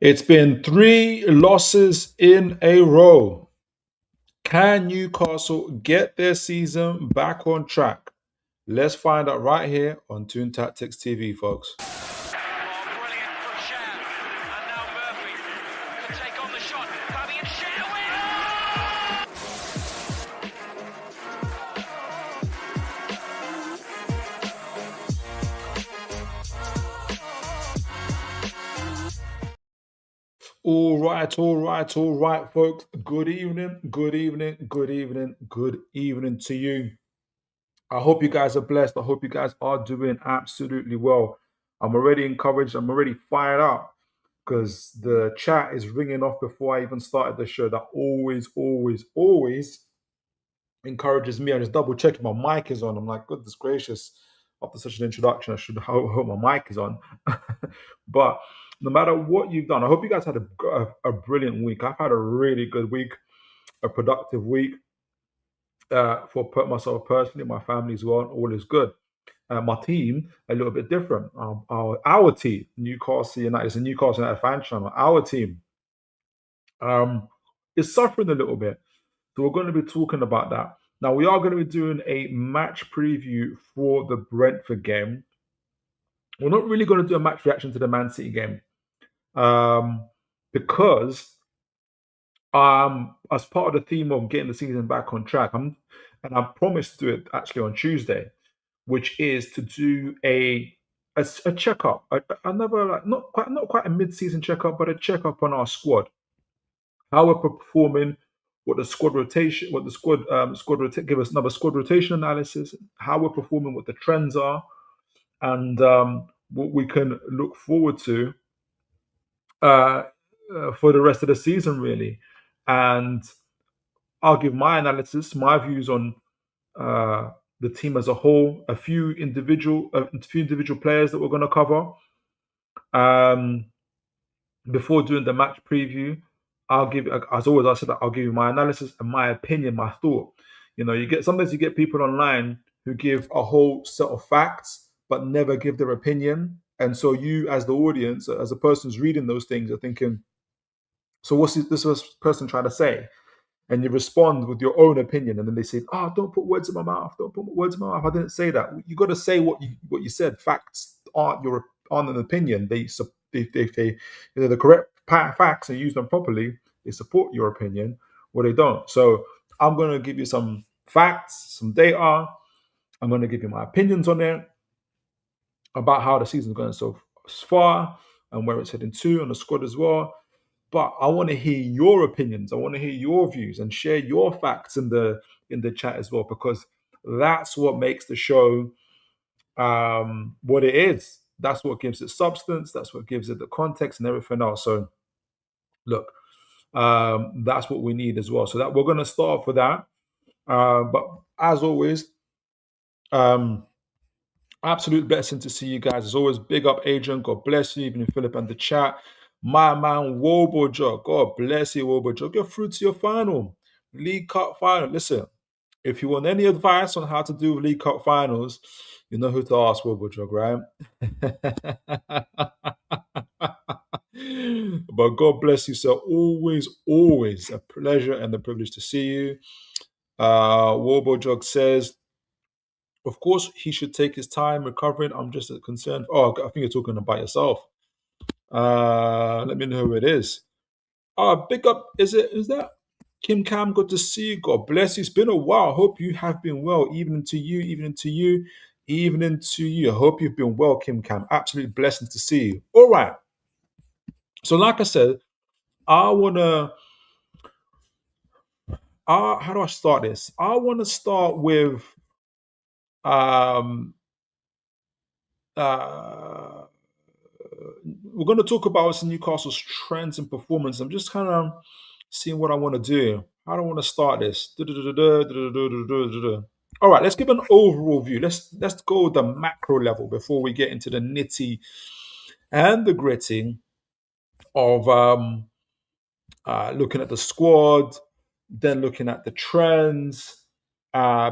It's been 3 losses in a row. Can Newcastle get their season back on track? Let's find out right here on Toon Tactics TV, folks. Brilliant from Sham. And now Murphy can take on the shot. Fabian Sham. All right, folks. Good evening, good evening to you. I hope you guys are blessed. I hope you guys are doing absolutely well. I'm already encouraged. I'm already fired up because the chat is ringing off before I even started the show. That always encourages me. I just double checking my mic is on. I'm like, goodness gracious. After such an introduction, I should hope my mic is on. But no matter what you've done, I hope you guys had a brilliant week. I've had a really good week, a productive week for myself personally, my family as well. All is good. My team a little bit different. Our team, Newcastle United, it's a Newcastle United fan channel. Our team um, is suffering a little bit. So we're going to be talking about that. Now we are going to be doing a match preview for the Brentford game. We're not really going to do a match reaction to the Man City game because as part of the theme of getting the season back on track, and I promised to do it actually on Tuesday, which is to do a checkup, another like not quite a mid-season checkup, but a checkup on our squad, how we're performing, what the squad rotation, what the give us another squad rotation analysis, how we're performing, what the trends are, and what we can look forward to uh, for the rest of the season, really. And I'll give my analysis, my views on uh, the team as a whole, a few individual players that we're going to cover. Um, Before doing the match preview, I'll give, as always, I said that I'll give you my analysis and my opinion, my thought. Sometimes you get people online who give a whole set of facts but never give their opinion, and so you, as the audience, as a person who's reading those things, are thinking, so what's this person trying to say? And you respond with your own opinion, and then they say, "Oh, don't put words in my mouth. Don't put words in my mouth. I didn't say that." You got to say what you said. Facts aren't an opinion. They they're the correct facts and use them properly. They support your opinion, or they don't. So I'm going to give you some facts, some data. I'm going to give you my opinions on it about how the season's going so far and where it's heading to, and the squad as well. But I want to hear your opinions. I want to hear your views and share your facts in the chat as well, because that's what makes the show what it is. That's what gives it substance. That's what gives it the context and everything else. So look, that's what we need as well. So that we're going to start off with that. But as always, um, absolute blessing to see you guys. As always, big up Adrian. God bless you. Even Philip and the chat. My man, Wobojo. God bless you, Wobojo. Get through to your final. League Cup final. Listen, if you want any advice on how to do League Cup finals, you know who to ask, Wobojo, right? But God bless you, sir. Always a pleasure and a privilege to see you. Wobojog says, of course, he should take his time recovering. I'm just concerned. Oh, I think you're talking about yourself. Let me know who it is. Big up. Is that Kim Cam? Good to see you. God bless you. It's been a while. Hope you have been well. Evening to you. Evening to you. Evening to you. I hope you've been well, Kim Cam. Absolute blessing to see you. All right. So, like I said, I wanna. How do I start this? I want to start with um uh we're going to talk about some Newcastle's trends and performance. I'm just kind of seeing what I want to do. How do I want to start this? All right, let's give an overall view. Let's go the macro level before we get into the nitty and the gritty of looking at the squad, then looking at the trends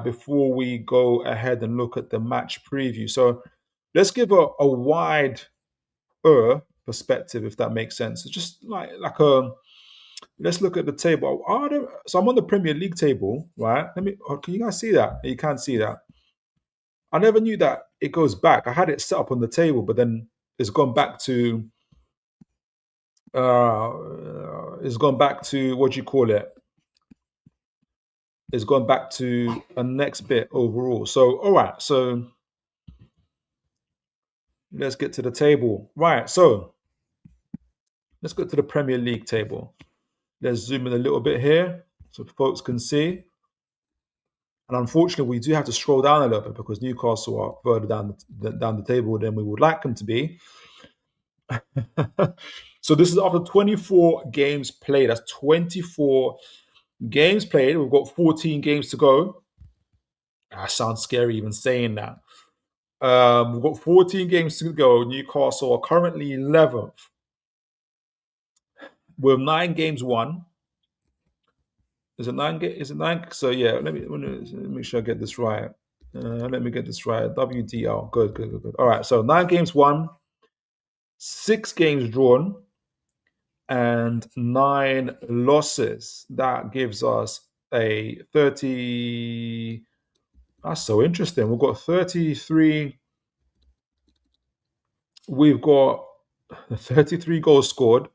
before we go ahead and look at the match preview. So let's give a wide perspective, if that makes sense. It's just like a let's look at the table. So I'm on the Premier League table, right? Can you guys see that? You can't see that. I never knew that it goes back. I had it set up on the table, but then it's gone back to what do you call it? It's gone back to a next bit overall. So all right, so let's get to the table. Right, so let's go to the Premier League table. Let's zoom in a little bit here so folks can see. And unfortunately, we do have to scroll down a little bit because Newcastle are further down the table than we would like them to be. So this is after 24 games played. That's 24 games played. We've got 14 games to go. That sounds scary even saying that. We've got 14 games to go. Newcastle are currently 11th with 9 games won. Is it 9? Is it 9? So yeah, let me make sure I get this right. Let me get this right. WDL. Good. All right. So 9 games won, 6 games drawn, and 9 losses. That gives us a 30. That's so interesting. We've got 33. We've got 33 goals scored,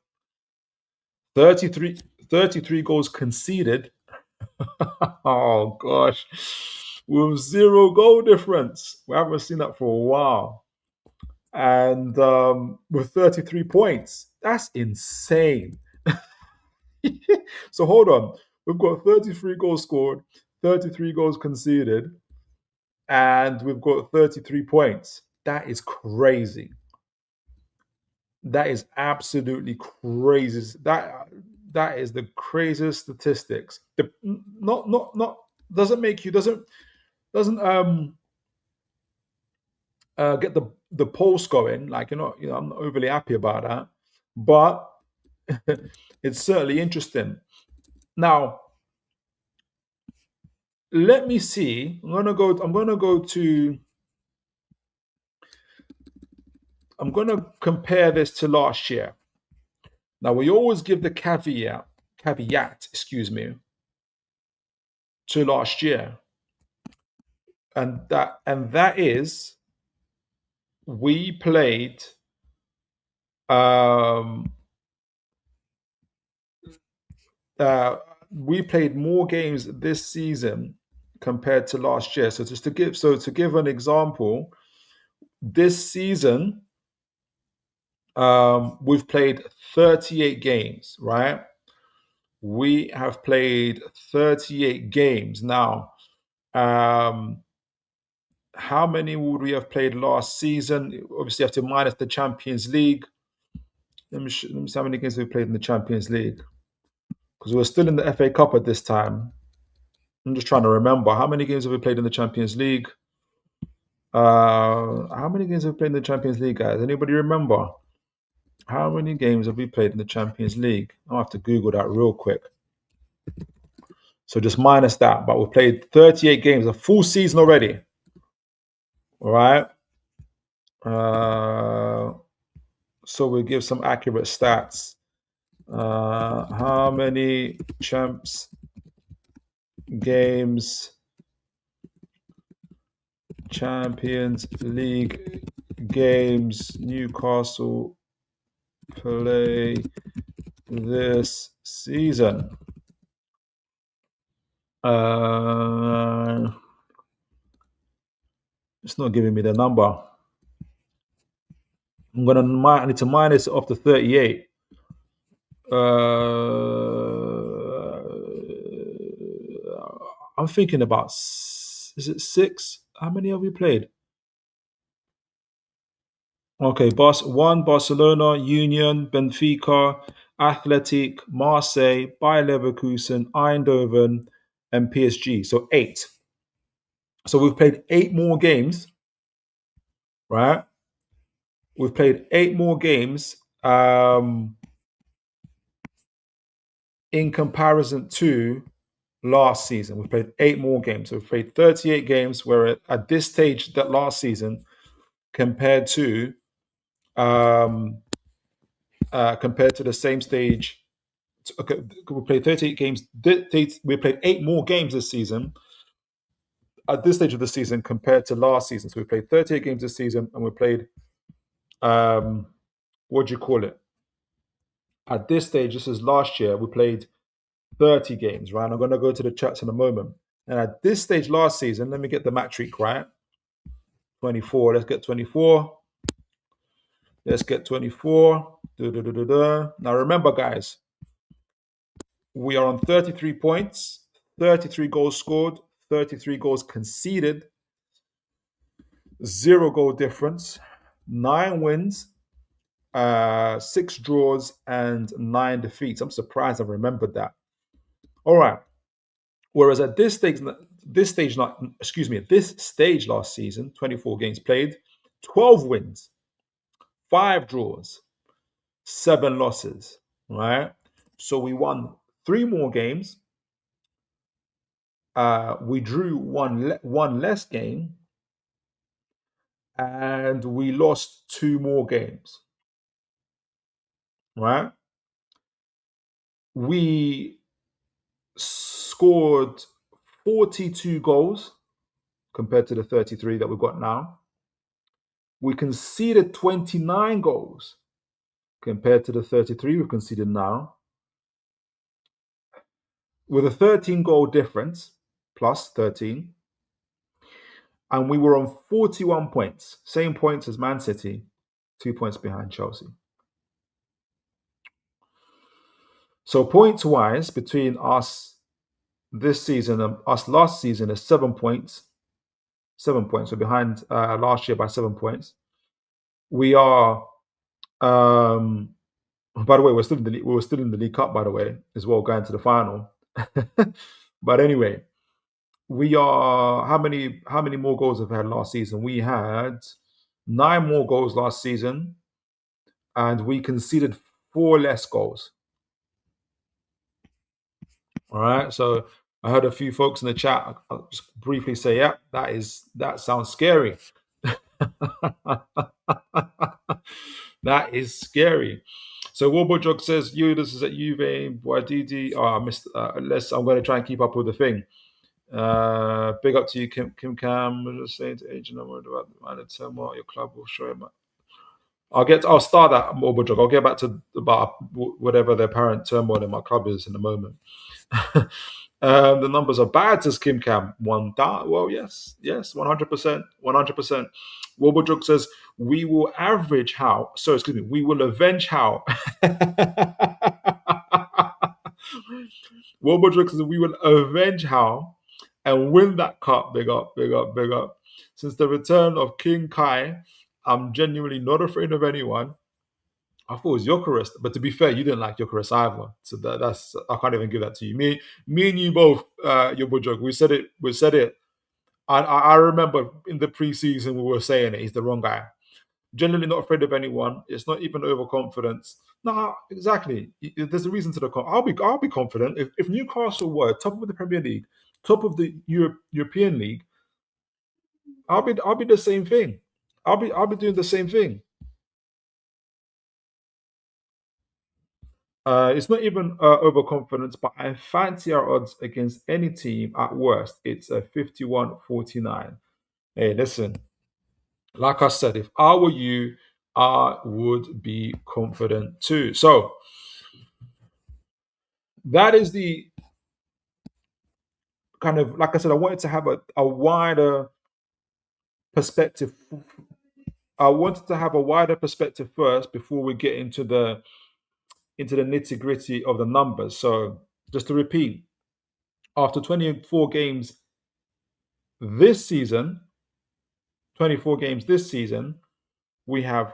33 goals conceded. Oh gosh, with 0 goal difference. We haven't seen that for a while. And with 33 points, that's insane. So hold on, we've got 33 goals scored, 33 goals conceded, and we've got 33 points. That is crazy. That is absolutely crazy. That is the craziest statistics. Not doesn't make you doesn't get the pulse going. Like I'm not overly happy about that, but it's certainly interesting. Now, let me see. I'm gonna compare this to last year. Now we always give the caveat, to last year, and that is we played more games this season compared to last year. So to give an example, this season we've played 38 games, right? We have played 38 games. Now, how many would we have played last season? Obviously, you have to minus the Champions League. Let me see how many games we played in the Champions League. Because we were still in the FA Cup at this time. I'm just trying to remember. How many games have we played in the Champions League? How many games have we played in the Champions League, guys? Anybody remember? How many games have we played in the Champions League? I'll have to Google that real quick. So just minus that. But we've played 38 games, a full season already. All right. So we'll give some accurate stats. How many Champions League games Newcastle play this season? It's not giving me the number. I need to minus it off the 38. I'm thinking about, is it 6? How many have we played? Okay, 1, Barcelona, Union, Benfica, Athletic, Marseille, Bayer Leverkusen, Eindhoven, and PSG. So 8. So we've played 8 more games, right? We've played 8 more games in comparison to last season. We've played 8 more games. So we've played 38 games, where at this stage that last season compared to compared to the same stage. Okay, we played 38 games. We played 8 more games this season at this stage of the season compared to last season. So we played 38 games this season, and we played what do you call it? At this stage, this is last year, we played 30 games, right? I'm going to go to the chats in a moment. And at this stage last season, let me get the metric right. 24. Let's get 24. Let's get 24. Now remember, guys, we are on 33 points, 33 goals scored, 33 goals conceded, 0 goal difference, 9 wins, 6 draws, and 9 defeats. I'm surprised I remembered that. All right. Whereas at this stage last season, 24 games played, 12 wins, 5 draws, 7 losses, right? So we won 3 more games. We drew one less game, and we lost 2 more games, right? We scored 42 goals compared to the 33 that we've got now. We conceded 29 goals compared to the 33 we've conceded now, with a 13 goal difference, plus 13. And we were on 41 points, same points as Man City, 2 points behind Chelsea. So points-wise, between us this season and us last season is 7 points. 7 points. We're behind last year by 7 points. We are, by the way, we're still in the League Cup, by the way, as well, going to the final. But anyway, we are how many more goals have we had last season? We had 9 more goals last season, and we conceded 4 less goals. All right. So I heard a few folks in the chat. I'll just briefly say, yeah, that sounds scary. That is scary. So Warbojog says, this is at Juve, Wadidi. Oh, I missed. I'm going to try and keep up with the thing. Big up to you, Kim Cam. I'm just saying to agent, I'm worried about the minor turmoil. Your club will show him. I'll start that Warbojog. I'll get back to about whatever the apparent turmoil in my club is in a moment. The numbers are bad, says Kim Cam. Well, yes, 100%, 100%. Wobojog says, we will avenge Howe. We will avenge Howe. Wobojog says, we will avenge Howe and win that cup. Big up, big up, big up. Since the return of King Kai, I'm genuinely not afraid of anyone. I thought it was Jokeris, but to be fair, you didn't like Jokeris either. So that's I can't even give that to you. Me and you both, Yobojog, we said it. I remember in the preseason we were saying it. He's the wrong guy. Generally not afraid of anyone. It's not even overconfidence. No, exactly. There's a reason to the. I'll be confident if Newcastle were top of the Premier League, top of the European League. I'll be the same thing. I'll be doing the same thing. It's not even overconfidence, but I fancy our odds against any team at worst. It's a 51-49. Hey, listen, like I said, if I were you, I would be confident too. So that is the kind of, like I said, I wanted to have a wider perspective. I wanted to have a wider perspective first before we get into the nitty-gritty of the numbers. So just to repeat, after 24 games this season, we have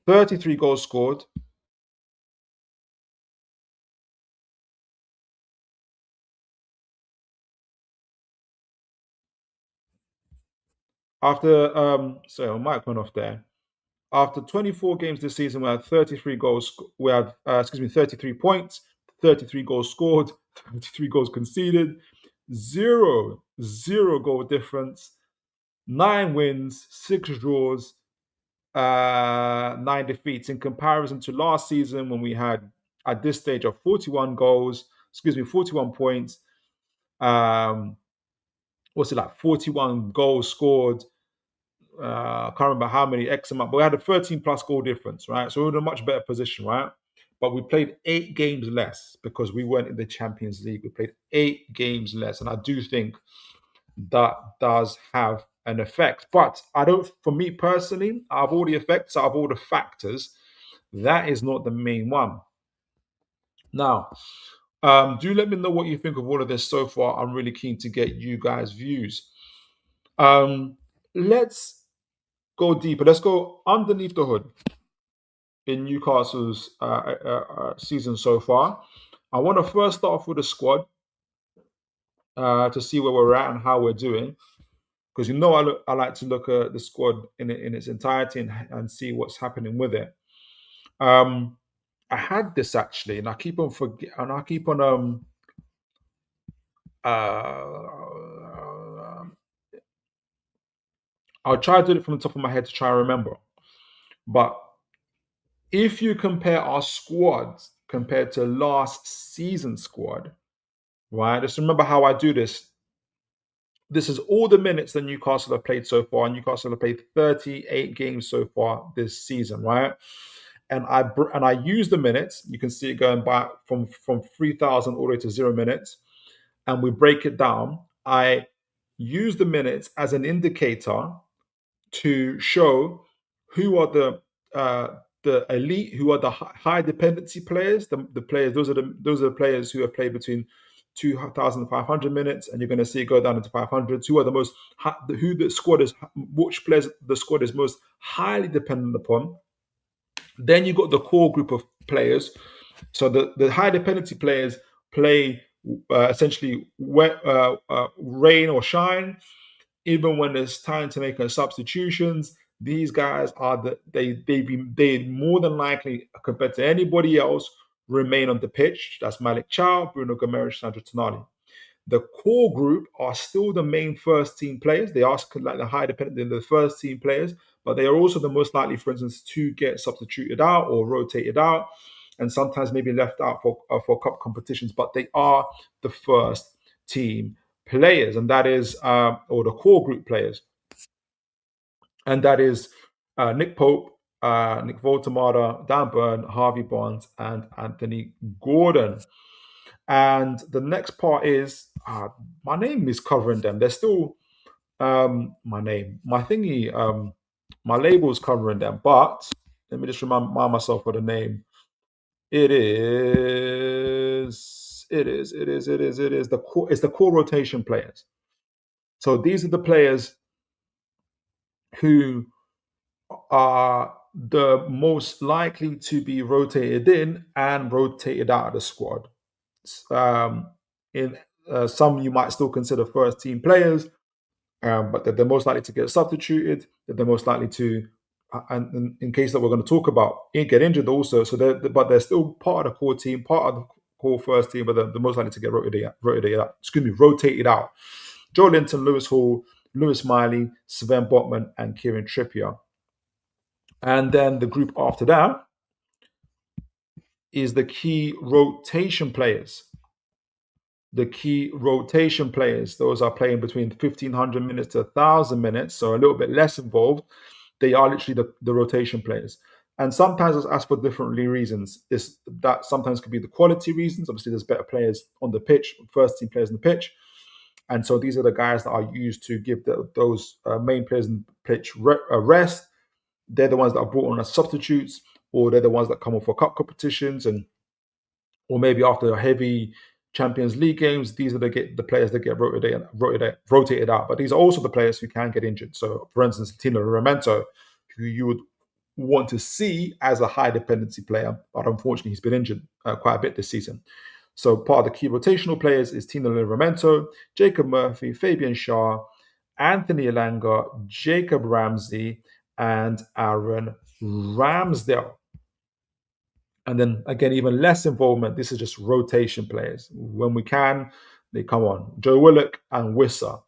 33 goals scored, after sorry, my mic went off there. After 24 games this season, we have 33 goals. We have 33 points, 33 goals scored, 33 goals conceded, zero goal difference, 9 wins, 6 draws, 9 defeats in comparison to last season when we had at this stage of 41 goals, 41 points. What's it like? 41 goals scored. I can't remember how many X amount, but we had a 13 plus goal difference, right? So we were in a much better position, right? But we played 8 games less because we weren't in the Champions League. We played 8 games less. And I do think that does have an effect. But I don't, for me personally, out of all the effects, out of all the factors, that is not the main one. Now, do let me know what you think of all of this so far. I'm really keen to get you guys' views. Let's go deeper. Let's go underneath the hood in Newcastle's season so far. I want to first start off with the squad to see where we're at and how we're doing. Because I like to look at the squad in its entirety and see what's happening with it. I had this actually, and I keep on I'll try to do it from the top of my head to try and remember. But if you compare our squads compared to last season's squad, right? Just remember how I do this. This is all the minutes that Newcastle have played so far. Newcastle have played 38 games so far this season, right? And I use the minutes. You can see it going back from 3,000 all the way to 0 minutes, and we break it down. I use the minutes as an indicator to show who are the elite, who are the high dependency players. The players, those are the players who have played between 2,500 minutes, and you're going to see it go down into 500. Who are the most which players the squad is most highly dependent upon. Then you got the core group of players. So the high dependency players play essentially rain or shine. Even when there's time to make substitutions, these guys are they more than likely, compared to anybody else, remain on the pitch. That's Malik Chow, Bruno Gomes, Sandro Tonali. The core group are still the main first team players. They are like the high dependent in the first team players, but they are also the most likely, for instance, to get substituted out or rotated out, and sometimes maybe left out for cup competitions. But they are the first team players, and that is or the core group players, and that is Nick Pope, Nick Voltemada, Dan Burn, Harvey Barnes, and Anthony Gordon. And the next part is my name is covering them. They're still my label's covering them. But let me just remind myself of the name. It is the core rotation players. So these are the players who are the most likely to be rotated in and rotated out of the squad. In some you might still consider first team players, but they're the most likely to get substituted. They're the most likely to, and in case that we're going to talk about, get injured also. So they're still part of the core team, part of the core first team, but they're the most likely to get rotated out. Joe Linton, Lewis Hall, Lewis Miley, Sven Botman, and Kieran Trippier. And then the group after that is the key rotation players. The key rotation players, those are playing between 1,500 minutes to 1,000 minutes, so a little bit less involved. They are literally the rotation players. And sometimes it's asked for different reasons. That sometimes could be the quality reasons. Obviously, there's better players on the pitch, first team players on the pitch. And so these are the guys that are used to give those main players in the pitch a rest. They're the ones that are brought on as substitutes, or they're the ones that come on for cup competitions, or maybe after heavy Champions League games, these are the players that get rotated out. But these are also the players who can get injured. So, for instance, Tino Livramento, who you would want to see as a high dependency player, but unfortunately he's been injured quite a bit this season. So part of the key rotational players is Tino Livramento, Jacob Murphy, Fabian Schär, Anthony Elanga, Jacob Ramsey, and Aaron Ramsdale. And then again, even less involvement. This is just rotation players. When we can, they come on. Joe Willock and Wissa.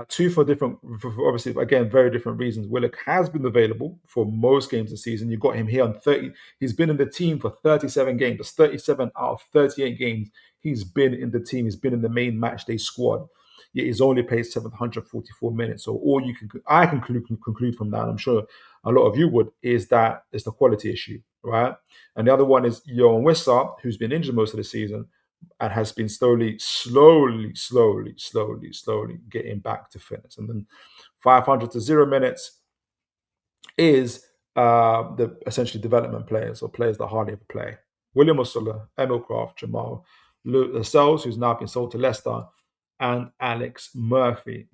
Two for obviously, again, very different reasons. Willock has been available for most games this season. You've got him here on 30. He's been in the team for 37 games. That's 37 out of 38 games he's been in the team. He's been in the main match day squad. Yet he's only played 744 minutes. So I can conclude from that, and I'm sure a lot of you would, is that it's the quality issue, right? And the other one is Yohan Wissa, who's been injured most of the season and has been slowly getting back to fitness. And then 500 to 0 minutes is the essentially development players, or players that hardly ever play. William Osula, Emil Kraft, Jamal Lascelles, who's now been sold to Leicester, and Alex Murphy.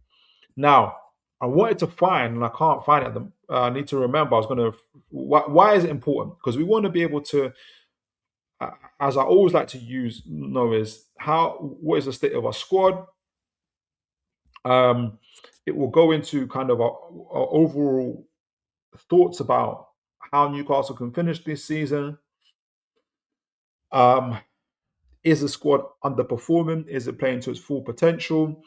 Now, I wanted to find, and I can't find it. I need to remember. I was going to. Why is it important? Because we want to be able to, as I always like to know is what is the state of our squad. It will go into kind of our overall thoughts about how Newcastle can finish this season. Is the squad underperforming? Is it playing to its full potential?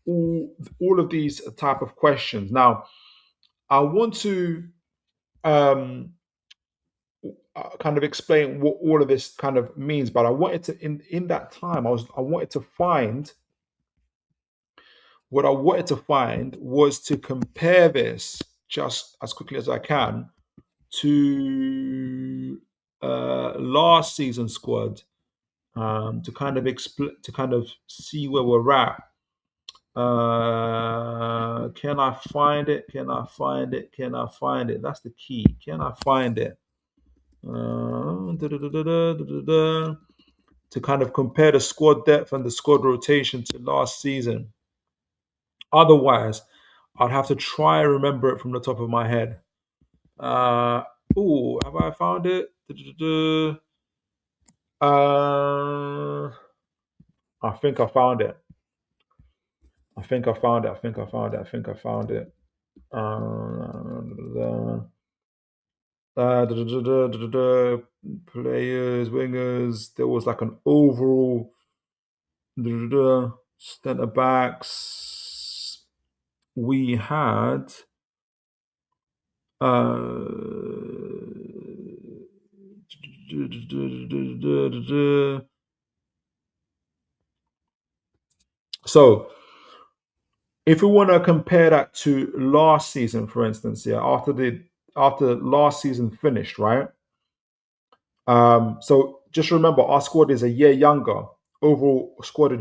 All of these type of questions. Now, I want to kind of explain what all of this kind of means, but I wanted to in that time I wanted to find what I wanted to find was to compare this just as quickly as I can to last season's squad, to kind of see where we're at. Can I find it? Can I find it? Can I find it? That's the key. Can I find it? To kind of compare the squad depth and the squad rotation to last season. Otherwise, I'd have to try and remember it from the top of my head. Have I found it? I think I found it. I think I found it. Players, wingers. There was like an overall centre backs. We had so if we want to compare that to last season, for instance, after last season finished, right? So just remember, our squad is a year younger. Overall squad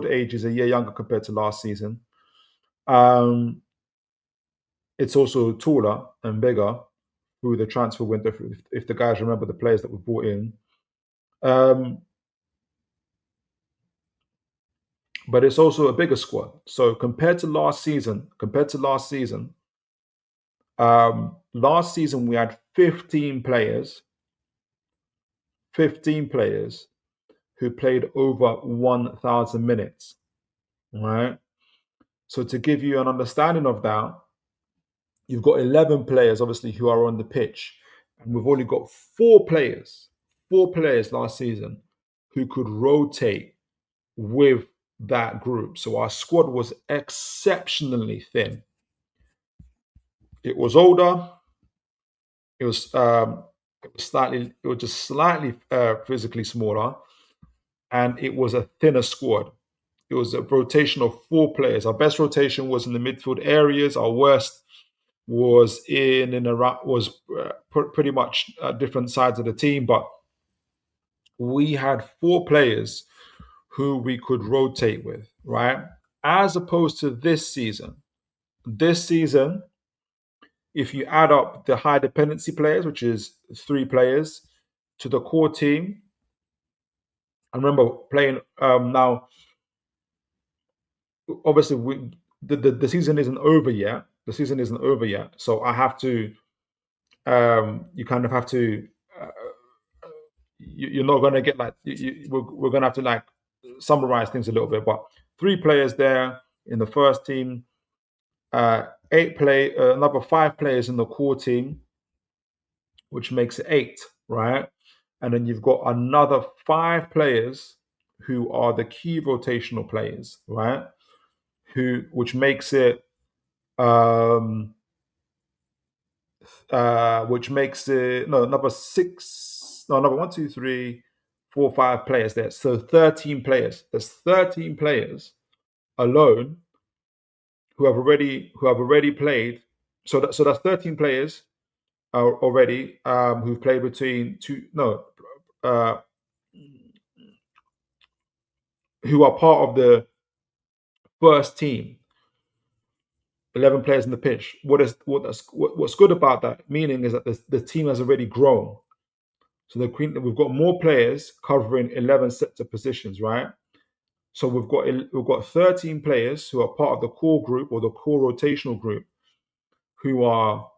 age is a year younger compared to last season. It's also taller and bigger through the transfer window, if the guys remember the players that we brought in. But it's also a bigger squad. So compared to last season, last season we had 15 players who played over 1,000 minutes, right? So to give you an understanding of that, you've got 11 players, obviously, who are on the pitch. And we've only got four players last season who could rotate with that group. So our squad was exceptionally thin. It was older. It was just slightly physically smaller, and it was a thinner squad. It was a rotation of four players. Our best rotation was in the midfield areas. Our worst was in and around, pretty much different sides of the team. But we had four players who we could rotate with, right? As opposed to this season. This season, if you add up the high dependency players, which is 3 players, to the core team, I remember playing now. Obviously, the season isn't over yet. So I have to. You kind of have to. You're not going to get like. We're going to have to like summarize things a little bit. But 3 players there in the first team. Another 5 players in the core team, which makes it 8, right? And then you've got another 5 players who are the key rotational players, right? which makes it number six, no, number one, two, three, four, five players there. So 13 players. There's 13 players alone who have already played. So that's 13 players already who've played between uh, who are part of the first team. 11 players in the pitch. What's good about that meaning is that the team has already grown. So we've got more players covering 11 sets of positions, right? So we've got 13 players who are part of the core group or the core rotational group who are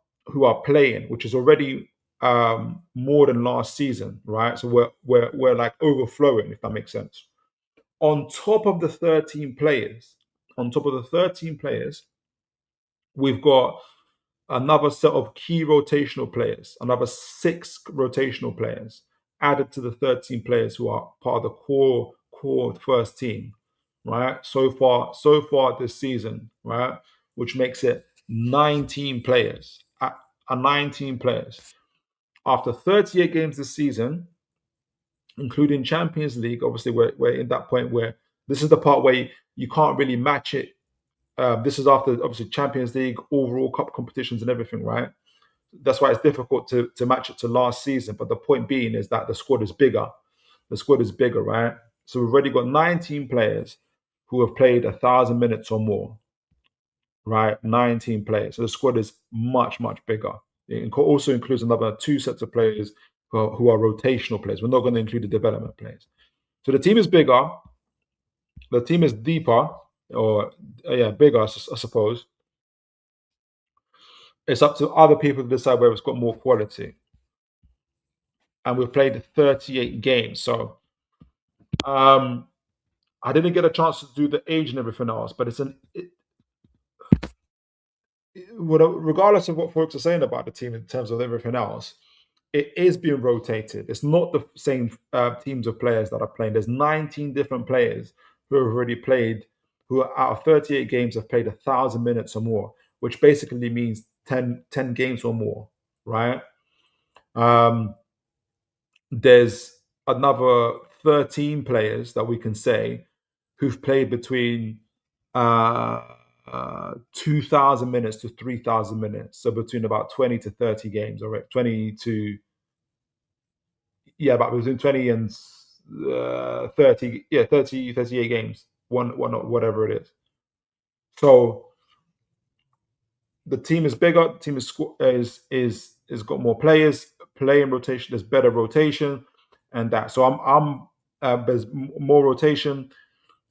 playing, which is already more than last season, right? So we're like overflowing, if that makes sense. On top of the 13 players, we've got another set of key rotational players, another 6 rotational players added to the 13 players who are part of the core first team, right? So far this season, right, which makes it 19 players. 19 players after 38 games this season, including Champions League. Obviously, we're in that point where this is the part where you can't really match it. This is after obviously Champions League, overall cup competitions and everything, right? That's why it's difficult to match it to last season. But the point being is that the squad is bigger. The squad is bigger, right? So we've already got 19 players who have played 1,000 minutes or more, right? 19 players. So the squad is much, much bigger. It also includes another 2 sets of players who are rotational players. We're not going to include the development players. So the team is bigger. The team is deeper, or bigger, I suppose. It's up to other people to decide whether it's got more quality. And we've played 38 games. So I didn't get a chance to do the age and everything else, but regardless of what folks are saying about the team in terms of everything else, it is being rotated. It's not the same teams of players that are playing. There's 19 different players who have already played, who are out of 38 games have played 1,000 minutes or more, which basically means 10 games or more, right? There's another 13 players that we can say who've played between 2,000 minutes to 3,000 minutes. So between about 20 to 30 games, or 20 to, about between 20 and 30, 38 games, whatever it is. So the team is bigger, the team is got more players, playing rotation, there's better rotation, and that. So there's more rotation.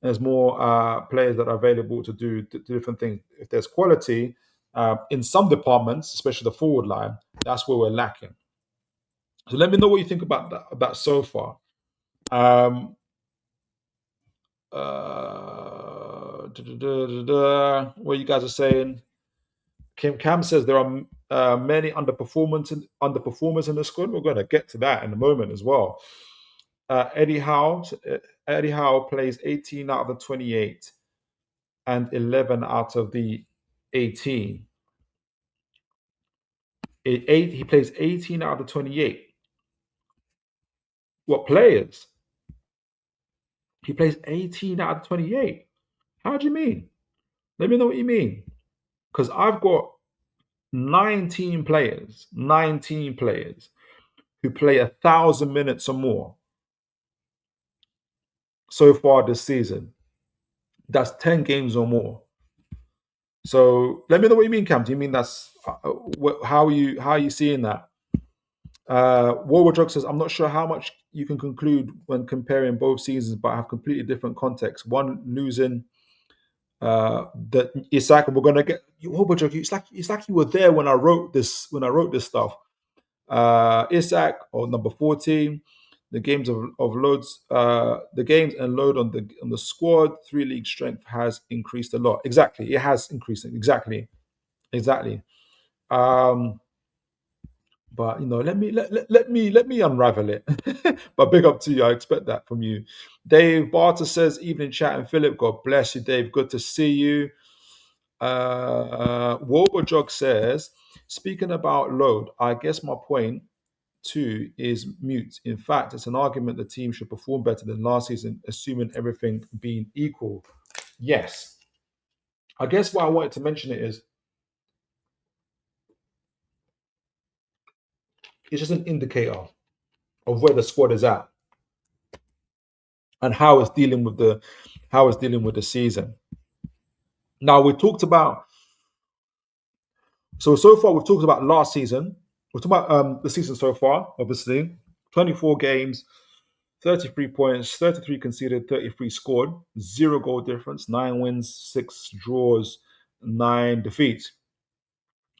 There's more players that are available to do different things. If there's quality in some departments, especially the forward line, that's where we're lacking. So let me know what you think about that so far. What you guys are saying. Cam says there are many underperformers in the squad. We're going to get to that in a moment as well. Eddie Howe plays 18 out of the 28 and 11 out of the 18. He plays 18 out of the 28. What players? He plays 18 out of 28. How do you mean? Let me know what you mean. Because I've got 19 players who play 1,000 minutes or more so far this season. That's 10 games or more. So let me know what you mean, Cam. Do you mean that's how are you seeing that? Warwood says, I'm not sure how much you can conclude when comparing both seasons, but have completely different contexts. One losing that Isak, and we're gonna get Warwood. It's like you were there when I wrote this stuff. Isak or number 14, the games of loads, the games and load on the squad, 3 league strength has increased a lot. Exactly, it has increased. Exactly. But let me unravel it. But big up to you. I expect that from you. Dave Barter says, "Evening chat and Philip. God bless you, Dave. Good to see you." Jog says, "Speaking about load, I guess my point too is mute. In fact, it's an argument the team should perform better than last season, assuming everything being equal." Yes, I guess why I wanted to mention it is it's just an indicator of where the squad is at and how it's dealing with the season. Now we talked about so far we've talked about last season. We're talking about the season so far, obviously. 24 games, 33 points, 33 conceded, 33 scored, 0 goal difference, 9 wins, 6 draws, 9 defeats.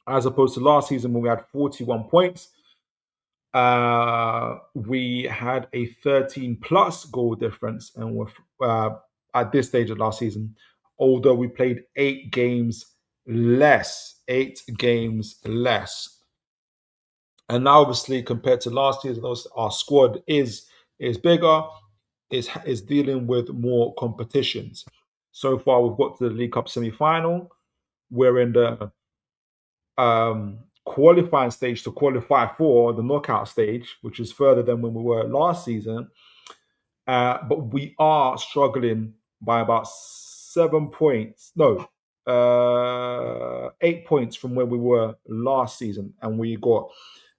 As opposed to last season when we had 41 points, we had a 13 plus goal difference, and we're at this stage of last season, although we played 8 games less, and now obviously compared to last year, our squad is bigger, is dealing with more competitions. So far, we've got to the League Cup semi-final. We're in the qualifying stage to qualify for the knockout stage, which is further than when we were last season. But we are struggling by about 7 points. No, 8 points from where we were last season, and we got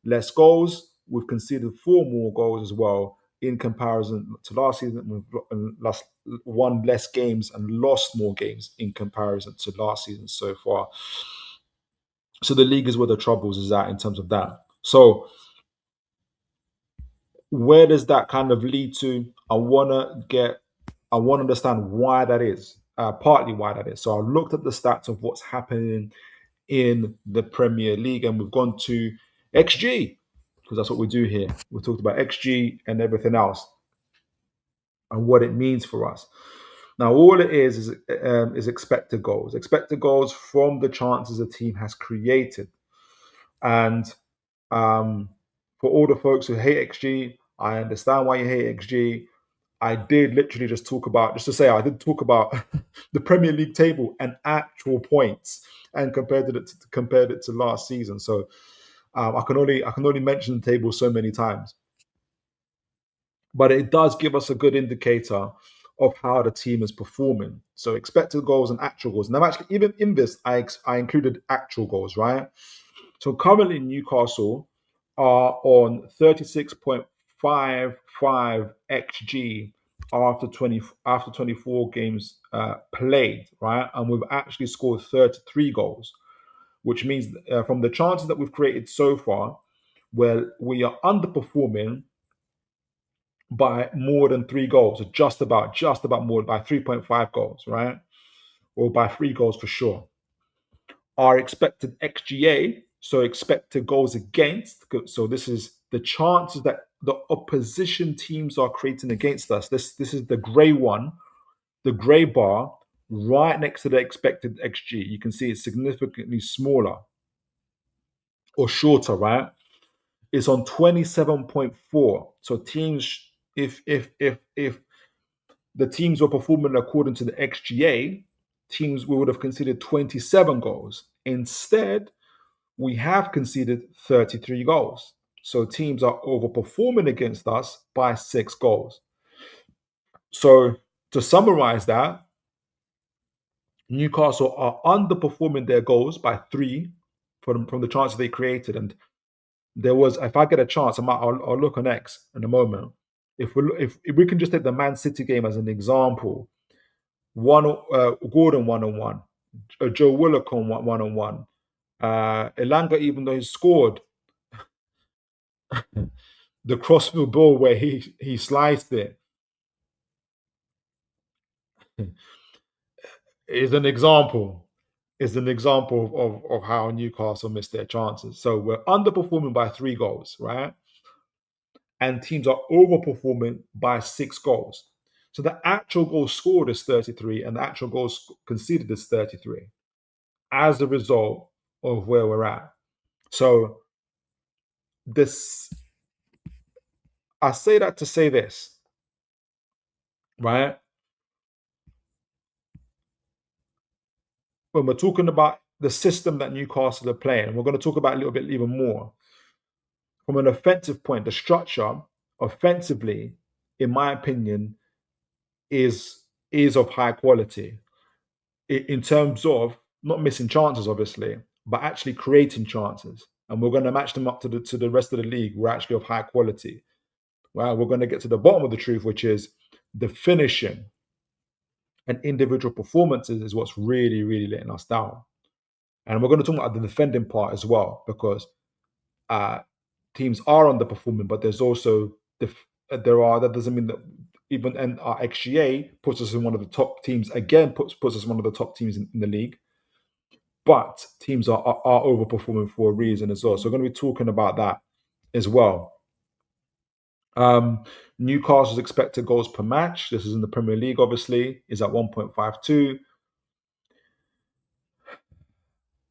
less goals. We've conceded 4 more goals as well in comparison to last season. We've won less games and lost more games in comparison to last season so far. So the league is where the troubles is at in terms of that. So where does that kind of lead to? I want to understand why that is. Partly why that is. So I looked at the stats of what's happening in the Premier League, and we've gone to XG because that's what we do here. We talked about XG and everything else and what it means for us. Now, all it is expected goals. Expected goals from the chances a team has created. And for all the folks who hate XG, I understand why you hate XG. I did literally just talk about, just to say, I did talk about the Premier League table and actual points, and compared it to last season. So I can only mention the table so many times, but it does give us a good indicator of how the team is performing. So expected goals and actual goals. And I'm actually, even in this, I included actual goals, right? So currently Newcastle are on 36.55 xG after 24 games played, right? And we've actually scored 33 goals, which means from the chances that we've created so far, well, we are underperforming by more than 3 goals, or just about more, by 3.5 goals, right? Or by 3 goals for sure. Our expected XGA, so expected goals against, so this is the chances that the opposition teams are creating against us. This is the grey one, the grey bar right next to the expected XG. You can see it's significantly smaller or shorter, right? It's on 27.4. So teams, if the teams were performing according to the XGA, teams we would have conceded 27 goals. Instead, we have conceded 33 goals. So teams are overperforming against us by 6 goals. So to summarize that, Newcastle are underperforming their goals by 3 from the chances they created. And there was, if I get a chance, I'll look on X in a moment. If we can just take the Man City game as an example, Gordon 1-on-1, Joe Willock on 1-on-1, Elanga, even though he scored, the crossfield ball where he sliced it is an example. Is an example of how Newcastle missed their chances. So we're underperforming by 3 goals, right? And teams are overperforming by 6 goals. So the actual goals scored is 33, and the actual goals conceded is 33 as a result of where we're at. So this, I say that to say this, right? When we're talking about the system that Newcastle are playing, and we're going to talk about it a little bit even more from an offensive point, the structure offensively, in my opinion, is of high quality in terms of not missing chances, obviously, but actually creating chances. And we're going to match them up to the rest of the league. We're actually of high quality. Well, we're going to get to the bottom of the truth, which is the finishing and individual performances is what's really, really letting us down. And we're going to talk about the defending part as well, because teams are underperforming, but there's also that doesn't mean that even, and our XGA puts us in one of the top teams again, puts us in one of the top teams in the league. But teams are overperforming for a reason as well. So we're going to be talking about that as well. Newcastle's expected goals per match, this is in the Premier League, obviously, is at 1.52.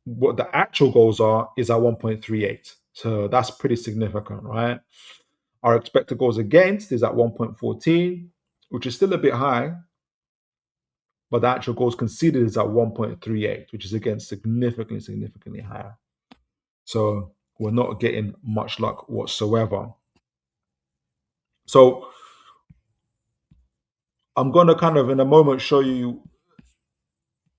What the actual goals are is at 1.38. So that's pretty significant, right? Our expected goals against is at 1.14, which is still a bit high, but the actual goals conceded is at 1.38, which is again significantly higher. So we're not getting much luck whatsoever. So I'm going to kind of in a moment show you.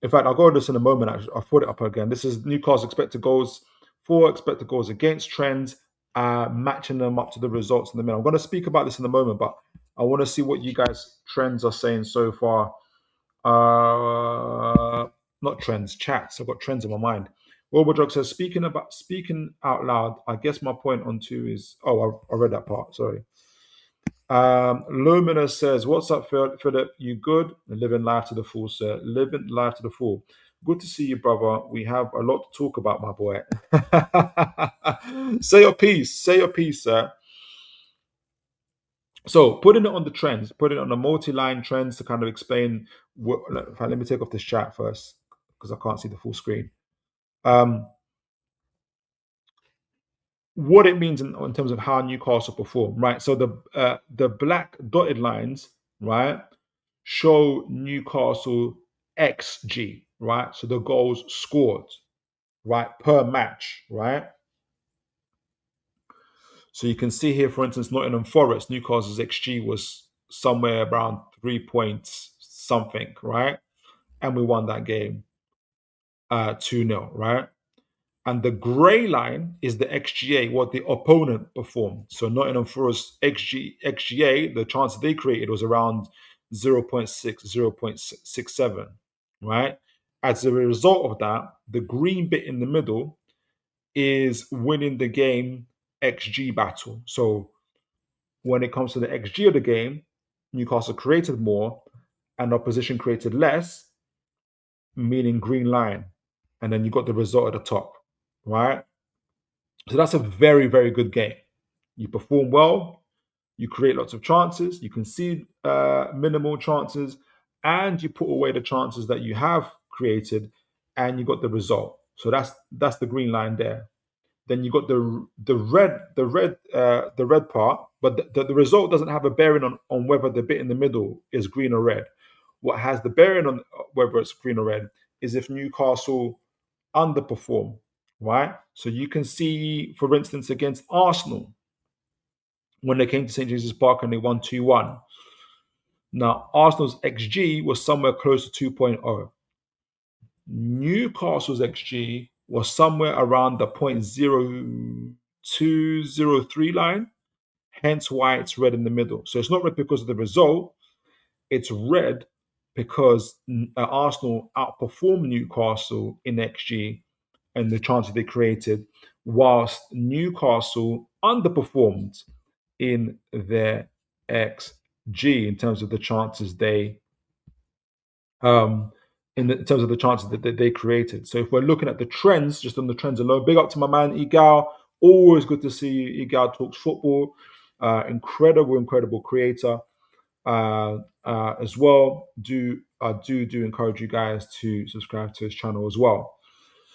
In fact, I'll go over this in a moment. I'll put it up again. This is Newcastle expected goals for, expected goals against trends, matching them up to the results in the middle. I'm going to speak about this in a moment, but I want to see what you guys trends are saying so far. Not trends, chats. I've got trends in my mind. Robodrug says, speaking out loud, I guess my point on two is, I read that part, sorry. Lumina says, what's up, Philip? You good? Living life to the full, sir. Living life to the full. Good to see you, brother. We have a lot to talk about, my boy. Say your piece, sir. So putting it on the trends, putting it on the multi-line trends to kind of explain what, let me take off this chat first because I can't see the full screen. What it means in terms of how Newcastle perform, right? So the black dotted lines, right, show Newcastle XG, right? So the goals scored, right, per match, right? So you can see here, for instance, Nottingham Forest, Newcastle's XG was somewhere around 3 points something, right? And we won that game 2-0, right? And the grey line is the XGA, what the opponent performed. So Nottingham Forest XGA, the chance they created was around 0.6, 0.67, right? As a result of that, the green bit in the middle is winning the game XG battle. So when it comes to the XG of the game, Newcastle created more and opposition created less, meaning green line. And then you got the result at the top, right? So that's a very, very good game. You perform well, you create lots of chances, you concede minimal chances, and you put away the chances that you have created, and you got the result. So that's the green line there. Then you got the red part, but the result doesn't have a bearing on whether the bit in the middle is green or red. What has the bearing on whether it's green or red is if Newcastle underperform, right? So you can see, for instance, against Arsenal, when they came to St. James's Park and they won 2-1. Now, Arsenal's XG was somewhere close to 2.0. Newcastle's XG was somewhere around the 0.0203 line, hence why it's red in the middle. So it's not red because of the result, it's red because Arsenal outperformed Newcastle in XG and the chances they created, whilst Newcastle underperformed in their XG in terms of the chances they in terms of the chances that they created. So if we're looking at the trends, just on the trends alone, big up to my man Igal. Always good to see you. Igal talks football. Incredible creator as well. Do encourage you guys to subscribe to his channel as well.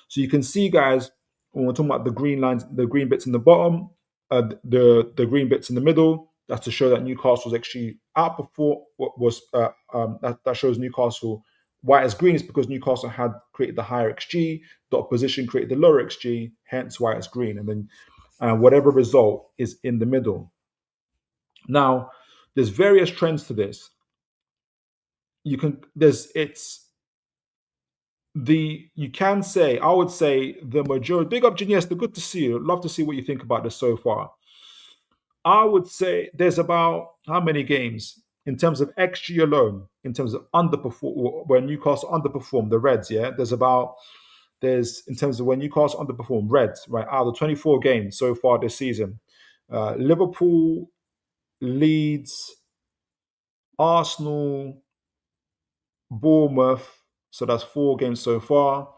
So you can see, guys, when we're talking about the green lines, the green bits in the bottom, the green bits in the middle. That's to show that Newcastle's actually outperformed. What was that shows Newcastle. Why it's green is because Newcastle had created the higher XG, the opposition created the lower XG, hence why it's green. And then whatever result is in the middle. Now, there's various trends to this. You can say, I would say the majority. Big up, Genius. Good to see you. Love to see what you think about this so far. I would say there's about how many games in terms of XG alone, in terms of underperform where Newcastle underperformed the Reds. Yeah, there's in terms of when Newcastle underperformed Reds, right? Out of the 24 games so far this season, Liverpool, Leeds, Arsenal, Bournemouth. So that's 4 games so far.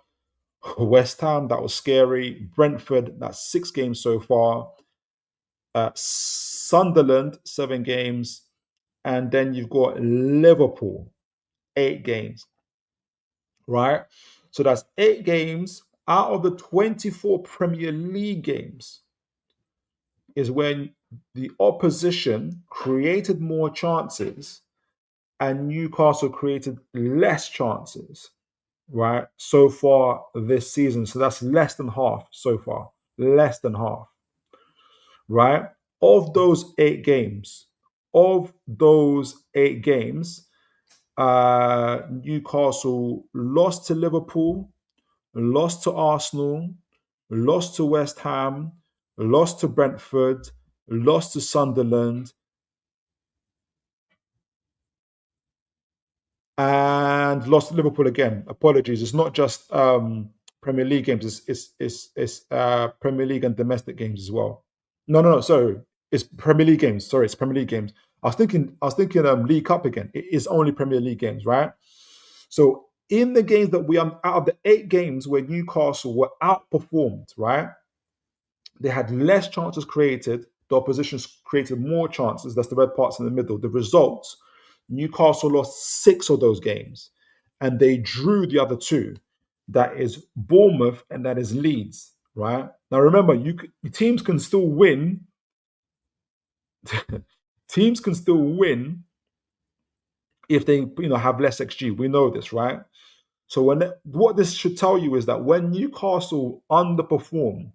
West Ham, that was scary. Brentford, that's 6 games so far. Sunderland, 7 games. And then you've got Liverpool, 8 games, right? So that's 8 games out of the 24 Premier League games is when the opposition created more chances and Newcastle created less chances, right? So far this season. So that's less than half so far, less than half, right? Of those 8 games, Newcastle lost to Liverpool, lost to Arsenal, lost to West Ham, lost to Brentford, lost to Sunderland, and lost to Liverpool again. Apologies, it's not just Premier League games; it's Premier League and domestic games as well. No. Sorry, it's Premier League games. Sorry, it's Premier League games. I was thinking League Cup again. It is only Premier League games, right? So in the games that we are out of the 8 games where Newcastle were outperformed, right? They had less chances created. The opposition created more chances. That's the red parts in the middle. The results: Newcastle lost 6 of those games, and they drew the other 2. That is Bournemouth and that is Leeds. Right now, remember, teams can still win. Teams can still win if they have less XG. We know this, right? So what this should tell you is that when Newcastle underperform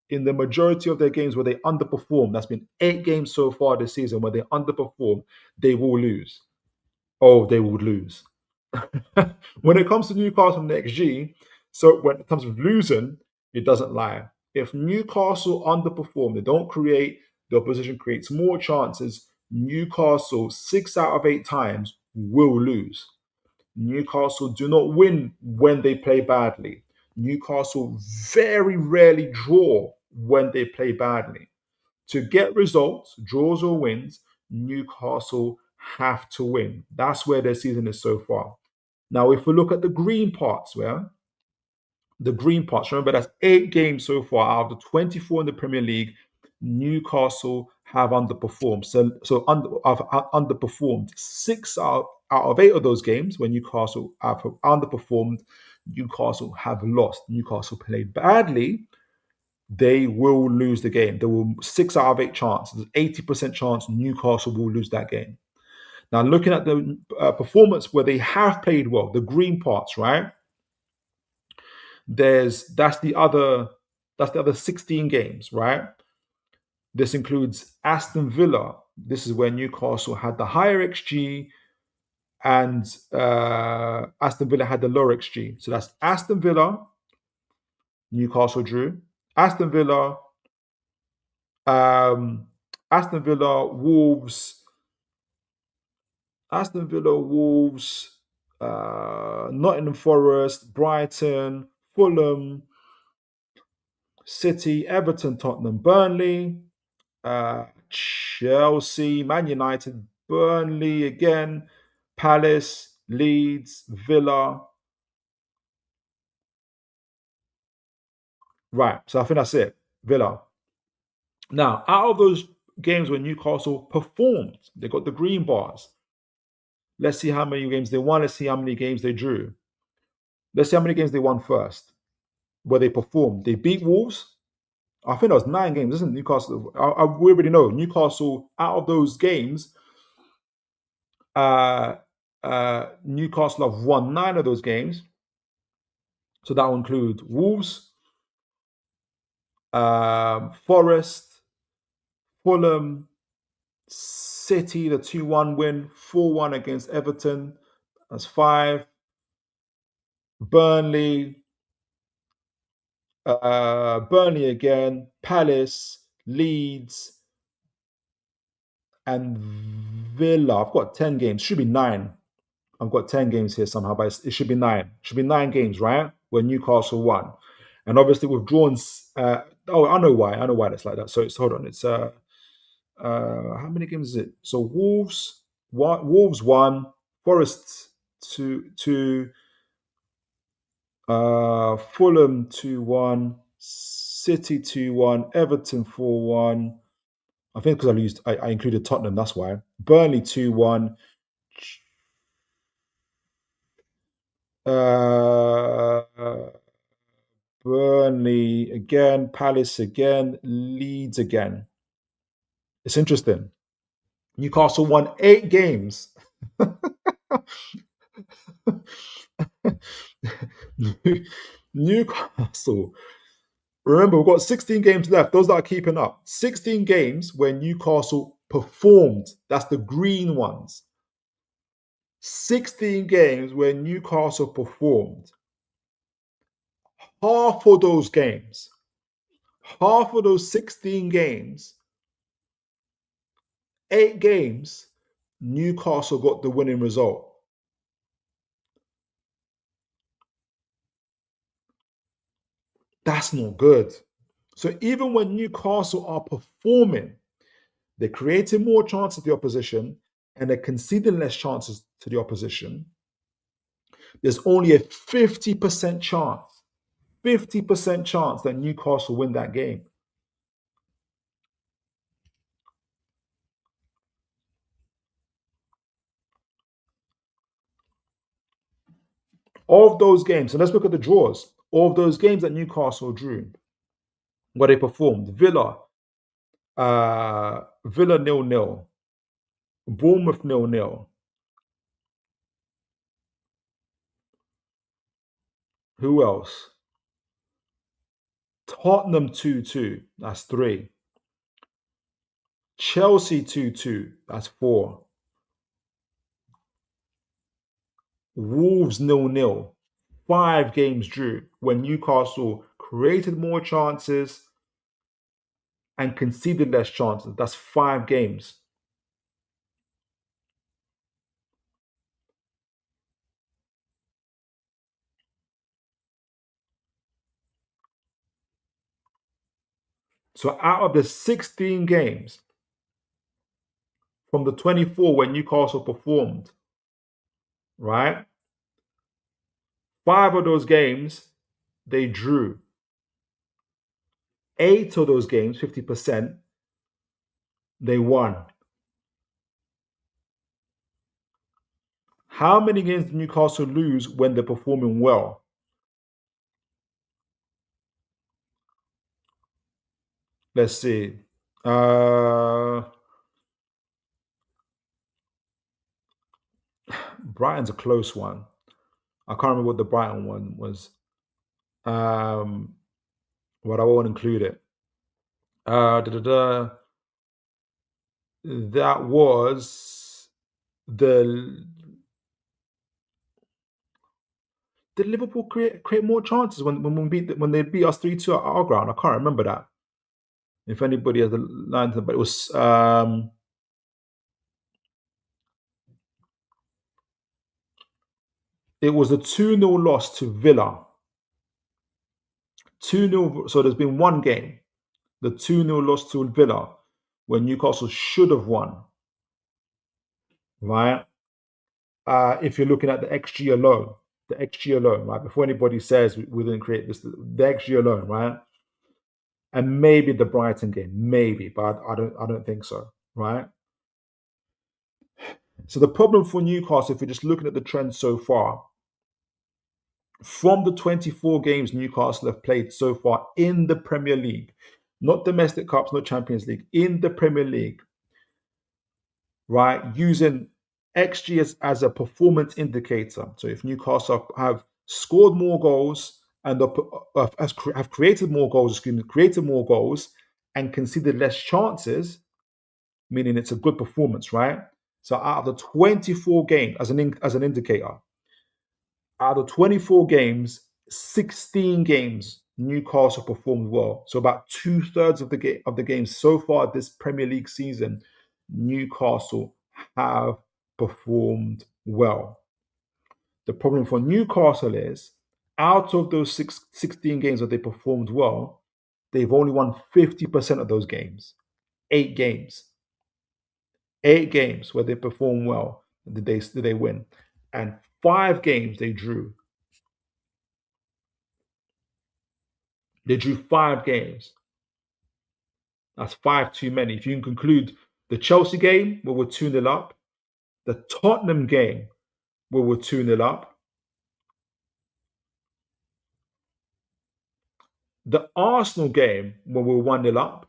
in the majority of their games where they underperform, that's been 8 games so far this season where they underperform, they will lose. Oh, they would lose. When it comes to Newcastle and the XG, so when it comes to losing, it doesn't lie. If Newcastle underperform, they don't create, the opposition creates more chances, Newcastle 6 out of 8 times will lose. Newcastle do not win when they play badly. Newcastle very rarely draw when they play badly. To get results, draws or wins, Newcastle have to win. That's where their season is so far. Now, if we look at the green parts, remember that's 8 games so far out of the 24 in the Premier League. Newcastle have underperformed. Have underperformed 6 out of 8 of those games. When Newcastle have underperformed, Newcastle have lost. Newcastle played badly, they will lose the game. There will 6 out of 8 chance. There's 80% chance Newcastle will lose that game. Now, looking at the performance where they have played well, the green parts, right? That's the other 16 games, right? This includes Aston Villa. This is where Newcastle had the higher XG and Aston Villa had the lower XG. So that's Aston Villa, Newcastle drew. Aston Villa, Wolves, Nottingham Forest, Brighton, Fulham, City, Everton, Tottenham, Burnley, Chelsea, Man United, Burnley again, Palace, Leeds, Villa. Right, so I think that's it. Villa. Now, out of those games where Newcastle performed, they got the green bars. Let's see how many games they won. Let's see how many games they drew. Let's see how many games they won first, where they performed. They beat Wolves, I think that was 9 games, isn't it? Newcastle. We already know Newcastle out of those games. Newcastle have won 9 of those games. So that will include Wolves, Forest, Fulham, City, the 2-1 win, 4-1 against Everton. That's 5. Burnley, Burnley again, Palace, Leeds, and Villa. I've got 10 games. Should be 9. I've got 10 games here somehow, but it should be 9. It should be 9 games, right? Where Newcastle won. And obviously we've drawn. I know why. I know why that's like that. So hold on. It's how many games is it? So Wolves won, Forest 2, Fulham 2-1, City 2-1, Everton 4-1. I think because I included Tottenham, that's why. Burnley 2-1. Burnley again, Palace again, Leeds again. It's interesting. Newcastle won 8 games. Newcastle. Remember, we've got 16 games left. Those that are keeping up. 16 games where Newcastle performed. That's the green ones. 16 games where Newcastle performed. Half of those 16 games, 8 games, Newcastle got the winning result. That's not good. So even when Newcastle are performing, they're creating more chances to the opposition and they're conceding less chances to the opposition. There's only a 50% chance, 50% chance that Newcastle win that game. Of those games, so let's look at the draws. Of those games that Newcastle drew, where they performed, Villa 0-0, Bournemouth 0-0. Who else? Tottenham 2-2. That's 3. Chelsea 2-2. That's 4. Wolves 0-0. 5 games drew when Newcastle created more chances and conceded less chances. That's 5 games. So out of the 16 games from the 24 when Newcastle performed, right? 5 of those games they drew. 8 of those games, 50%, they won. How many games did Newcastle lose when they're performing well? Let's see. Brighton's a close one. I can't remember what the Brighton one was. But I won't include it. That was the. Did Liverpool create more chances when they beat us 3-2 at our ground? I can't remember that. If anybody has the lines, but it was a 2-0 loss to Villa. 2-0. So there's been one game, the 2-0 loss to Villa, where Newcastle should have won. Right? If you're looking at the XG alone, right? Before anybody says we didn't create this, the XG alone, right? And maybe the Brighton game, maybe, but I don't think so, right? So the problem for Newcastle, if you're just looking at the trend so far, from the 24 games Newcastle have played so far in the Premier League, not domestic cups, not Champions League, in the Premier League, right, using XG as a performance indicator. So if Newcastle have scored more goals and have created more goals, created more goals and conceded less chances, meaning it's a good performance, right? So out of the 24 games, as an indicator, out of 24 games, 16 games Newcastle performed well. So about 2/3 of the games so far this Premier League season, Newcastle have performed well. The problem for Newcastle is out of those 16 games that they performed well, they've only won 50% of those games. 8 games. 8 games where they perform well did they win. And 5 games they drew. They drew 5 games. That's 5 too many. If you can conclude the Chelsea game where we're 2-0 up, the Tottenham game where we're 2-0 up, the Arsenal game where we're 1-0 up,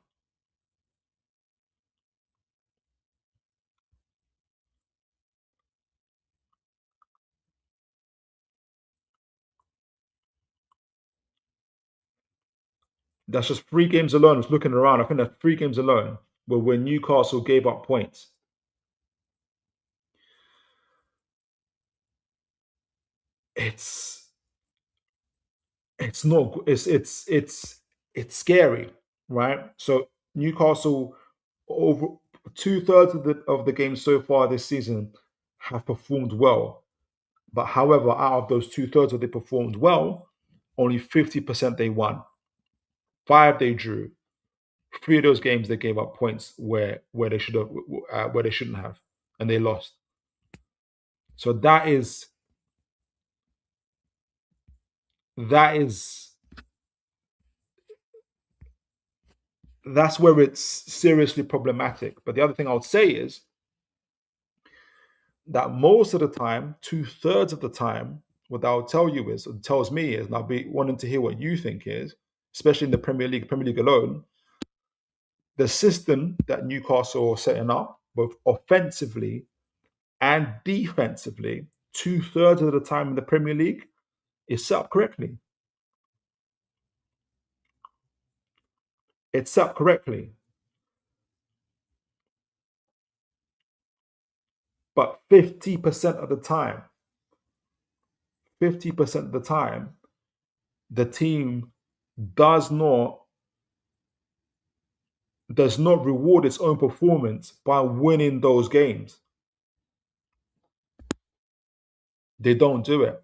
that's just 3 games alone. I was looking around. I think that's 3 games alone where Newcastle gave up points. It's not it's scary, right? So Newcastle over 2/3 of the games so far this season have performed well. But however, out of those 2/3 that they performed well, only 50% they won. 5 they drew. 3 of those games they gave up points where they should have where they shouldn't have, and they lost. So that is that's where it's seriously problematic. But the other thing I would say is that most of the time, 2/3 of the time, what I'll tell you is, it tells me is, and I'll be wanting to hear what you think is, especially in the Premier League alone, the system that Newcastle are setting up, both offensively and defensively, 2/3 of the time in the Premier League, is set up correctly. It's set up correctly. But 50% of the time, 50% of the time, the team does not reward its own performance by winning those games. They don't do it.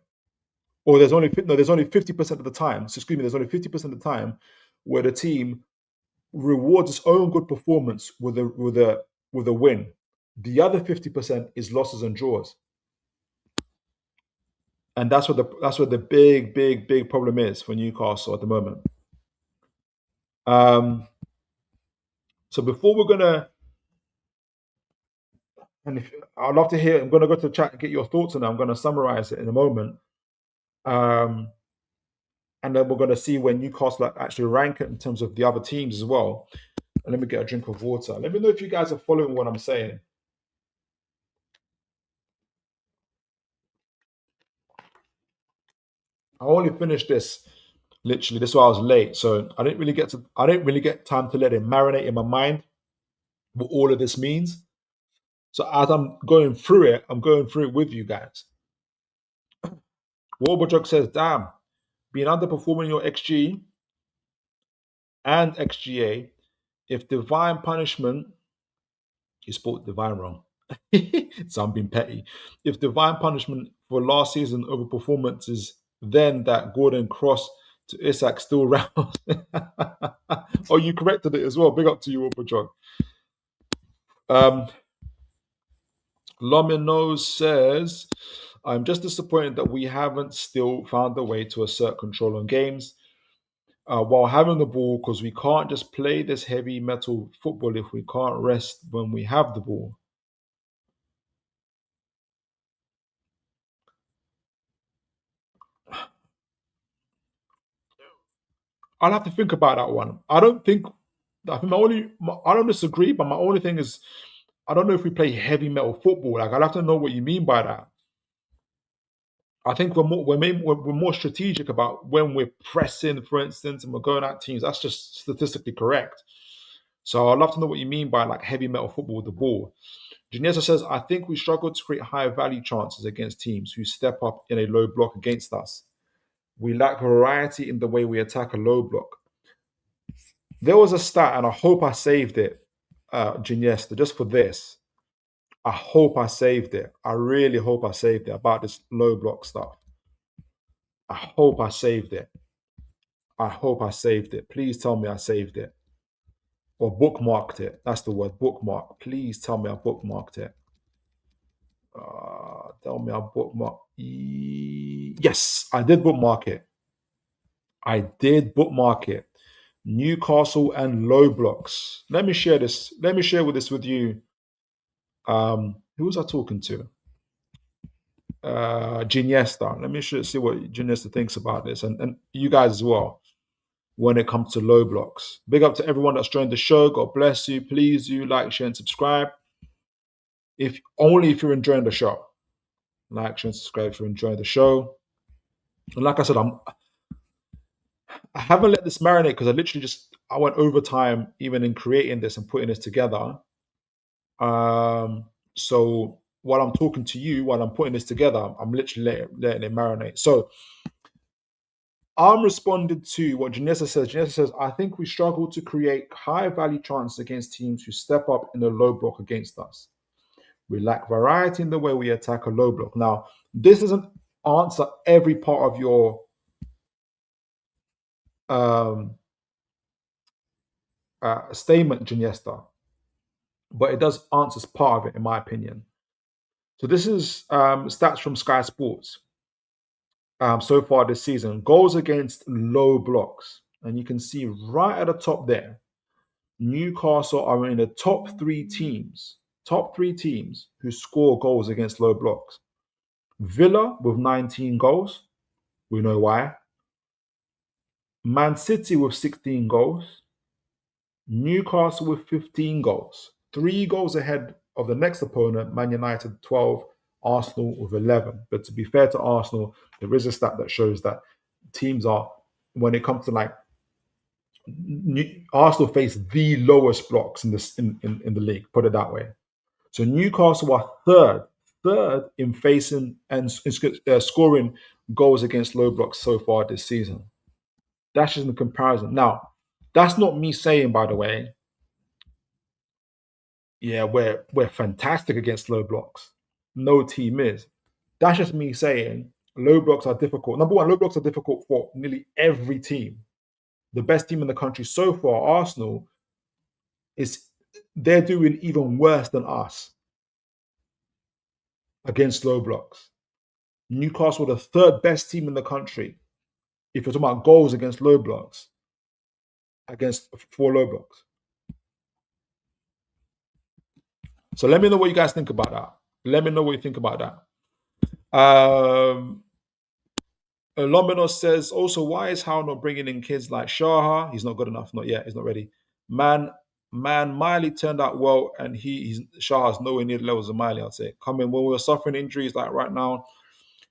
Or there's only 50% of the time. So excuse me, there's only 50% of the time where the team rewards its own good performance with a win. The other 50% is losses and draws. And that's what the big problem is for Newcastle at the moment. So before we're gonna, and if I'd love to hear, I'm gonna go to the chat and get your thoughts on it. I'm gonna summarize it in a moment. And then we're gonna see where Newcastle actually rank it in terms of the other teams as well. And let me get a drink of water. Let me know if you guys are following what I'm saying. I only finished this literally. This is why I was late, so I didn't really get time to let it marinate in my mind what all of this means. So as I'm going through it, I'm going through it with you guys. Warbajok says, "Damn, being underperforming your XG and XGA, if divine punishment, you spelled divine wrong." So I'm being petty. If divine punishment for last season over performances, then that Gordon cross to Isak still round. Oh, you corrected it as well. Big up to you, Warbajok. Lomino says, "I'm just disappointed that we haven't still found a way to assert control on games while having the ball, because we can't just play this heavy metal football if we can't rest when we have the ball." I'll have to think about that one. I don't think I think I don't disagree, but my only thing is, I don't know if we play heavy metal football. Like, I'd have to know what you mean by that. I think we're more strategic about when we're pressing, for instance, and we're going at teams. That's just statistically correct. So I'd love to know what you mean by like heavy metal football with the ball. Ginesa says, I think we struggle to create high value chances against teams who step up in a low block against us. We lack variety in the way we attack a low block. There was a stat, and I hope I saved it, Ginesta, just for this. I hope I saved it. I really hope I saved it about this low block stuff. I hope I saved it. I hope I saved it. Please tell me I saved it. Or bookmarked it. That's the word, bookmark. Please tell me I bookmarked it. Tell me I bookmarked. Yes, I did bookmark it. I did bookmark it. Newcastle and low blocks. Let me share this. Let me share this with you. Who was I talking to? Ginesta. Let me see what Ginesta thinks about this, and you guys as well. When it comes to low blocks, big up to everyone that's joined the show. God bless you. Please do like, share, and subscribe. If you're enjoying the show, like, share, and subscribe if you're enjoying the show. And like I said, I haven't let this marinate because I went overtime even in creating this and putting this together. So while I'm talking to you, while I'm putting this together, I'm literally letting it marinate. So I'm responding to what Janessa says. Janessa says, I think we struggle to create high value chances against teams who step up in a low block against us. We lack variety in the way we attack a low block. Now, this doesn't answer every part of your statement, Janessa, but it does answer part of it, in my opinion. So this is stats from Sky Sports. So far this season, goals against low blocks. And you can see right at the top there, Newcastle are in the top three teams who score goals against low blocks. Villa with 19 goals. We know why. Man City with 16 goals. Newcastle with 15 goals. 3 goals ahead of the next opponent, Man United 12, Arsenal with 11. But to be fair to Arsenal, there is a stat that shows that teams are, when it comes to like, Arsenal face the lowest blocks in the league, put it that way. So Newcastle are third in facing and scoring goals against low blocks so far this season. That's just in comparison. Now, that's not me saying, by the way, yeah, we're fantastic against low blocks. No team is. That's just me saying low blocks are difficult. Number one, low blocks are difficult for nearly every team. The best team in the country so far, Arsenal, they're doing even worse than us against low blocks. Newcastle, the third best team in the country, if you're talking about goals against low blocks, against 4 low blocks. So let me know what you guys think about that. Let me know what you think about that. Lominos says, also, why is Howe not bringing in kids like Shaha? He's not good enough. Not yet. He's not ready. Man, Miley turned out well, and Shaha's nowhere near the levels of Miley, I'd say. Coming when we're suffering injuries like right now,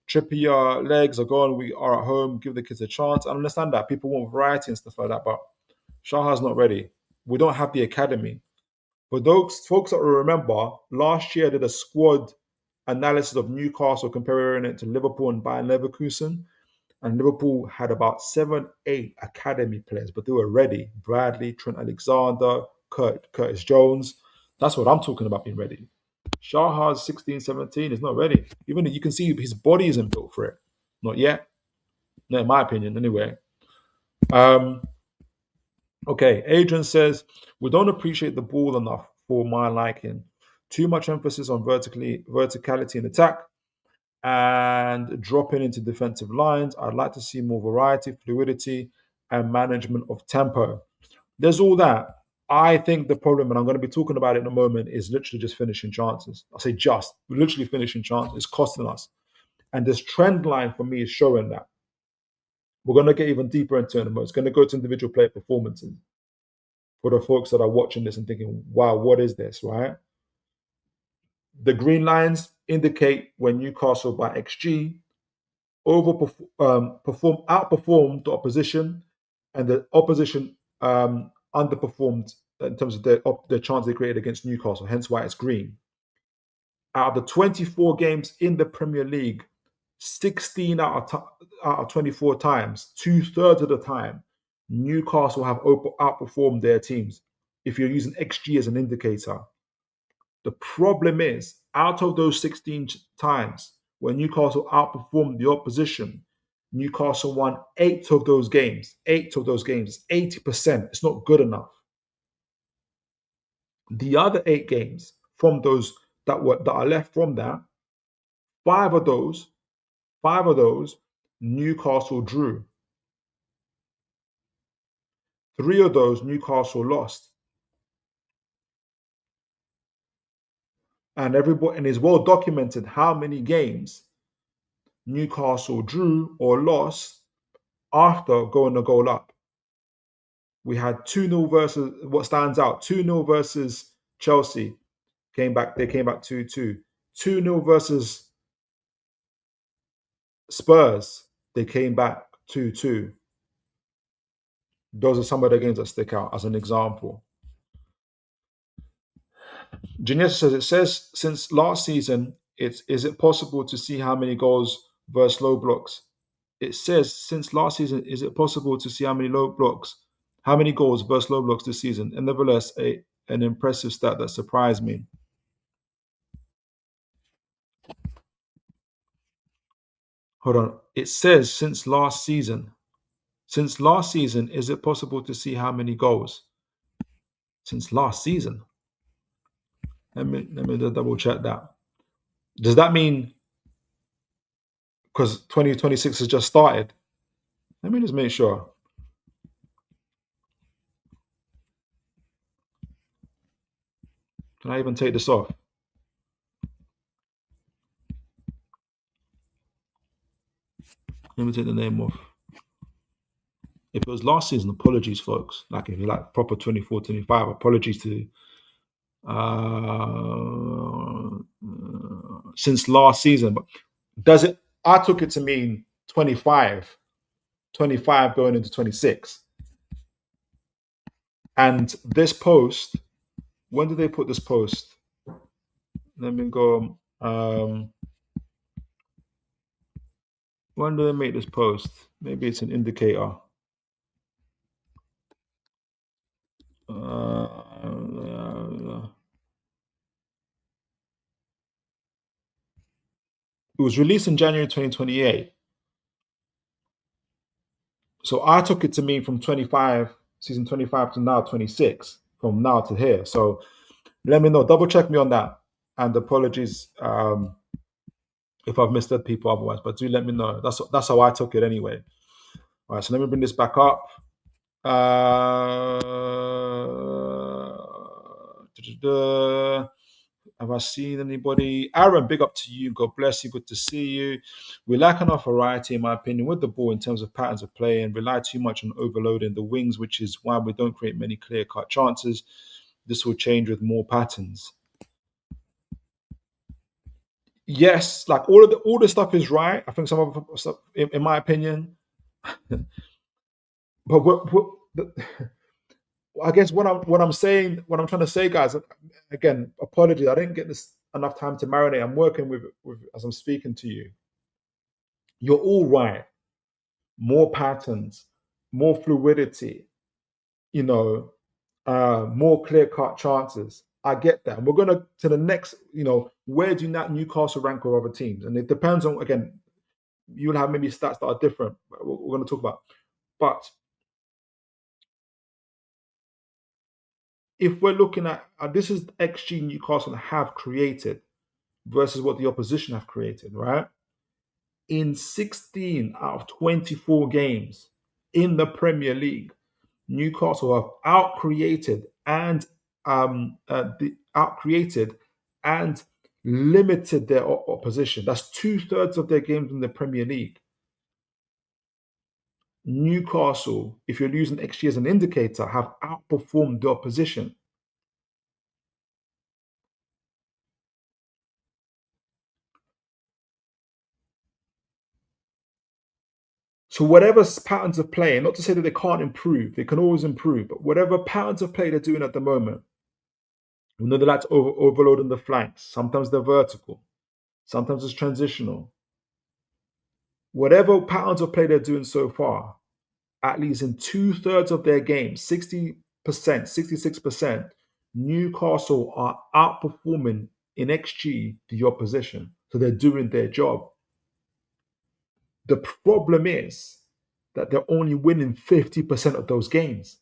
Trippier legs are gone. We are at home. Give the kids a chance. I understand that. People want variety and stuff like that, but Shaha's not ready. We don't have the academy. But those folks that will remember, last year I did a squad analysis of Newcastle comparing it to Liverpool and Bayern Leverkusen. And Liverpool had about 7, 8 academy players, but they were ready. Bradley, Trent Alexander, Curtis Jones. That's what I'm talking about being ready. Shaha's 16, 17 is not ready. Even you can see his body isn't built for it. Not yet. Not in my opinion, anyway. Okay, Adrian says, we don't appreciate the ball enough for my liking. Too much emphasis on verticality in attack and dropping into defensive lines. I'd like to see more variety, fluidity, and management of tempo. There's all that. I think the problem, and I'm going to be talking about it in a moment, is literally just finishing chances. I say literally finishing chances. It's costing us. And this trend line for me is showing that. We're going to get even deeper into it. It's going to go to individual player performances. for the folks that are watching this and thinking, wow, what is this, right? The green lines indicate when Newcastle by XG outperformed the opposition, and the opposition underperformed in terms of the chance they created against Newcastle. Hence why it's green. Out of the 24 games in the Premier League, 16 out of 24 times, 2/3 of the time, Newcastle have outperformed their teams. If you're using XG as an indicator, the problem is, out of those 16 times when Newcastle outperformed the opposition, Newcastle won 8 of those games. 8 of those games, 80%. It's not good enough. The other 8 games from those that are left from that, five of those, Newcastle drew. 3 of those Newcastle lost. And it's well documented how many games Newcastle drew or lost after going a goal up. We had 2-0 versus, what stands out, 2-0 versus Chelsea. They came back 2-2. 2-0 versus Spurs. They came back 2-2. Those are some of the games that stick out as an example. Janessa it says, since last season, is it possible to see how many goals versus low blocks? It says, since last season, is it possible to see how many goals versus low blocks this season? And nevertheless, an impressive stat that surprised me. Hold on. It says, since last season, is it possible to see how many goals? Since last season. Let me double check that. Does that mean because 2026 has just started? Let me just make sure. Can I even take this off? Let me take the name off. If it was last season, apologies, folks. Like if you like proper 24, 25, apologies to since last season. But does it? I took it to mean 25 going into 26. And this post, when did they put this post? Let me go. When do they make this post? Maybe it's an indicator. It was released in January 2028. So I took it to mean from 25, season 25 to now 26, from now to here. So let me know. Double check me on that. And apologies if I've misled people otherwise, but do let me know. That's how I took it anyway. All right, so let me bring this back up. Have I seen anybody? Aaron, big up to you. God bless you. Good to see you. We lack enough variety, in my opinion, with the ball in terms of patterns of play and rely too much on overloading the wings, which is why we don't create many clear-cut chances. This will change with more patterns. Yes, like all the stuff is right. I think some of the stuff, in my opinion, but I guess what I'm saying, what I'm trying to say, guys, again, apologies, I didn't get this enough time to marinate. I'm working with as I'm speaking to you. You're all right. More patterns, more fluidity, more clear-cut chances. I get that. And we're going to the next, where do Newcastle rank with other teams? And it depends on, again, you'll have maybe stats that are different. We're going to talk about. But if we're looking at, this is XG Newcastle have created versus what the opposition have created, right? In 16 out of 24 games in the Premier League, Newcastle have outcreated and limited their opposition. That's 2/3 of their games in the Premier League. Newcastle, if you're using XG as an indicator, have outperformed the opposition. So whatever patterns of play, and not to say that they can't improve, they can always improve, but whatever patterns of play they're doing at the moment, we know they like to overload on the flanks. Sometimes they're vertical, sometimes it's transitional. Whatever patterns of play they're doing so far, at least in 2/3 of their games, 60%, 66%, Newcastle are outperforming in XG the opposition. So they're doing their job. The problem is that they're only winning 50% of those games.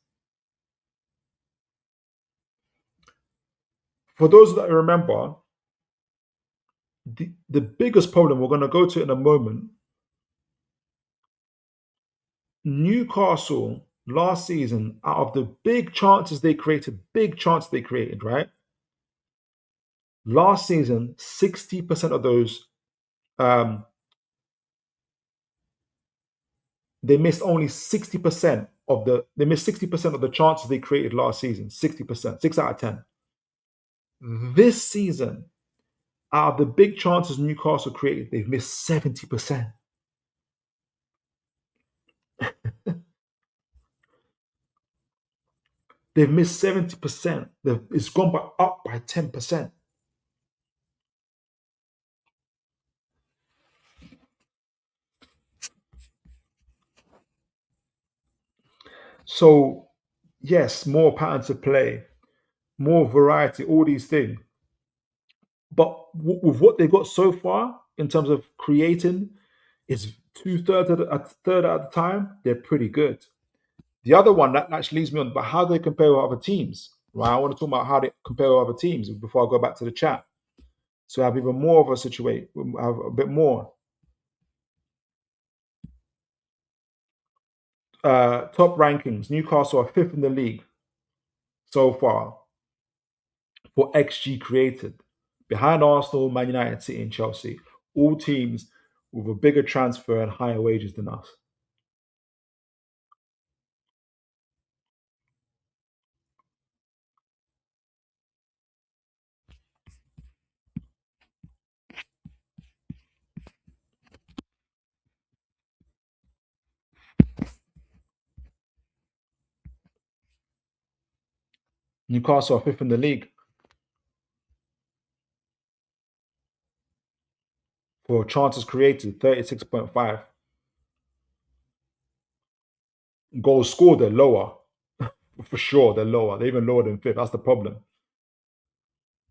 For those that remember, the biggest problem we're going to go to in a moment, Newcastle last season, out of the big chances they created, right? Last season, 60% of those, um, they missed 60% of the chances they created last season. 60%, 6 out of 10. This season, out of the big chances Newcastle created, they've missed 70%. They've missed 70%. It's gone up by 10%. So, yes, more patterns of play, more variety, all these things. But with what they've got so far in terms of creating, it's a third at the time. They're pretty good. The other one that actually leads me on, but how do they compare with other teams? Right, I want to talk about how they compare with other teams before I go back to the chat. So I have even more of a situation, have a bit more. Top rankings: Newcastle are fifth in the league so far for XG created, behind Arsenal, Man United, City, and Chelsea. All teams with a bigger transfer and higher wages than us. Newcastle are fifth in the league for chances created, 36.5. Goals scored, they're lower. For sure, they're lower. They're even lower than fifth. That's the problem.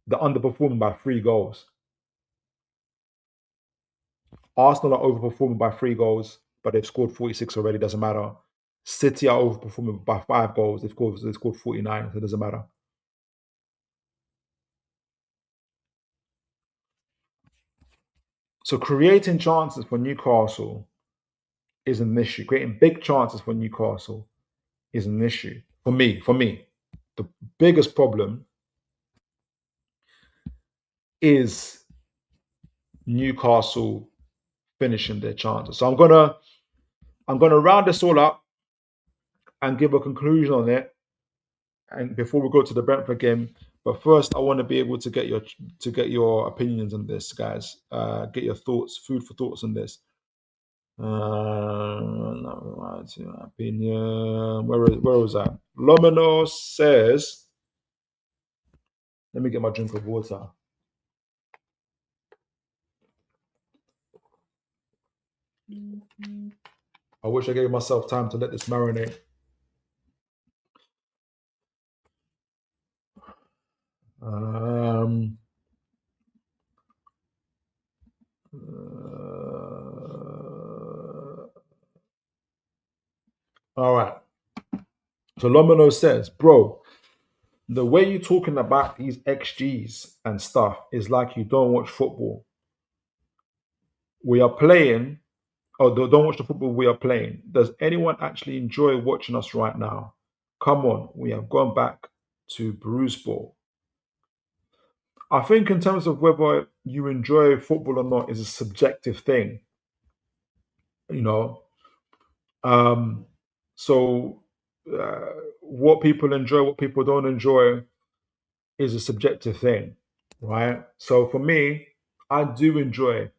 They're underperforming by 3 goals. Arsenal are overperforming by 3 goals, but they've scored 46 already. Doesn't matter. City are overperforming by 5 goals. They scored 49, so it doesn't matter. So creating chances for Newcastle is an issue. Creating big chances for Newcastle is an issue. For me, the biggest problem is Newcastle finishing their chances. So I'm gonna round this all up and give a conclusion on it. And before we go to the Brentford game, but first I want to be able to get your opinions on this, guys. Get your thoughts, food for thoughts on this. Opinion. Where was that? Lomino says, let me get my drink of water. I wish I gave myself time to let this marinate. All right. So Lomino says, bro, the way you're talking about these XGs and stuff is like you don't watch football. We are playing, or don't watch the football we are playing. Does anyone actually enjoy watching us right now? Come on, we have gone back to Bruce ball. I think in terms of whether you enjoy football or not is a subjective thing. You know, Um, so what people enjoy, what people don't enjoy, is a subjective thing, right? So for me, I do enjoy,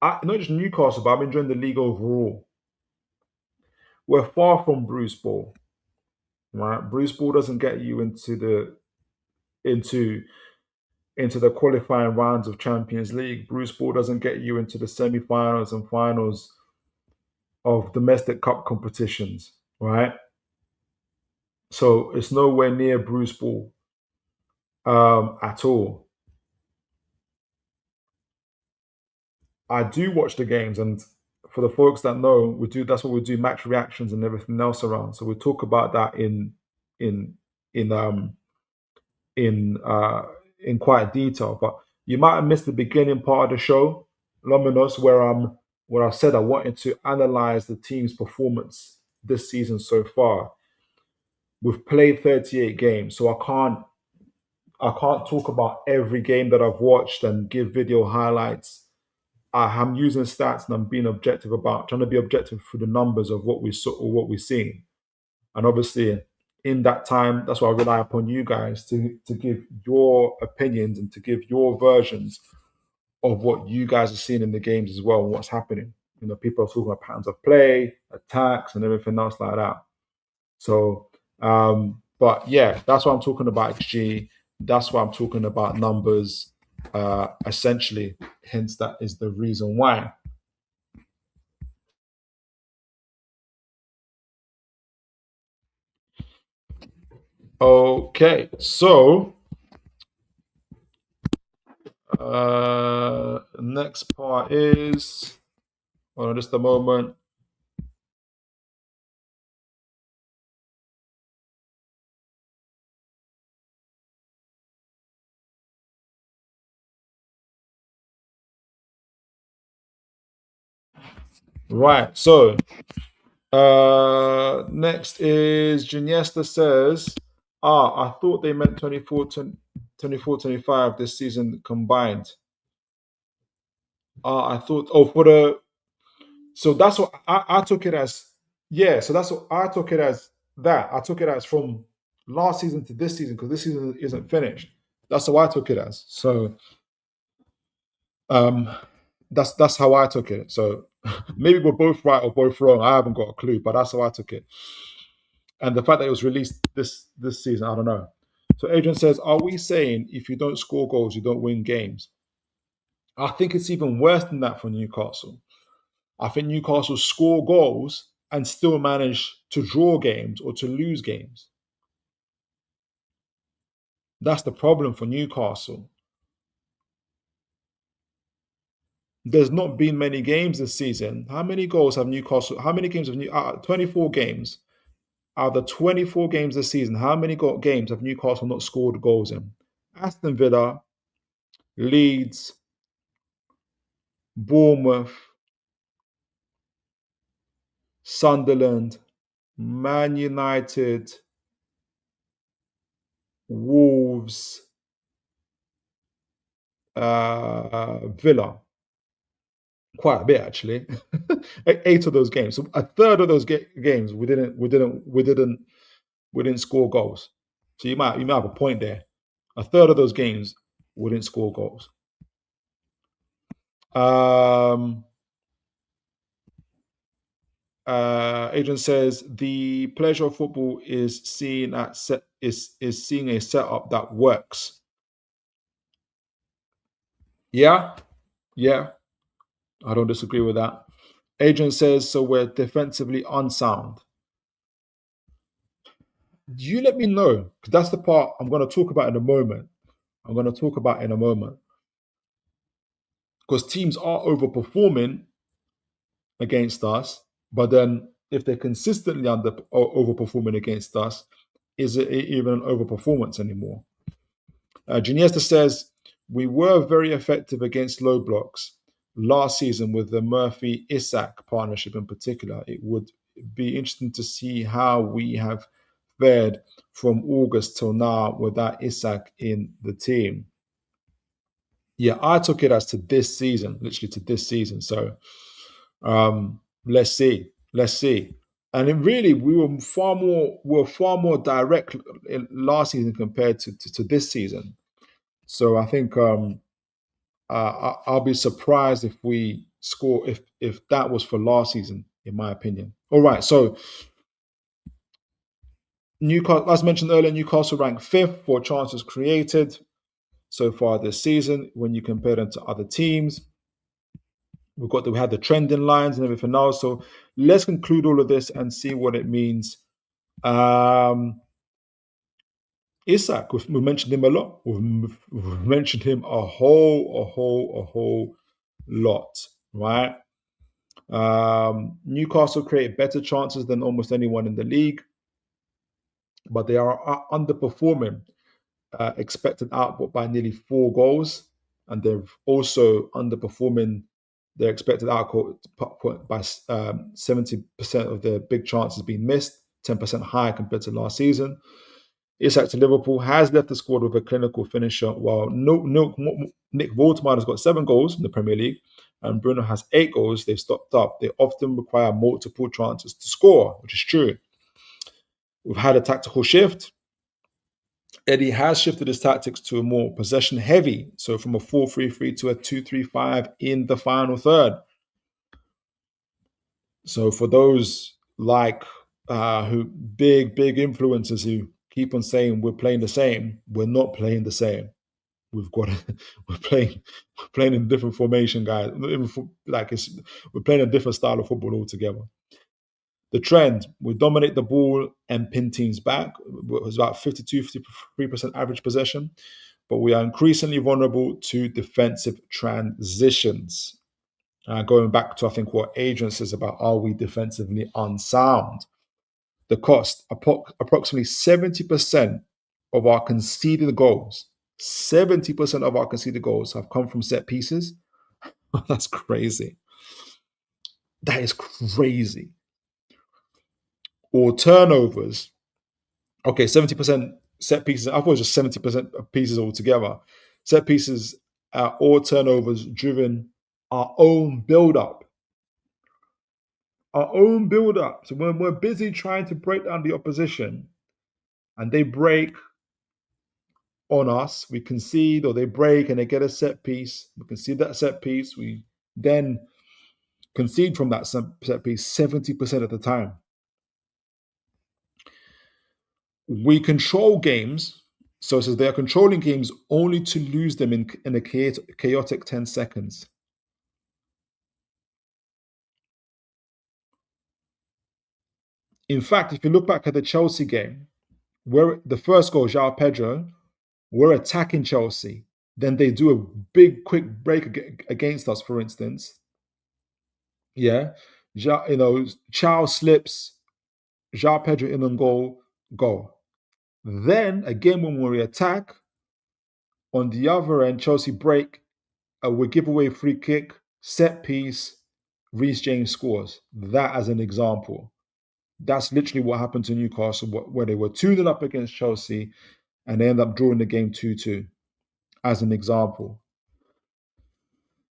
not just Newcastle, but I'm enjoying the league overall. We're far from Bruce Ball, right? Bruce Ball doesn't get you into into the qualifying rounds of Champions League. Bruce Ball doesn't get you into the semi-finals and finals of domestic cup competitions, right? So it's nowhere near Bruce Ball at all. I do watch the games, and for the folks that know, we do. That's what we do: match reactions and everything else around. So we talk about that in in um in uh in quite detail. But you might have missed the beginning part of the show, Luminous, where I said I wanted to analyze the team's performance this season so far. We've played 38 games, so I can't talk about every game that I've watched and give video highlights. I'm using stats and I'm being objective about trying to be objective through the numbers of what we saw or what we've seen. And obviously, in that time, that's why I rely upon you guys to give your opinions and to give your versions of what you guys are seeing in the games as well and what's happening. People are talking about patterns of play, attacks, and everything else like that. So, but yeah, that's why I'm talking about XG. That's why I'm talking about numbers. Essentially, hence that is the reason why. Okay, so next part is, hold on just a moment. Right, so next is Janiesta says, I thought they meant 24-25 this season combined. I thought, for the, so that's what I took it as. Yeah, so that's what I took it as. That I took it as from last season to this season because this season isn't finished. That's how I took it as. So um, that's how I took it. So maybe we're both right or both wrong. I haven't got a clue, but that's how I took it. And the fact that it was released this season, I don't know. So Adrian says, "Are we saying if you don't score goals, you don't win games?" I think it's even worse than that for Newcastle. I think Newcastle score goals and still manage to draw games or to lose games. That's the problem for Newcastle. There's not been many games this season. How many goals have Newcastle? How many games have 24 games? Out of the 24 games this season, how many games have Newcastle not scored goals in? Aston Villa, Leeds, Bournemouth, Sunderland, Man United, Wolves, Villa. Quite a bit actually. 8 of those games. So a third of those games we didn't score goals. So you might have a point there. A third of those games we didn't score goals. Adrian says the pleasure of football is seeing seeing a setup that works. Yeah, yeah, I don't disagree with that. Adrian says so. We're defensively unsound. You let me know because that's the part I'm going to talk about in a moment. Because teams are overperforming against us, but then if they're consistently overperforming against us, is it even an overperformance anymore? Janiesta says we were very effective against low blocks last season with the Murphy Isak partnership in particular. It would be interesting to see how we have fared from August till now without Isak in the team. Yeah, I took it as to this season, literally to this season. So let's see. And it really, we were far more direct last season compared to this season. So I think I'll be surprised if we score if that was for last season, in my opinion. All right, so Newcastle, as mentioned earlier, Newcastle ranked fifth for chances created so far this season. When you compare them to other teams, we had the trending lines and everything else. So let's conclude all of this and see what it means. Isak, we mentioned him a lot. We've mentioned him a whole lot, right? Newcastle create better chances than almost anyone in the league, but they are underperforming expected output by nearly 4 goals, and they're also underperforming their expected output by 70% of their big chances being missed, 10% higher compared to last season. Isak to Liverpool has left the squad with a clinical finisher, while Nick Voldemar has got 7 goals in the Premier League and Bruno has 8 goals. They've stopped up. They often require multiple chances to score, which is true. We've had a tactical shift. Eddie has shifted his tactics to a more possession heavy, so from a 4-3-3 to a 2-3-5 in the final third. So for those like who big influencers who keep on saying we're playing the same, we're not playing the same. We're playing in a different formation, guys. We're playing a different style of football altogether. The trend, we dominate the ball and pin teams back. It was about 52-53% average possession, but we are increasingly vulnerable to defensive transitions. Going back to, I think, what Adrian says about are we defensively unsound? The cost, approximately 70% of our conceded goals, 70% of our conceded goals have come from set pieces. That's crazy. That is crazy. Or turnovers. Okay, 70% set pieces. I thought it was just 70% of pieces altogether. Set pieces or turnovers driven our own build-up. Our own build-up. So when we're busy trying to break down the opposition and they break on us, we concede, or they break and they get a set piece. We concede that set piece. We then concede from that set piece 70% of the time. We control games. So it says they are controlling games only to lose them in a chaotic 10 seconds. In fact, if you look back at the Chelsea game, where the first goal, João Pedro, we're attacking Chelsea. Then they do a big, quick break against us, for instance. Yeah. Chow slips, João Pedro in on goal. Then, again, when we attack, on the other end, Chelsea break, we give away a free kick, set piece, Reece James scores. That as an example. That's literally what happened to Newcastle, where they were 2-0 up against Chelsea and they end up drawing the game 2-2, as an example.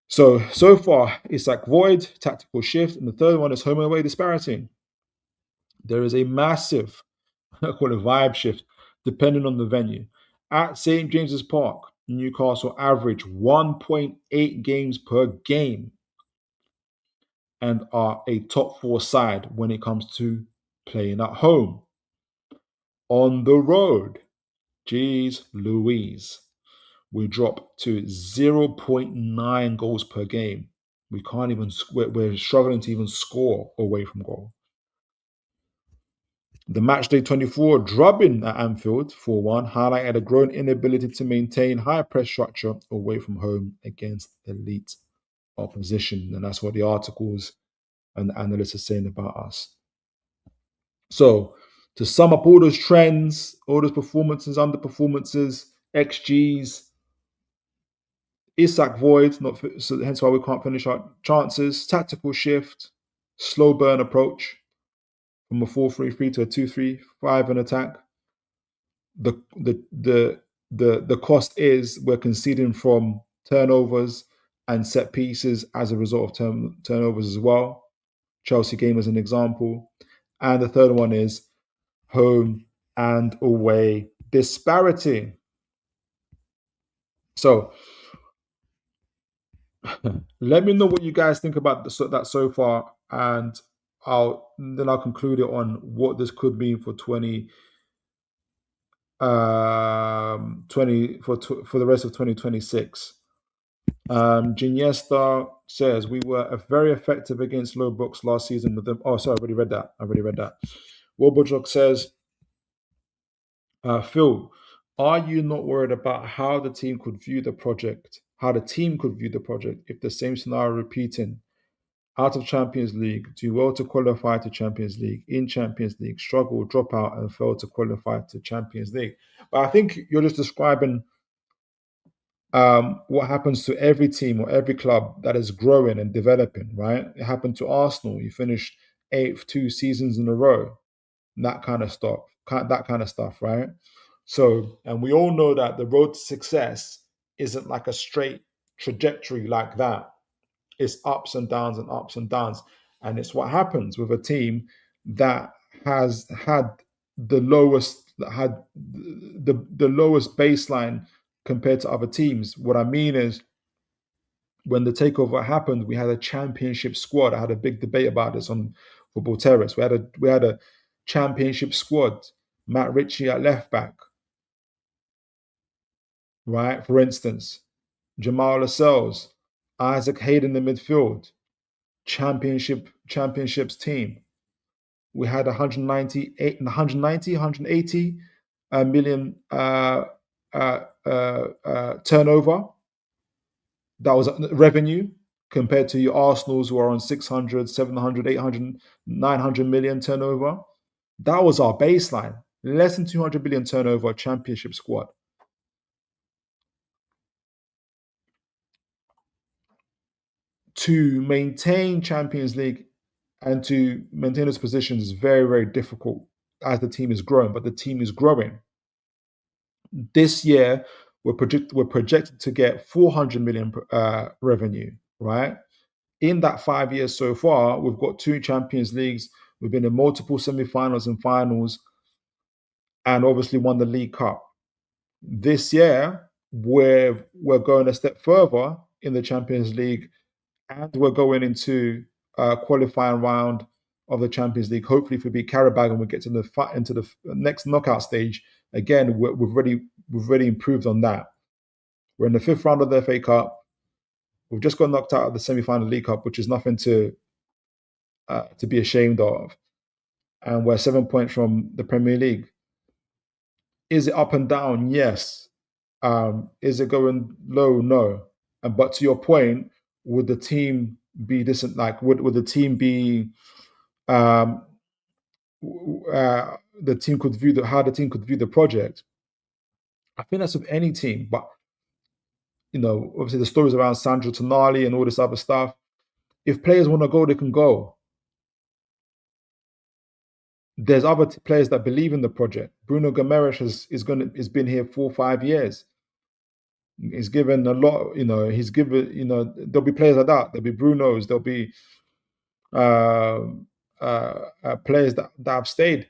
So far, it's like void, tactical shift, and the third one is home and away disparity. There is a massive, I call it vibe shift, depending on the venue. At St. James's Park, Newcastle average 1.8 games per game and are a top 4 side when it comes to playing at home. On the road, geez Louise, we drop to 0.9 goals per game. We're struggling to even score away from goal. The matchday 24 drubbing at Anfield 4-1 highlighted a growing inability to maintain high press structure away from home against elite opposition. And that's what the articles and the analysts are saying about us. So to sum up all those trends, all those performances, underperformances, XGs, Isak void, so hence why we can't finish our chances, tactical shift, slow burn approach from a 4-3-3 to a 2-3-5 in attack. The cost is we're conceding from turnovers and set pieces as a result of turnovers as well. Chelsea game as an example. And the third one is home and away disparity. So let me know what you guys think about that so far, and I'll conclude it on what this could mean for 20 for the rest of 2026. Giniesta says we were very effective against low blocks last season with them. Oh, sorry, I already read that. Wobojok says, Phil, are you not worried about how the team could view the project? How the team could view the project if the same scenario repeating? Out of Champions League, do well to qualify to Champions League. In Champions League, struggle, drop out, and fail to qualify to Champions League. But I think you're just describing what happens to every team or every club that is growing and developing, right? It happened to Arsenal. You finished eighth 2 seasons in a row. That kind of stuff. That kind of stuff, right? So, and we all know that the road to success isn't like a straight trajectory like that. It's ups and downs and ups and downs. And it's what happens with a team that has had the lowest lowest baseline compared to other teams. What I mean is, when the takeover happened, we had a championship squad. I had a big debate about this on Football Terrace. We had a championship squad. Matt Ritchie at left back, right? For instance, Jamal Lascelles, Isaac Hayden in the midfield, championships team. We had 180 million turnover. That was revenue compared to your Arsenals who are on 600, 700, 800, 900 million turnover. That was our baseline. Less than 200 billion turnover championship squad. To maintain Champions League and to maintain those positions is very, very difficult as the team is growing, but the team is growing. This year, we're projected to get 400 million revenue, right? In that 5 years so far, we've got 2 Champions Leagues, we've been in multiple semi-finals and finals, and obviously won the League Cup. This year, we're going a step further in the Champions League, and we're going into a qualifying round of the Champions League. Hopefully, if we beat Carabao and we get to into the next knockout stage, again, we've already improved on that. We're in the 5th round of the FA Cup. We've just got knocked out of the semi-final League Cup, which is nothing to be ashamed of. And we're 7 points from the Premier League. Is it up and down? Yes. Is it going low? No. But to your point, would the team be decent? Like, would the team be? The team could view how the team could view the project. I think that's with any team, but obviously the stories around Sandro Tonali and all this other stuff. If players want to go, they can go. There's other players that believe in the project. Bruno Gomes has been here 4 or 5 years. He's given a lot. He's given. There'll be players like that. There'll be Brunos. There'll be players that have stayed.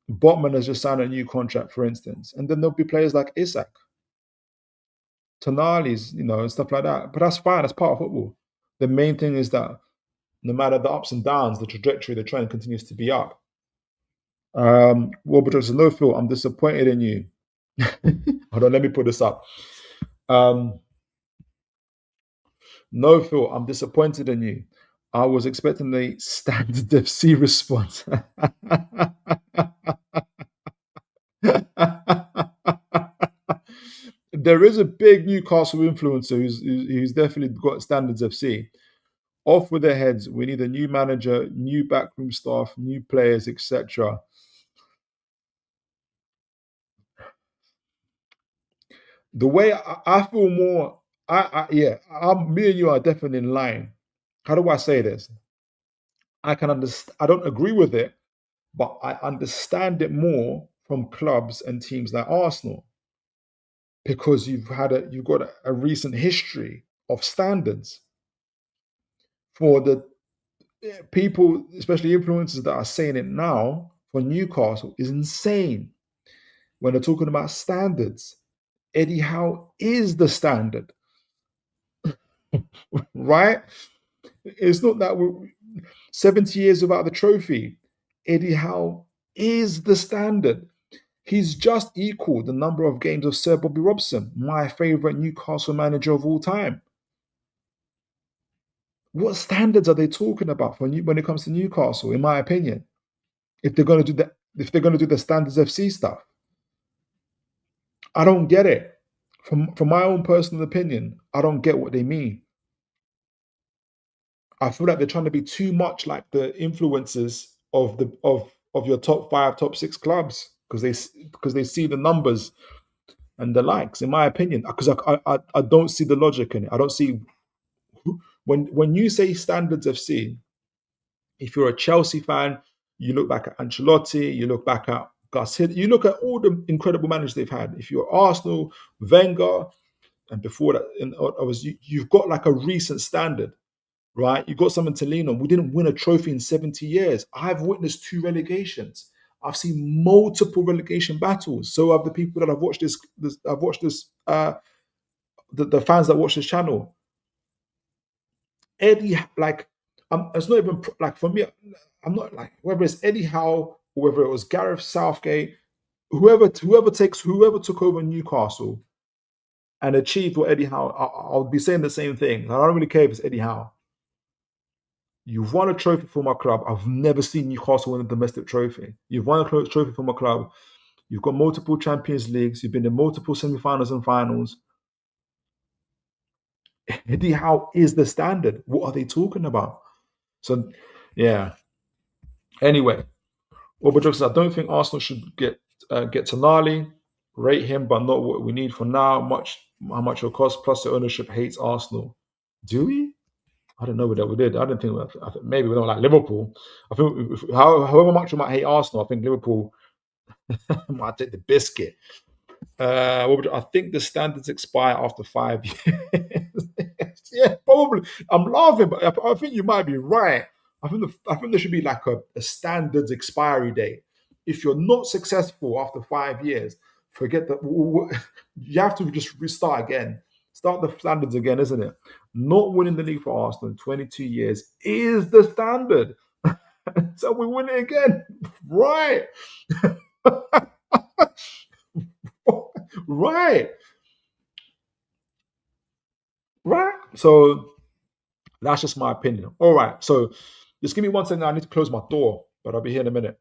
Botman has just signed a new contract, for instance, and then there'll be players like Isak, Tonali's, and stuff like that. But that's fine. That's part of football. The main thing is that no matter the ups and downs, the trajectory, the trend continues to be up. Well, but there's no Phil, I'm disappointed in you. Hold on, let me put this up. No, Phil, I'm disappointed in you. I was expecting a standard FC response. There is a big Newcastle influencer who's definitely got standards FC. Off with their heads. We need a new manager, new backroom staff, new players, etc. The way I feel more, me and you are definitely in line. How do I say this? I can understand. I don't agree with it, but I understand it more from clubs and teams like Arsenal, because you've got a recent history of standards. For the people, especially influencers that are saying it now for Newcastle, is insane when they're talking about standards. Eddie Howe is the standard, right? It's not that we're 70 years without the trophy. Eddie Howe is the standard. He's just equaled the number of games of Sir Bobby Robson, my favourite Newcastle manager of all time. What standards are they talking about when it comes to Newcastle? In my opinion, if they're going to do the standards FC stuff, I don't get it. From my own personal opinion, I don't get what they mean. I feel like they're trying to be too much like the influencers of your top 5, top 6 clubs because they see the numbers and the likes. In my opinion, because I don't see the logic in it. I don't see when you say standards FC. If you're a Chelsea fan, you look back at Ancelotti, you look back at Gus Hill, you look at all the incredible managers they've had. If you're Arsenal, Wenger, and before that, you've got like a recent standard, right? You've got something to lean on. We didn't win a trophy in 70 years. I've witnessed 2 relegations. I've seen multiple relegation battles. So have the people that I've watched the fans that watch this channel. Eddie, like, it's not even like for me. I'm not like whether it's Eddie Howe or whether it was Gareth Southgate, whoever took over Newcastle and achieved what Eddie Howe. I'll be saying the same thing. I don't really care if it's Eddie Howe. You've won a trophy for my club. I've never seen Newcastle win a domestic trophy. You've won a trophy for my club. You've got multiple Champions Leagues. You've been in multiple semi-finals and finals. Eddie Howe is the standard. What are they talking about? So, yeah. Anyway, I don't think Arsenal should get Tonali, rate him, but not what we need for now. How much it'll cost? Plus, the ownership hates Arsenal. Do we? I don't know whether we did. I don't think maybe we don't like Liverpool. I think however much we might hate Arsenal, I think Liverpool might take the biscuit. I think the standards expire after 5 years. Yeah, probably. I'm laughing, but I think you might be right. I think there should be like a standards expiry date. If you're not successful after 5 years, forget that. You have to just restart again. Start the standards again, isn't it? Not winning the league for Arsenal in 22 years is the standard. So we win it again. Right. Right. Right. So that's just my opinion. All right. So just give me 1 second. I need to close my door, but I'll be here in a minute.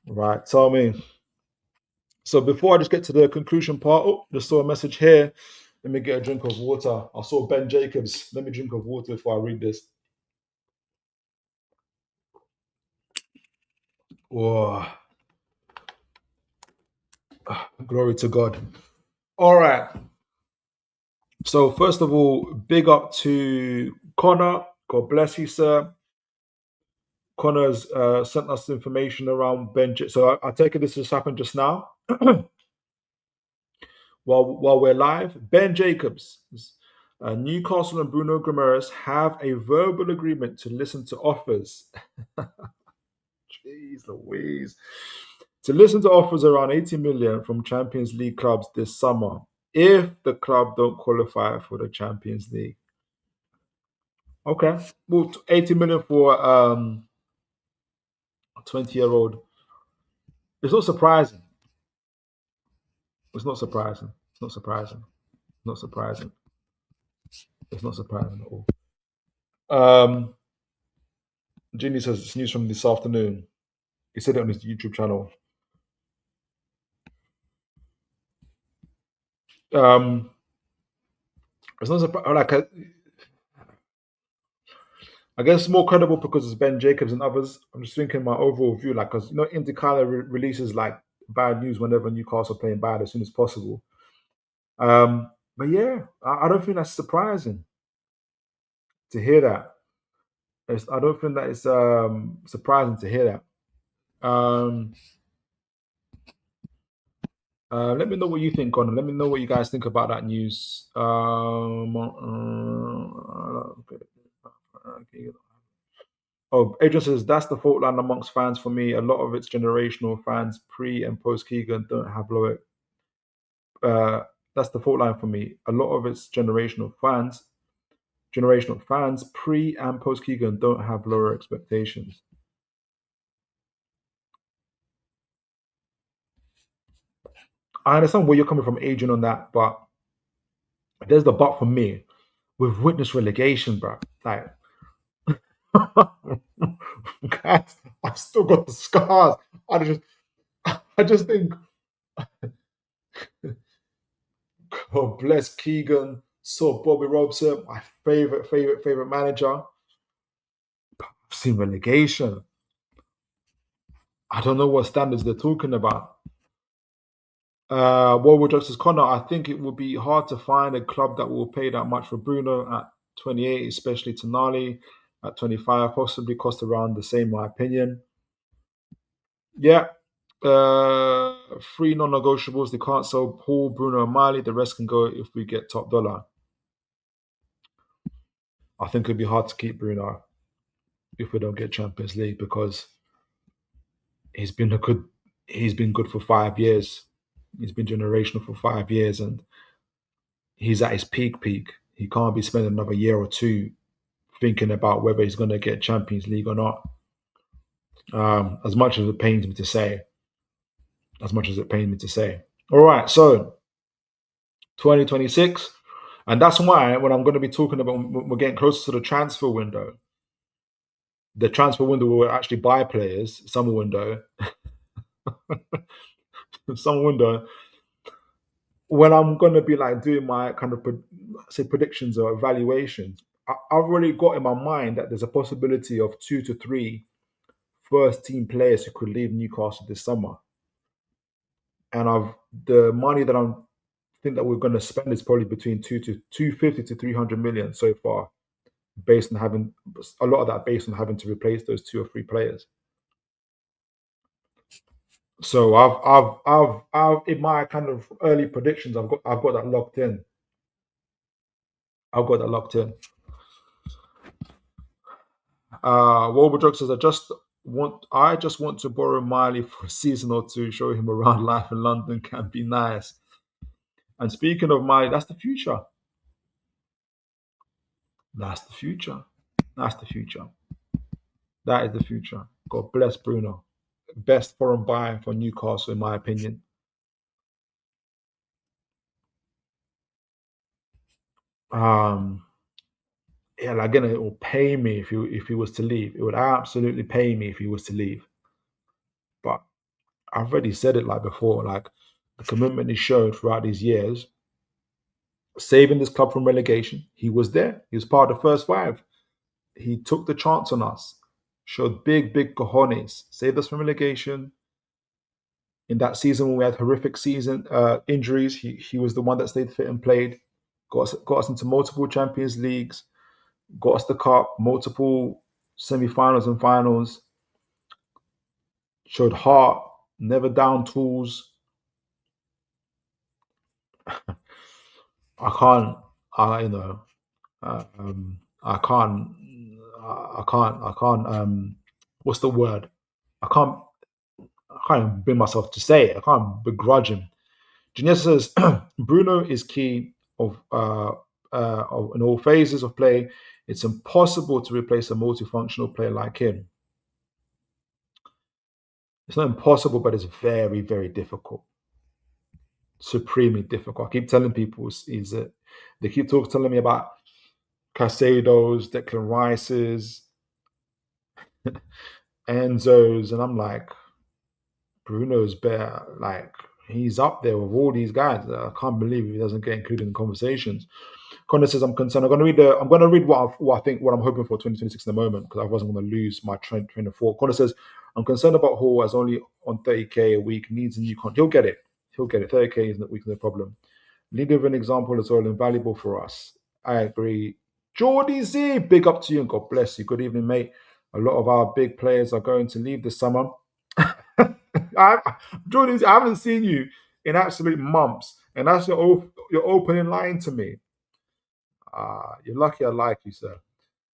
Right. Tell me. So before I just get to the conclusion part, just saw a message here. Let me get a drink of water. I saw Ben Jacobs. Let me drink of water before I read this. Oh, glory to God. All right. So first of all, big up to Connor. God bless you, sir. Connor's sent us information around Ben. So I take it this just happened just now. while we're live, Ben Jacobs, Newcastle and Bruno Guimaraes have a verbal agreement to listen to offers. Jeez Louise. To listen to offers around 80 million from Champions League clubs this summer if the club don't qualify for the Champions League. Okay. Well, 80 million for a 20-year-old. It's not surprising. It's not surprising. It's not surprising. It's not surprising. It's not surprising at all. Ginny says it's news from this afternoon. He said it on his YouTube channel. It's not like I guess it's more credible because it's Ben Jacobs and others. I'm just thinking my overall view, like because Indy kind of releases like bad news whenever Newcastle are playing bad as soon as possible. But But yeah, I don't think that's surprising to hear that. I don't think that it's surprising to hear that. Let me know what you think, Gordon. Let me know what you guys think about that news. Oh, Adrian says that's the fault line amongst fans for me. A lot of it's generational. Fans pre and post Keegan don't have lower. That's the fault line for me. A lot of it's generational. Fans pre and post Keegan don't have lower expectations. I understand where you're coming from, Adrian, on that, but there's the but for me. We've witnessed relegation, bro. Like, guys, I've still got the scars. I just think, God bless Keegan, saw Bobby Robson, my favorite manager. I've seen relegation. I don't know what standards they're talking about. World Justice Connor, I think it would be hard to find a club that will pay that much for Bruno at 28, especially Tonali at 25, possibly cost around the same, in my opinion. Yeah. 3 non-negotiables. They can't sell Paul, Bruno, and Miley. The rest can go if we get top dollar. I think it'd be hard to keep Bruno if we don't get Champions League because he's been good for 5 years. He's been generational for 5 years, and he's at his peak. He can't be spending another year or two thinking about whether he's going to get Champions League or not. As much as it pains me to say. All right, so 2026, and that's why when I'm going to be talking about, we're getting closer to the transfer window. The transfer window will actually buy players. Summer window. When I'm going to be like doing my kind of predictions or evaluations, I've already got in my mind that there's a possibility of 2 to 3 first team players who could leave Newcastle this summer. And the money that I think that we're going to spend is probably between 250 to 300 million so far, based on having a lot of that based on having to replace those 2 or 3 players. So I've in my kind of early predictions, I've got that locked in. Wolberdrug says, I just want to borrow Miley for a season or two, show him around life in London can be nice. And speaking of Miley, that's the future. That is the future. God bless Bruno. Best foreign buy for Newcastle, in my opinion. Yeah, like, again, it will pay me if he was to leave. It would absolutely pay me if he was to leave. But I've already said it like before, like the commitment he showed throughout these years, saving this club from relegation. He was there. He was part of the first 5. He took the chance on us, showed big cojones, saved us from relegation. In that season when we had horrific injuries, he was the one that stayed fit and played, got us into multiple Champions Leagues, got us the cup, multiple semi-finals and finals, showed heart, never down tools. I can't, what's the word? I can't even bring myself to say it. I can't begrudge him. Janessa says, Bruno is key of in all phases of play. It's impossible to replace a multifunctional player like him. It's not impossible, but it's very, very difficult. Supremely difficult. I keep telling people they keep telling me about Casados, Declan Rice's, Enzo's, and I'm like, Bruno's better. Like, he's up there with all these guys. I can't believe he doesn't get included in conversations. Connor says, I'm concerned. I'm going to read what I'm hoping for 2026 in a moment, because I wasn't going to lose my train of thought. Connor says, I'm concerned about Hall as only on 30k a week, needs a new contract. He'll get it. 30k isn't a problem. Lead of an example as well, invaluable for us. I agree. Geordie Z, big up to you and God bless you. Good evening, mate. A lot of our big players are going to leave this summer. Geordie Z, I haven't seen you in absolute months, and that's your opening line to me. You're lucky I like you, sir.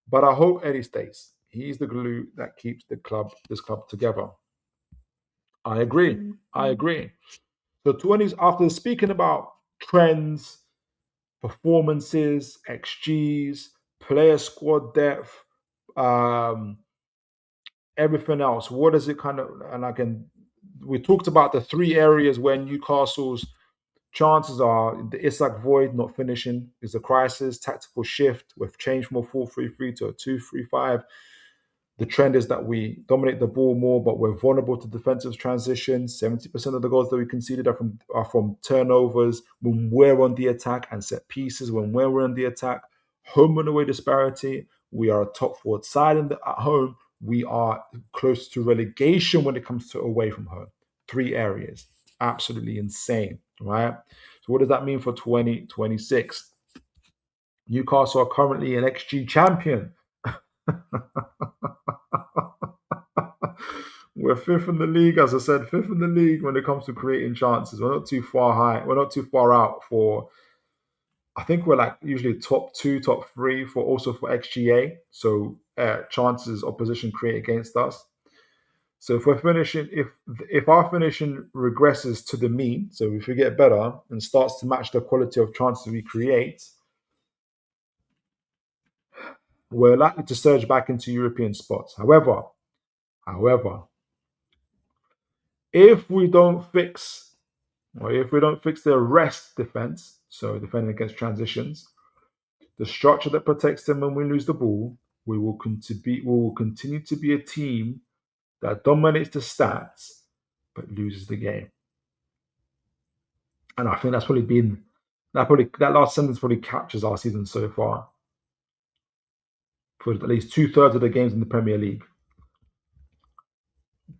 But I hope Eddie stays. He's the glue that keeps this club together. I agree. I agree. So 20s, after speaking about trends, performances, XGs, player squad depth, um, everything else, what does it kind of, and we talked about the three areas where Newcastle's chances are: the Isak void not finishing is a crisis, tactical shift, we've changed from a 4-3-3 to a 2-3-5. The trend is that we dominate the ball more, but we're vulnerable to defensive transitions. 70% of the goals that we conceded are from turnovers when we're on the attack, and set pieces when we're on the attack. Home and away disparity. We are a top forward side at home. We are close to relegation when it comes to away from home. Three areas. Absolutely insane, right? So what does that mean for 2026? Newcastle are currently an XG champion. We're fifth in the league, as I said, fifth in the league when it comes to creating chances. We're not too far high. We're not too far out for. I think we're like usually top two, top three for XGA. So chances opposition create against us. So if we're finishing, if our finishing regresses to the mean, so if we get better and starts to match the quality of chances we create, we're likely to surge back into European spots. However, if we don't fix the rest defense, so defending against transitions, the structure that protects them when we lose the ball, we will continue to be a team that dominates the stats but loses the game. And I think that's probably been that last sentence probably captures our season so far. For at least 2/3 of the games in the Premier League,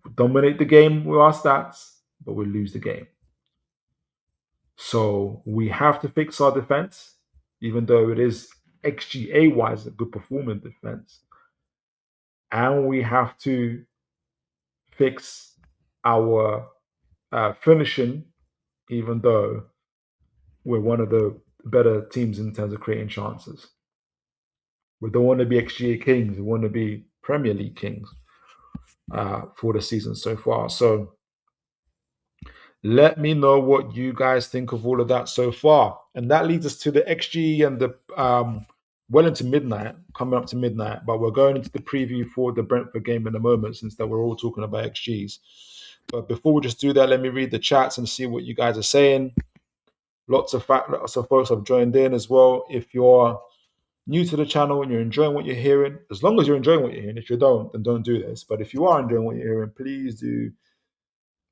we dominate the game with our stats, but we lose the game. So we have to fix our defense, even though it is XGA wise a good performing defense. And we have to fix our finishing, even though we're one of the better teams in terms of creating chances. We don't want to be XGA kings, we want to be Premier League kings for the season so far. So let me know what you guys think of all of that so far. And that leads us to the XG and the well into midnight, coming up to midnight. But we're going into the preview for the Brentford game in a moment, since that we're all talking about XGs. But before we just do that, let me read the chats and see what you guys are saying. Lots of folks have joined in as well. If you're new to the channel and you're enjoying what you're hearing, as long as you're enjoying what you're hearing, if you don't, then don't do this. But if you are enjoying what you're hearing, please do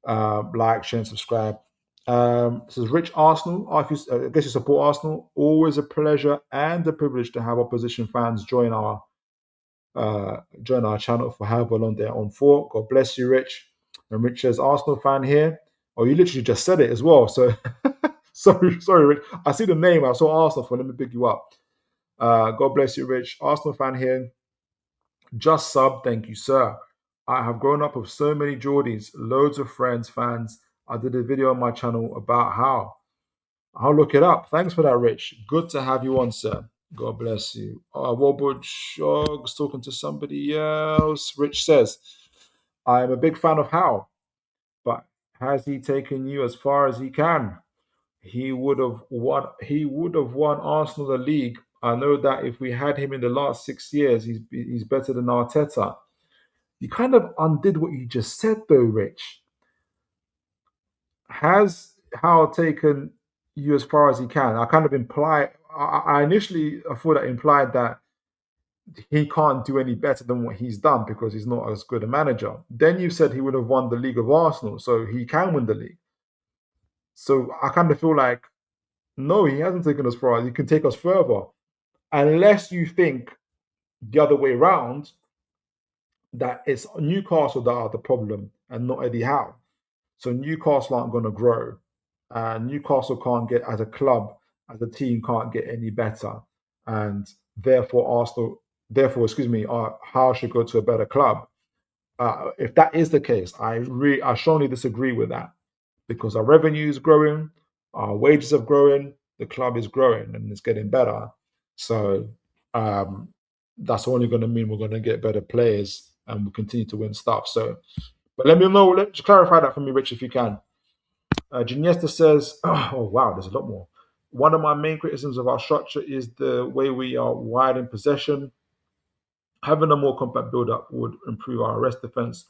like, share, and subscribe. This is Rich Arsenal. I guess you support Arsenal. Always a pleasure and a privilege to have opposition fans join our channel for however long they're on for. God bless you, Rich. And Rich says, Arsenal fan here. Oh, you literally just said it as well. So sorry, Rich. I see the name. I saw Arsenal for. Let me pick you up. God bless you, Rich. Arsenal fan here. Just sub. Thank you, sir. I have grown up with so many Geordies, loads of friends, fans. I did a video on my channel about how. I'll look it up. Thanks for that, Rich. Good to have you on, sir. God bless you. Warburg Shog's talking to somebody else. Rich says, I am a big fan of Howe, but has he taken you as far as he can? He would have won Arsenal the league. I know that if we had him in the last 6 years, he's better than Arteta. You kind of undid what you just said, though, Rich. Has Howe taken you as far as he can? I kind of I initially thought that implied that he can't do any better than what he's done because he's not as good a manager. Then you said he would have won the league of Arsenal, so he can win the league. So I kind of feel like, no, he hasn't taken us far. He can take us further. Unless you think the other way around, that it's Newcastle that are the problem and not Eddie Howe. So Newcastle aren't going to grow Newcastle can't get, as a club, as a team, can't get any better, and therefore, excuse me, Howe should go to a better club. If that is the case, I strongly disagree with that, because our revenue is growing, our wages are growing, the club is growing and it's getting better. So um, that's only going to mean we're going to get better players and we'll continue to win stuff. So, but let me know. Let's clarify that for me, Rich, if you can. Ginesta says, oh wow, there's a lot more. One of my main criticisms of our structure is the way we are wide in possession. Having a more compact build-up would improve our arrest defense,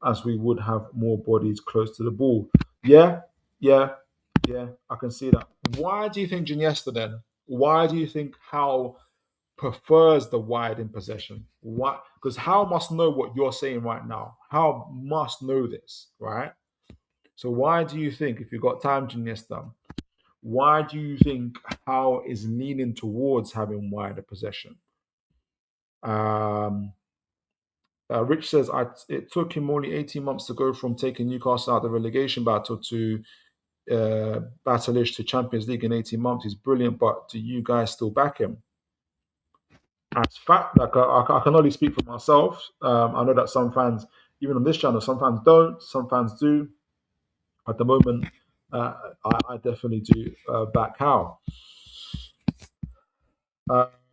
as we would have more bodies close to the ball. Yeah, yeah, yeah, I can see that. Why do you think Ginesta then? Why do you think Howe prefers the wide in possession? Why? Because Howe must know what you're saying right now. Howe must know this, right? So why do you think, if you've got time, Ginesta, why do you think Howe is leaning towards having wider possession? Rich says, it took him only 18 months to go from taking Newcastle out of the relegation battle to battle-ish to Champions League in 18 months. He's brilliant, but do you guys still back him? As fact, like I can only speak for myself. I know that some fans, even on this channel, some fans don't, some fans do. At the moment, I definitely do back Howe.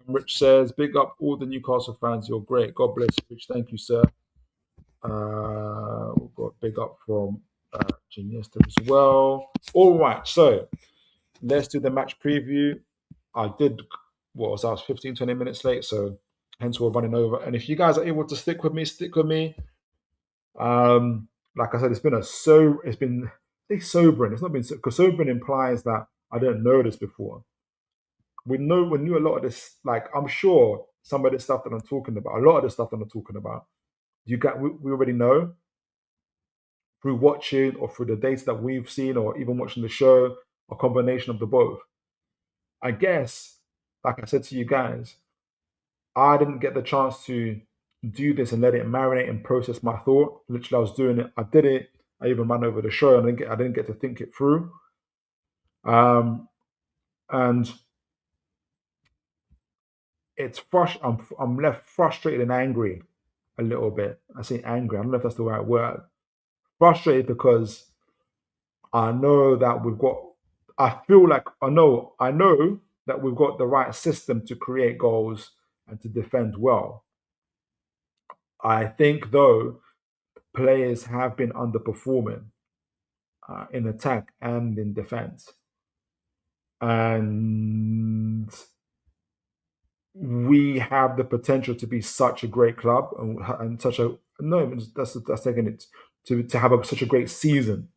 Rich says, big up all the Newcastle fans. You're great. God bless you, Rich. Thank you, sir. We've got big up from Ginesta as well. All right, so let's do the match preview. I was 15, 20 minutes late, so hence we're running over. And if you guys are able to stick with me, stick with me. Like I said, it's been sobering. It's not been, because sobering implies that I didn't know this before. We knew a lot of this. Like, I'm sure some of the stuff that I'm talking about, a lot of the stuff that I'm talking about, we already know through watching or through the data that we've seen, or even watching the show, a combination of the both. I guess, like I said to you guys, I didn't get the chance to do this and let it marinate and process my thought. Literally, I was doing it. I did it. I even ran over the show, and I didn't get to think it through. And it's I'm left frustrated and angry a little bit. I say angry. I don't know if that's the right word. Frustrated because I know that I know that we've got the right system to create goals and to defend well. I think, though, players have been underperforming in attack and in defense. And we have the potential to be such a great club and such a no, that's taking it to have such a great season,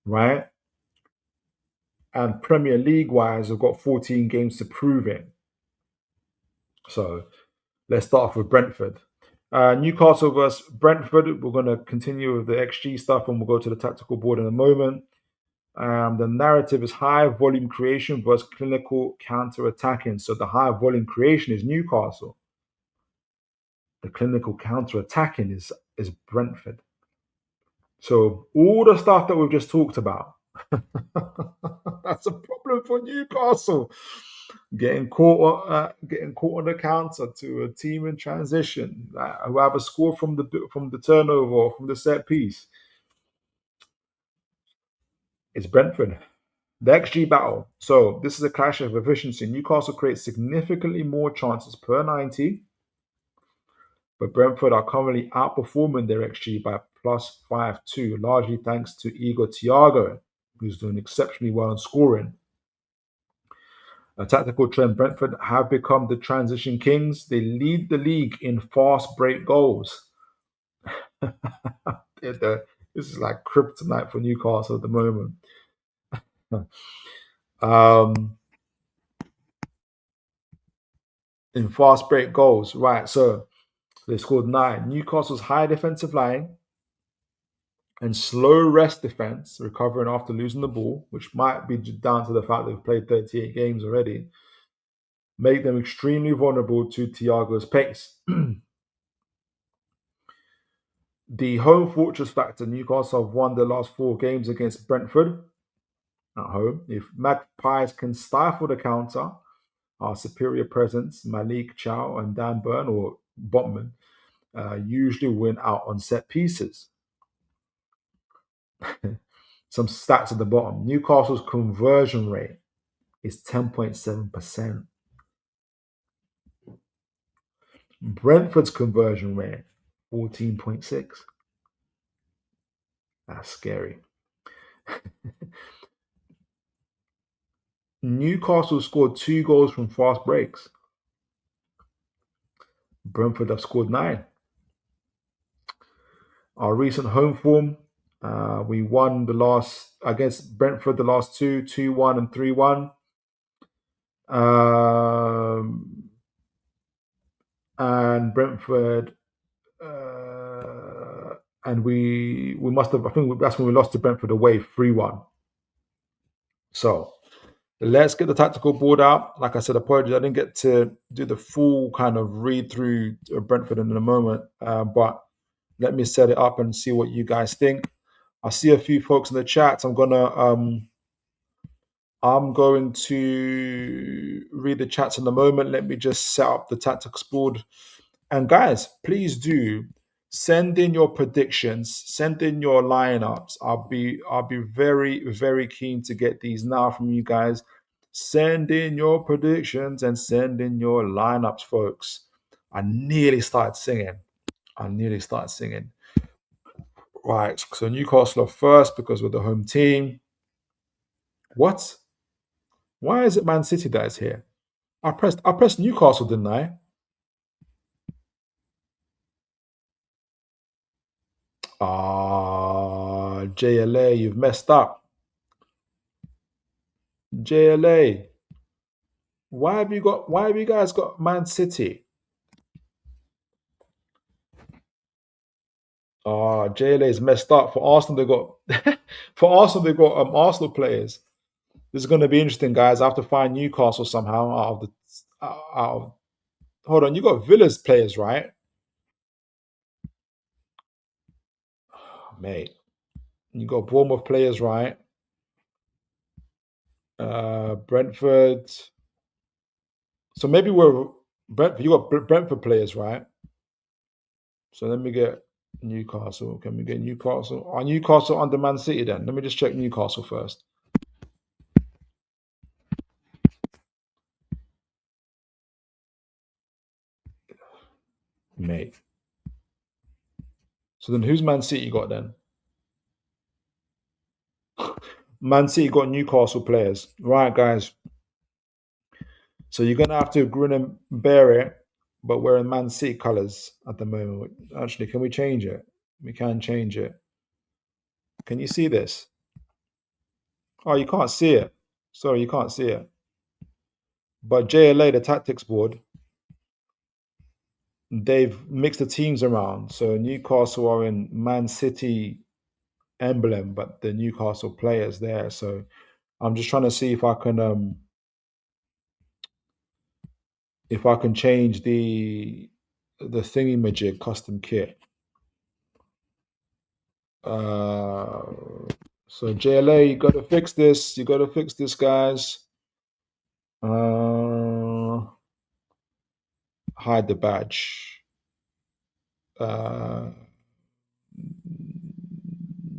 right? And Premier League wise, we've got 14 games to prove it. So let's start off with Brentford. Newcastle versus Brentford. We're going to continue with the XG stuff, and we'll go to the tactical board in a moment. The narrative is high volume creation versus clinical counter attacking. So the high volume creation is Newcastle. The clinical counter attacking is Brentford. So all the stuff that we've just talked about, that's a problem for Newcastle. Getting caught on the counter to a team in transition, who have a score from the turnover or from the set piece. It's Brentford. The XG battle. So this is a clash of efficiency. Newcastle creates significantly more chances per 90, but Brentford are currently outperforming their XG by plus 5.2, largely thanks to Igor Thiago, who's doing exceptionally well in scoring. A tactical trend, Brentford have become the transition kings. They lead the league in fast break goals. This is like kryptonite for Newcastle at the moment. In fast break goals, right? So they scored 9. Newcastle's high defensive line and slow rest defense, recovering after losing the ball, which might be down to the fact they've played 38 games already, make them extremely vulnerable to Thiago's pace. The home fortress factor, Newcastle have won their last 4 games against Brentford. at home. If Magpies can stifle the counter, our superior presence, Malik Chow and Dan Burn or Botman, usually win out on set pieces. Some stats at the bottom. Newcastle's conversion rate is 10.7%. Brentford's conversion rate, 14.6. That's scary. Newcastle scored 2 goals from fast breaks. Brentford have scored 9. Our recent home form, we won the last against Brentford, the last 2-1 and 3-1. And Brentford, and we must have. I think that's when we lost to Brentford away 3-1. So let's get the tactical board out. Like I said, apologies, I didn't get to do the full kind of read through Brentford in a moment, but let me set it up and see what you guys think. I see a few folks in the chat. I'm going to read the chats in a moment. Let me just set up the tactics board. And guys, please do send in your predictions, send in your lineups. I'll be very, very keen to get these now from you guys. Send in your predictions and send in your lineups, folks. I nearly started singing. Right, so Newcastle are first because we're the home team. What? Why is it Man City that is here? I pressed Newcastle, didn't I? JLA, you've messed up. JLA, why have you guys got Man City? JLA is messed up. For Arsenal, they got Arsenal players. This is going to be interesting, guys. I have to find Newcastle somehow hold on, you got Villa's players, right? Mate. You got Bournemouth players, right? Brentford. So maybe you got Brentford players, right? So let me get Newcastle. Can we get Newcastle? Are Newcastle under Man City then? Let me just check Newcastle first. Mate. So then who's Man City got then? Man City got Newcastle players. Right, guys. So you're going to have to grin and bear it, but we're in Man City colours at the moment. Actually, can we change it? We can change it. Can you see this? Oh, you can't see it. Sorry, you can't see it. But JLA, the tactics board, they've mixed the teams around. So Newcastle are in Man City emblem, but the Newcastle players there. So I'm just trying to see if I can change the thingy-majig custom kit. So JLA, you got to fix this. You got to fix this, guys. Hide the badge.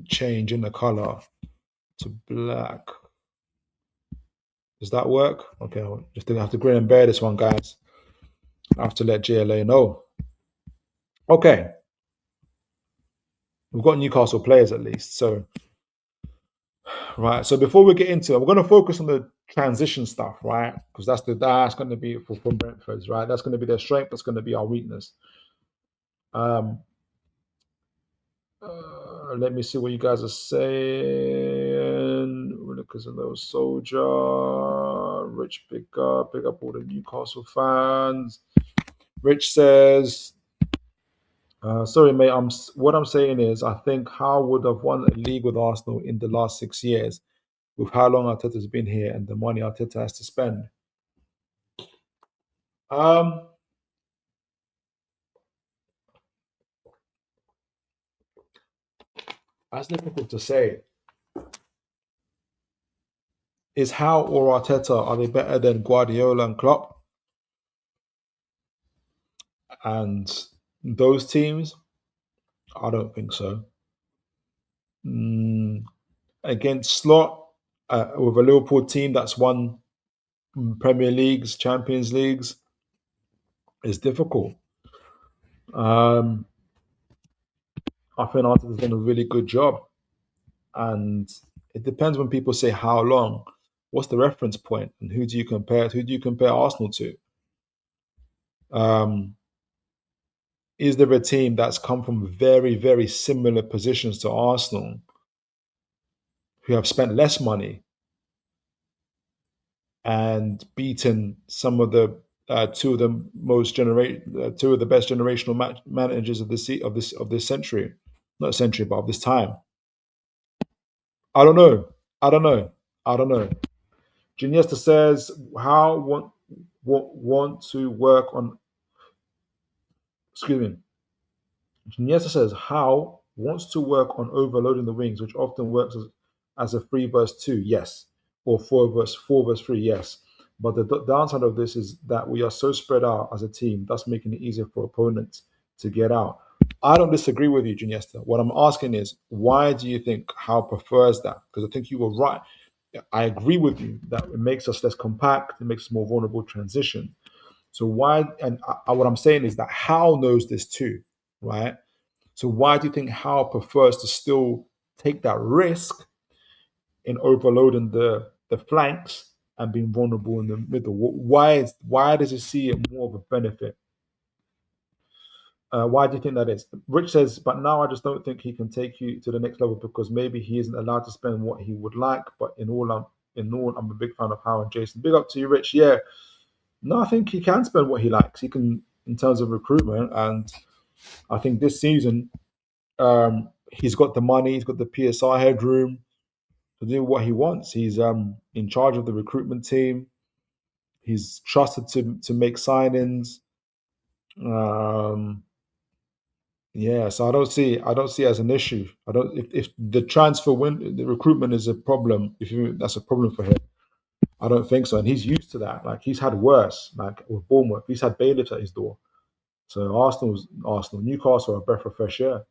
Change in the color to black. Does that work? Okay, just gonna have to grin and bear this one, guys. I have to let JLA know. Okay. We've got Newcastle players at least. So, right. So before we get into it, we're going to focus on the transition stuff, right? Because that's going to be for Brentford's, right? That's going to be their strength. That's going to be our weakness. Let me see what you guys are saying. Because of those soldier, Rich, big up all the Newcastle fans. Rich says, sorry, mate. What I'm saying is, I think Howe would have won a league with Arsenal in the last 6 years, with how long Arteta's been here and the money Arteta has to spend. That's difficult to say. Is Howe or Arteta, are they better than Guardiola and Klopp? And those teams, I don't think so. Mm, against Slot, with a Liverpool team that's won Premier Leagues, Champions Leagues, is difficult. Um, I think Arteta's done a really good job, and it depends when people say how long. What's the reference point, and who do you compare? Who do you compare Arsenal to? Um, is there a team that's come from very, very similar positions to Arsenal who have spent less money and beaten some of the two of the best generational managers of this century, not century, but of this time? I don't know. I don't know. I don't know. Giniesta says how want to work on. Excuse me. Iniesta says Howe wants to work on overloading the wings, which often works as a 3 vs 2, yes, or 4 vs 3, yes. But the downside of this is that we are so spread out as a team, thus making it easier for opponents to get out. I don't disagree with you, Iniesta. What I'm asking is, why do you think Howe prefers that? Because I think you were right. I agree with you that it makes us less compact, it makes us more vulnerable transition. So why? And what I'm saying is that Howe knows this too, right? So why do you think Howe prefers to still take that risk in overloading the flanks and being vulnerable in the middle? Why does he see it more of a benefit? Why do you think that is? Rich says, but now I just don't think he can take you to the next level because maybe he isn't allowed to spend what he would like. But I'm a big fan of Howe and Jason. Big up to you, Rich. Yeah, no, I think he can spend what he likes. He can in terms of recruitment, and I think this season he's got the money, he's got the PSR headroom to do what he wants. He's in charge of the recruitment team. He's trusted to make signings. Um, yeah, so I don't see it as an issue. I don't if the the recruitment is a problem. That's a problem for him, I don't think so. And he's used to that. Like he's had worse. Like with Bournemouth, he's had bailiffs at his door. So Arsenal, Newcastle are a breath of fresh air.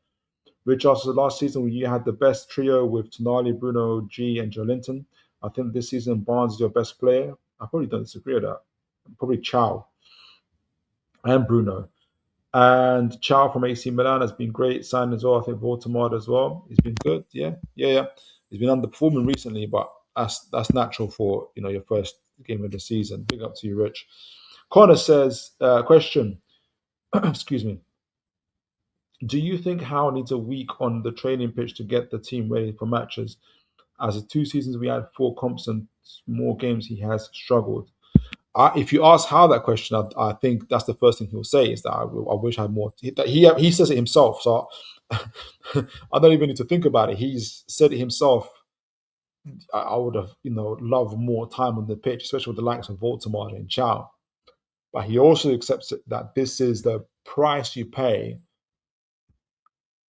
Rich also last season you had the best trio with Tonali, Bruno, G, and Joelinton. I think this season Barnes is your best player. I probably don't disagree with that. Probably Chow and Bruno. And Chow from AC Milan has been great. Signed as well. I think Voldemort as well. He's been good. Yeah, yeah, yeah. He's been underperforming recently, but that's natural for your first game of the season. Big up to you, Rich. Connor says, question. Excuse me. Do you think Howe needs a week on the training pitch to get the team ready for matches? As the 2 seasons we had 4 comps and more games, he has struggled. If you ask Howe that question, I think that's the first thing he'll say is that I wish I had more. He says it himself, so I don't even need to think about it. He's said it himself. I would have, loved more time on the pitch, especially with the likes of Voldemort and Chow. But he also accepts that this is the price you pay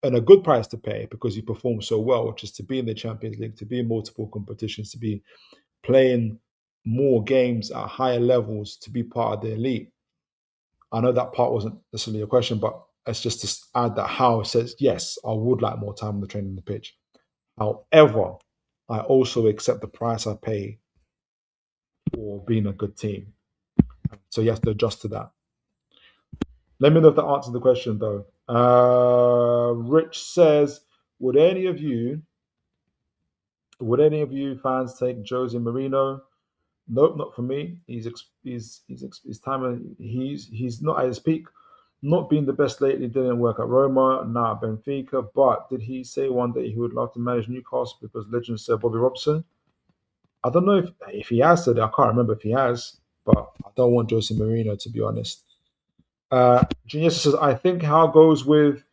and a good price to pay because you perform so well, which is to be in the Champions League, to be in multiple competitions, to be playing more games at higher levels, to be part of the elite. I know that part wasn't necessarily a question, but it's just to add that Howe says, yes, I would like more time on the training the pitch. However, I also accept the price I pay for being a good team. So you have to adjust to that. Let me know if that answers the question, though. Rich says, would any of you fans take Jose Mourinho? Nope, not for me. His time. He's not at his peak. Not being the best lately. Didn't work at Roma. Now at Benfica. But did he say one day he would love to manage Newcastle because legend Sir Bobby Robson? I don't know if he has said it. I can't remember if he has. But I don't want Jose Mourinho, to be honest. Genius says, I think how it goes with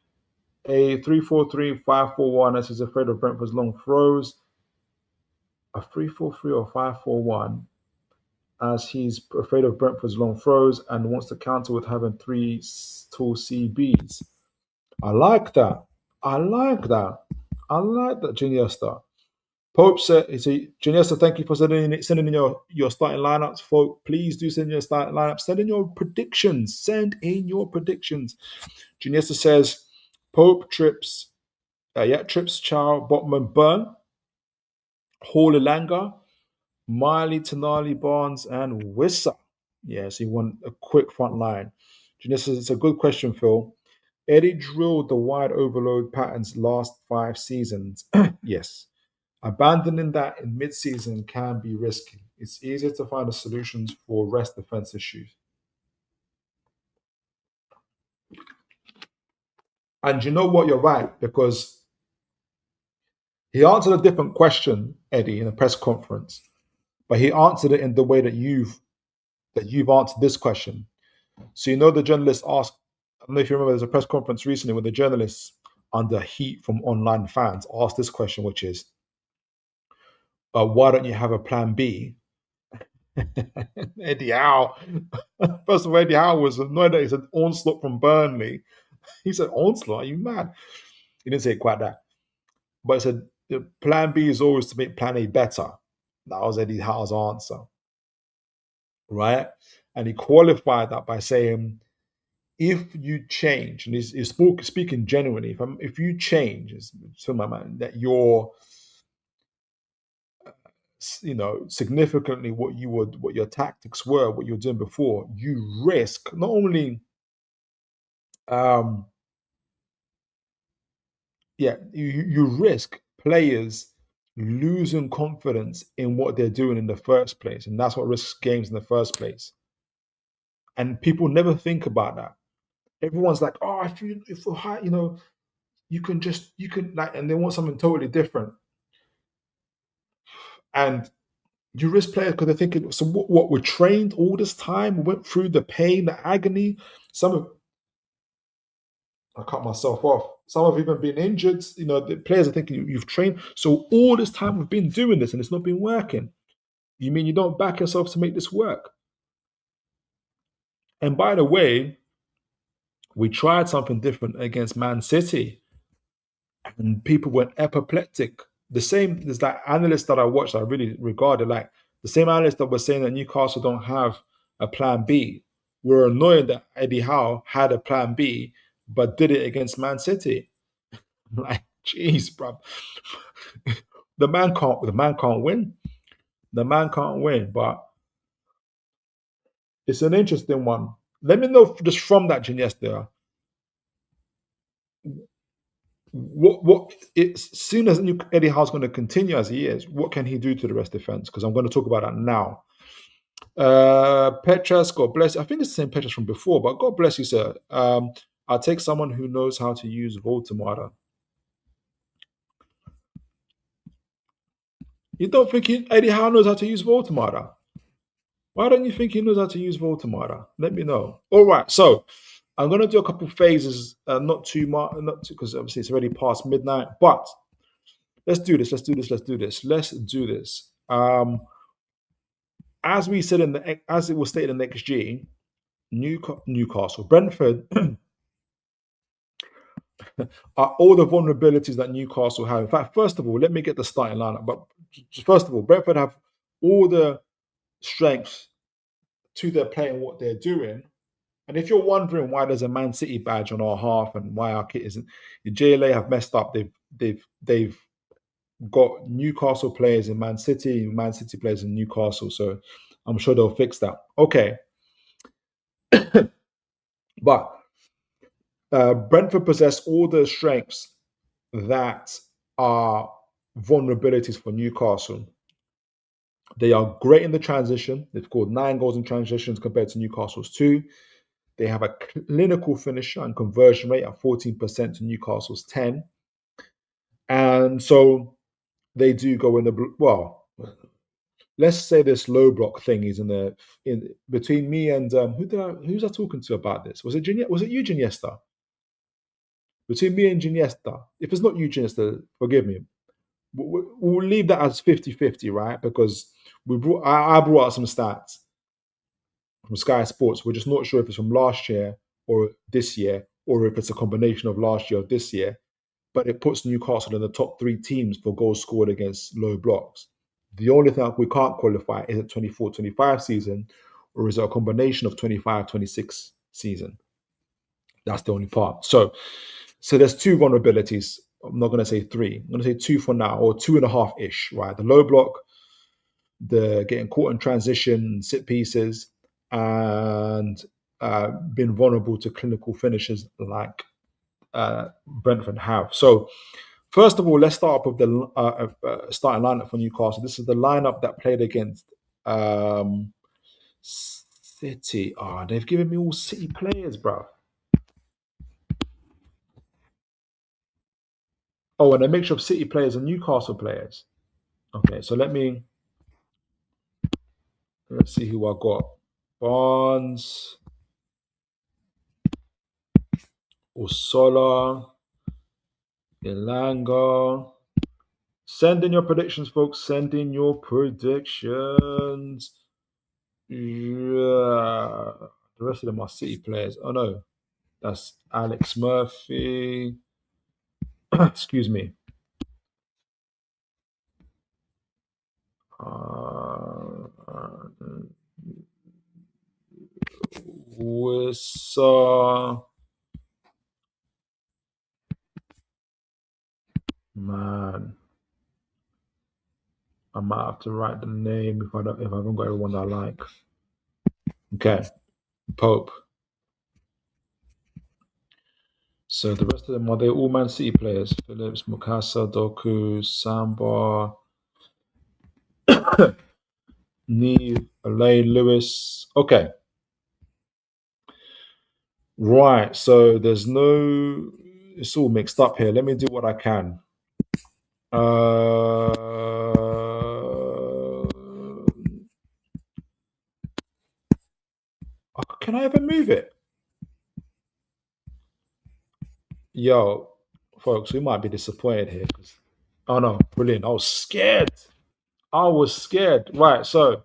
a 3-4-3, 5-4-1 as he's afraid of Brentford's long throws. A 3-4-3 or 5-4-1 as he's afraid of Brentford's long throws and wants to counter with having 3 tall CBs. I like that. I like that, Geniesta. Pope said, Janessa, thank you for sending in your starting lineups. Folk, please do send your starting lineups. Send in your predictions. Send in your predictions. Janessa says, Pope, Trips, Trips, Chow, Botman, Burn, Hall Langa, Miley, Tenali, Barnes, and Wissa. Yes, he won a quick front line. Janessa, it's a good question, Phil. Eddie drilled the wide overload patterns last 5 seasons. Yes. Abandoning that in mid-season can be risky. It's easier to find the solutions for rest defense issues. And you know what? You're right, because he answered a different question, Eddie, in a press conference, but he answered it in the way that you've answered this question. So you know the journalist asked, I don't know if you remember, there's a press conference recently where the journalists, under heat from online fans, asked this question, which is, why don't you have a plan B? Eddie Howe. First of all, Eddie Howe was annoyed that he said onslaught from Burnley. He said, onslaught? Are you mad? He didn't say it quite that. But he said, plan B is always to make plan A better. That was Eddie Howe's answer. Right? And he qualified that by saying, if you change, and he's speaking genuinely, if you change, to my mind, that you're, significantly what your tactics were, what you were doing before, you risk not only you risk players losing confidence in what they're doing in the first place, and that's what risks games in the first place. And people never think about that. Everyone's like, oh, if we're high, you can like, and they want something totally different. And you risk players because they're thinking, so what, we're trained all this time, we went through the pain, the agony. I cut myself off. Some have even been injured. The players are thinking, you've trained. So all this time we've been doing this and it's not been working. You mean you don't back yourself to make this work? And by the way, we tried something different against Man City and people went apoplectic. The same as that analyst that I watched, I really regarded, like the same analyst that was saying that Newcastle don't have a plan B. We're annoyed that Eddie Howe had a plan B, but did it against Man City. I'm like, jeez, bro. The man can't win. The man can't win, but it's an interesting one. Let me know just from that Ginesta, what it's soon as Eddie Howe's going to continue as he is, what can he do to the rest defense? Because I'm going to talk about that now. Petras, God bless you. I think it's the same Petras from before, but God bless you, sir. I'll take someone who knows how to use Voltamata. You don't think Eddie Howe knows how to use Voltamata? Why don't you think he knows how to use Voltamata? Let me know. All right, so I'm going to do a couple phases, not too much, because obviously it's already past midnight, but let's do this. As we said as it was stated in the XG, Newcastle, Brentford are all the vulnerabilities that Newcastle have. In fact, first of all, let me get the starting lineup. But first of all, Brentford have all the strengths to their play and what they're doing. And if you're wondering why there's a Man City badge on our half and why our kit isn't, the JLA have messed up. They've got Newcastle players in Man City players in Newcastle. So I'm sure they'll fix that. Okay. But Brentford possess all the strengths that are vulnerabilities for Newcastle. They are great in the transition. They've scored 9 goals in transitions compared to Newcastle's 2. They have a clinical finisher and conversion rate at 14% to Newcastle's 10. And so they do go in let's say this low block thing is in between me and who's I talking to about this? Was it you, Ginesta? Between me and Ginesta. If it's not you, Ginesta, forgive me. We'll leave that as 50-50, right? Because I brought out some stats from Sky Sports. We're just not sure if it's from last year or this year, or if it's a combination of last year or this year. but it puts Newcastle in the top 3 teams for goals scored against low blocks. The only thing we can't qualify is it 24-25 season, or is it a combination of 25-26 season? That's the only part. So there's 2 vulnerabilities. I'm not going to say 3. I'm going to say 2 for now, or 2.5-ish, right? The low block, the getting caught in transition, sit pieces, and being vulnerable to clinical finishes like Brentford have. So first of all, let's start up with the starting lineup for Newcastle. This is the lineup that played against City. They've given me all City players, bro. Oh, and a mixture of City players and Newcastle players. Okay, so let's see who I got. Barnes, Osola, Ilanga. Send in your predictions, folks. Send in your predictions. Yeah. The rest of them are City players. Oh, no. That's Alex Murphy. Excuse me. Wissa. Man. I might have to write the name if I haven't got everyone that I like. Okay. Pope. So the rest of them, are they all Man City players? Phillips, Mukasa, Doku, Samba, Neve, Alain, Lewis. Okay. Right. So there's no. It's all mixed up here. Let me do what I can. Can I ever move it? Yo, folks, we might be disappointed here. Oh no, brilliant. I was scared. Right, so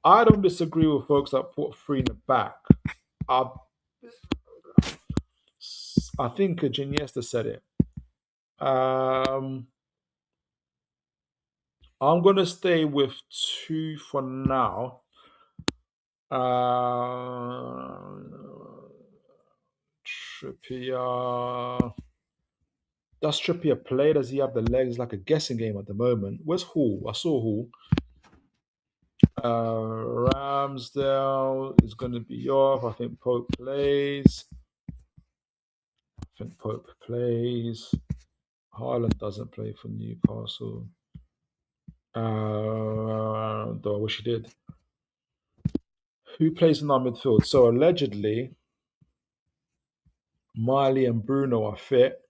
I don't disagree with folks that put 3 in the back. I think Iniesta said it. I'm gonna stay with 2 for now. Trippier. Does Trippier play? Does he have the legs? Like a guessing game at the moment. Where's Hall? I saw Hall. Ramsdale is going to be off. I think Pope plays. Haaland doesn't play for Newcastle. Though I wish he did. Who plays in our midfield? So allegedly, Miley and Bruno are fit.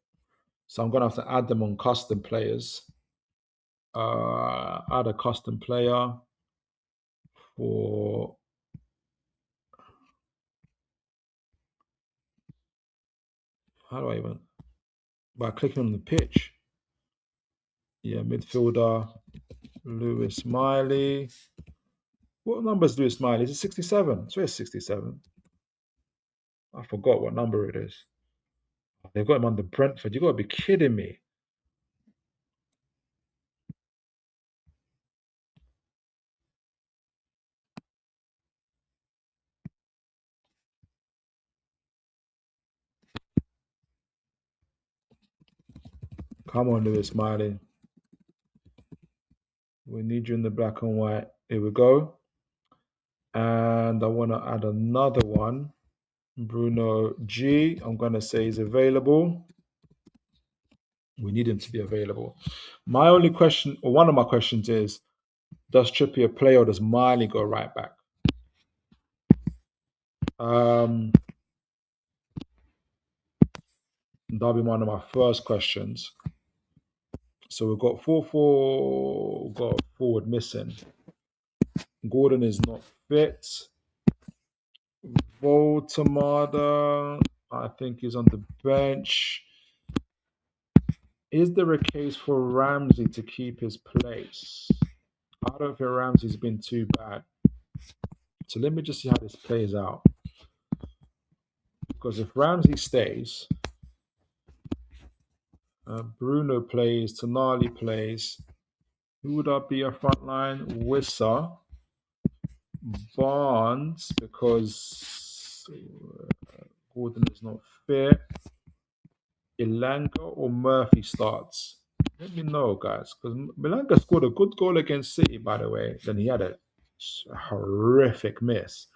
So I'm going to have to add them on custom players. Add a custom player for... How do I even... By clicking on the pitch. Yeah, midfielder, Lewis Miley. What number is Lewis Miley? Is it 67? So it's 67. I forgot what number it is. They've got him under Brentford. You've got to be kidding me. Come on, Lewis Miley. We need you in the black and white. Here we go. And I want to add another one. Bruno G. I'm going to say he's available. We need him to be available. My only question, or one of my questions is, does Trippier play or does Miley go right back? That'll be one of my first questions. So we've got 4-4, we've got a forward missing. Gordon is not fit. Voltamada, I think he's on the bench. Is there a case for Ramsey to keep his place? I don't think Ramsey's been too bad. So let me just see how this plays out. Because if Ramsey stays, Bruno plays, Tonali plays, who would that be a front line? Wissa, Barnes, because Gordon is not fit. Ilanga or Murphy starts. Let me know, guys, because Ilanga scored a good goal against City, by the way. Then he had a horrific miss.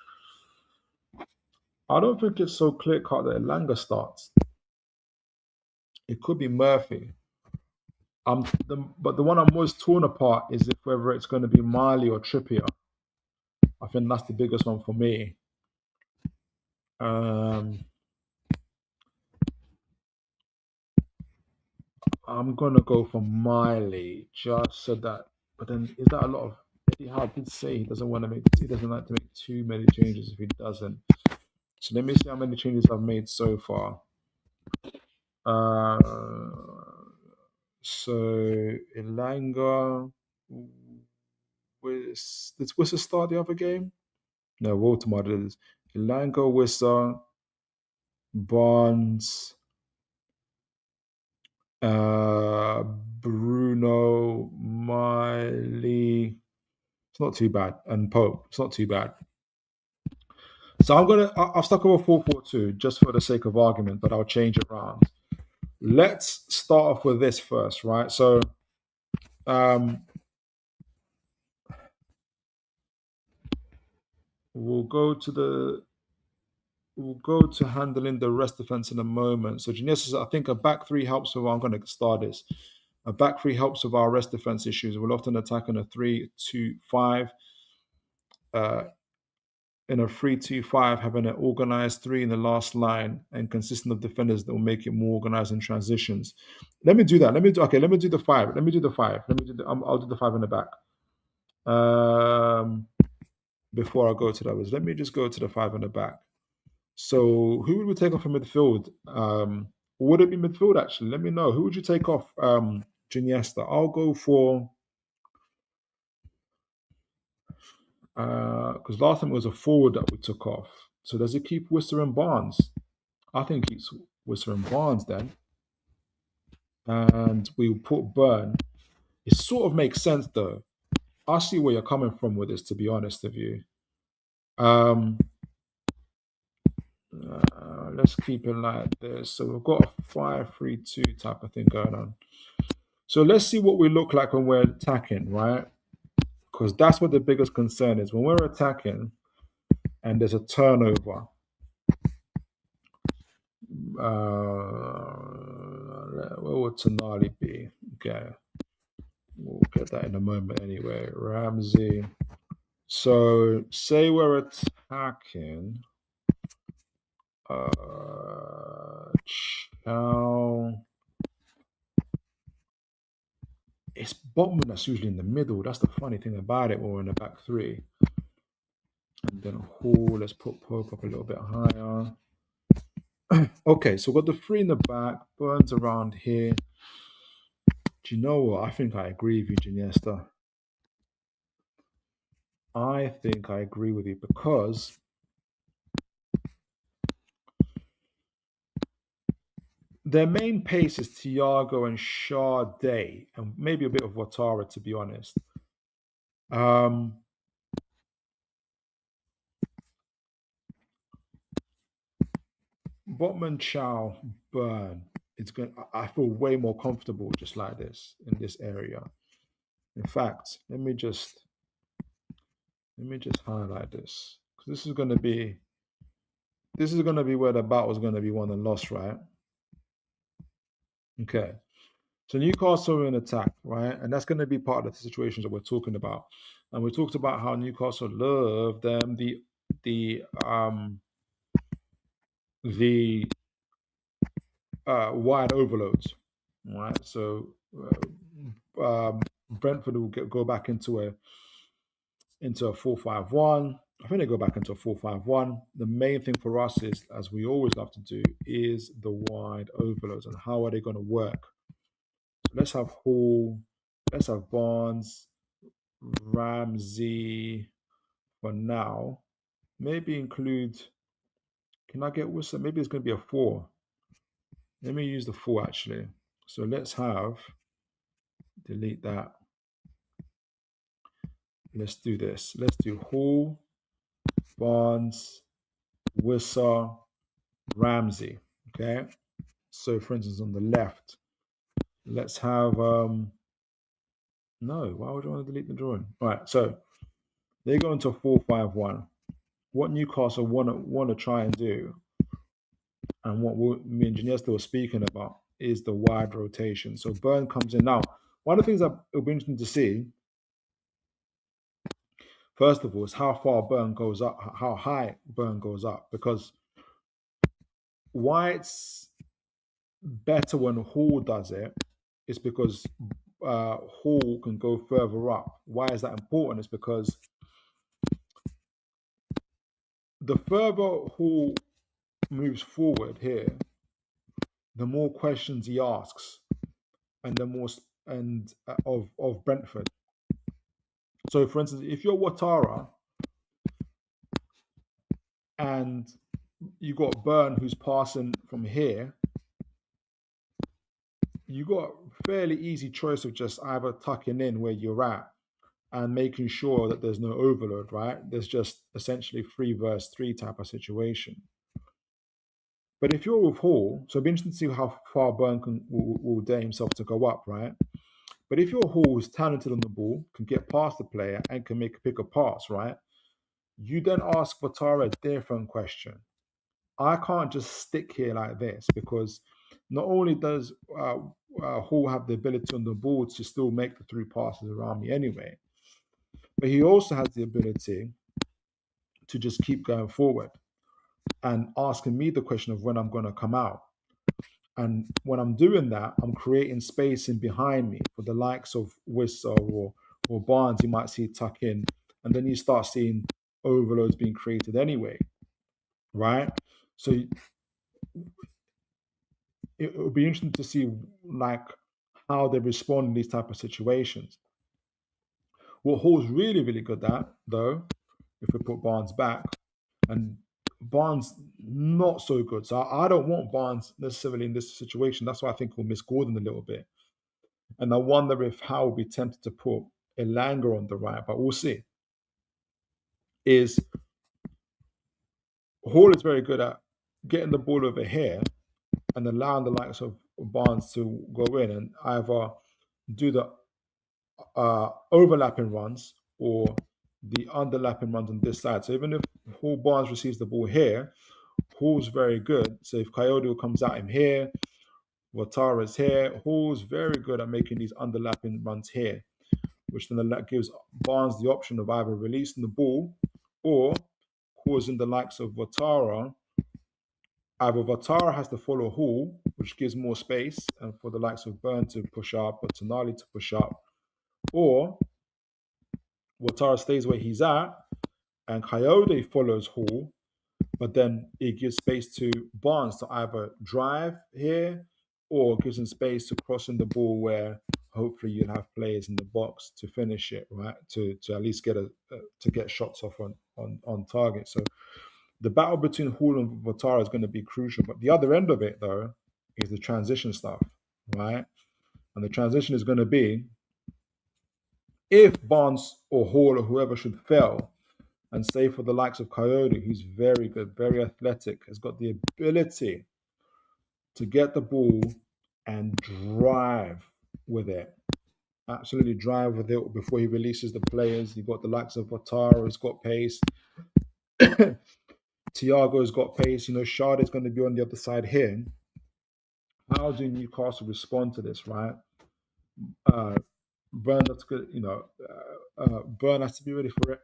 I don't think it's so clear cut that Ilanga starts. It could be Murphy. But the one I'm most torn apart is if whether it's going to be Miley or Trippier. I think that's the biggest one for me. I'm gonna go for Miley just so that. But then, is that a lot of? Eddie Howe did say he doesn't want to make. He doesn't like to make too many changes if he doesn't. So let me see how many changes I've made so far. So Ilanga. Did Wissa start the other game? No, Baltimore did. Ilanga, Wissa, Barnes, Bruno, Miley. It's not too bad. And Pope. It's not too bad. So I've stuck with a 4-4-2 just for the sake of argument, but I'll change it around. Let's start off with this first, right? So we'll go to handling the rest defense in a moment. So Genius, I think a back three helps with. I'm going to start this. A back three helps with our rest defense issues. We'll often attack in a 3-2-5. In a 3-2-5, having an organized three in the last line and consistent of defenders that will make it more organized in transitions. Let me do that. Let me do the 5. I'll do the 5 in the back. Before I go to that, let me just go to the 5 in the back. So who would we take off from midfield? Would it be midfield actually? Let me know. Who would you take off? Iniesta. I'll go for because last time it was a forward that we took off. So does it keep Wissa and Barnes? I think it's Wissa and Barnes then. And we put Burn. It sort of makes sense though. I see where you're coming from with this, to be honest with you. Let's keep it like this. So we've got a 5-3-2 type of thing going on. So let's see what we look like when we're attacking, right? Because that's what the biggest concern is. When we're attacking and there's a turnover, where would Tonali be? Okay. We'll get that in a moment anyway. Ramsey. So say we're attacking. Chow. It's Botman that's usually in the middle. That's the funny thing about it when we're in the back three. And then Hall, let's put Pope up a little bit higher. Okay, so we've got the 3 in the back. Burns around here. Do you know what? I think I agree with you, Iniesta. I think I agree with you because their main pace is Thiago and Sade, and maybe a bit of Ouattara, to be honest. Botman, Chow, Burn. I feel way more comfortable just like this in this area. In fact, let me just highlight this because this is going to be where the battle is going to be won and lost, right? Okay. So Newcastle are in attack, right? And that's going to be part of the situations that we're talking about. And we talked about how Newcastle love them the wide overloads, right? So Brentford will go back into a 4-5-1. I think they go back into a 4-5-1. The main thing for us is, as we always love to do, is the wide overloads and how are they going to work. So let's have Hall, let's have Barnes, Ramsey for now. Maybe include Can I get Worcester? Maybe it's going to be a 4. Let me use the 4 actually. So let's delete that. Let's do this. Let's do Hall, Barnes, Worcester, Ramsey. Okay. So for instance, on the left, let's have no, why would I want to delete the drawing? All right, so they go into 4-5-1. What Newcastle want to try and do, and what me and Janesta were speaking about, is the wide rotation. So Burn comes in. Now, one of the things that it'll be interesting to see, first of all, is how far Burn goes up, how high Burn goes up, because why it's better when Hall does it is because Hall can go further up. Why is that important? It's because the further Hall moves forward here, the more questions he asks, and the more of Brentford. So, for instance, if you're Ouattara and you got Burn who's passing from here, you got a fairly easy choice of just either tucking in where you're at and making sure that there's no overload, right? There's just essentially 3 versus 3 type of situation. But if you're with Hall, so it'll be interesting to see how far Burn will dare himself to go up, right? But if your Hall who's talented on the ball, can get past the player and can pick a pass, right? You then ask Ouattara a different question. I can't just stick here like this, because not only does Hall have the ability on the ball to still make the 3 passes around me anyway, but he also has the ability to just keep going forward and asking me the question of when I'm going to come out. And when I'm doing that, I'm creating space in behind me for the likes of Wissel or Barnes. You might see tuck in, and then you start seeing overloads being created anyway, right? So it will be interesting to see like how they respond in these type of situations. What Hall's really, really good at, though, if we put Barnes back, and Barnes not so good. So I don't want Barnes necessarily in this situation. That's why I think we'll miss Gordon a little bit. And I wonder if Howe will be tempted to put Elanga on the right, but we'll see. Is Hall is very good at getting the ball over here and allowing the likes of Barnes to go in and either do the overlapping runs or the underlapping runs on this side. So even if Hall Barnes receives the ball here, Hall's very good. So if Coyote comes out him here, Ouattara's here, Hall's very good at making these underlapping runs here, which then gives Barnes the option of either releasing the ball or causing the likes of Ouattara. Either Ouattara has to follow Hall, which gives more space, and for the likes of Burn to push up or Tonali to push up, or Ouattara stays where he's at and Coyote follows Hall, but then it gives space to Barnes to either drive here or gives him space to cross in the ball where hopefully you'll have players in the box to finish it, right? To at least get shots off on target. So the battle between Hall and Ouattara is going to be crucial. But the other end of it, though, is the transition stuff, right? And the transition is going to be if Barnes or Hall or whoever should fail, and say for the likes of Coyote, who's very good, very athletic, has got the ability to get the ball and drive with it. Absolutely drive with it before he releases the players. You've got the likes of Ouattara, who's got pace. Thiago's got pace. Shard is going to be on the other side here. How do Newcastle respond to this, right? Burn, that's good. Burn has to be ready for it.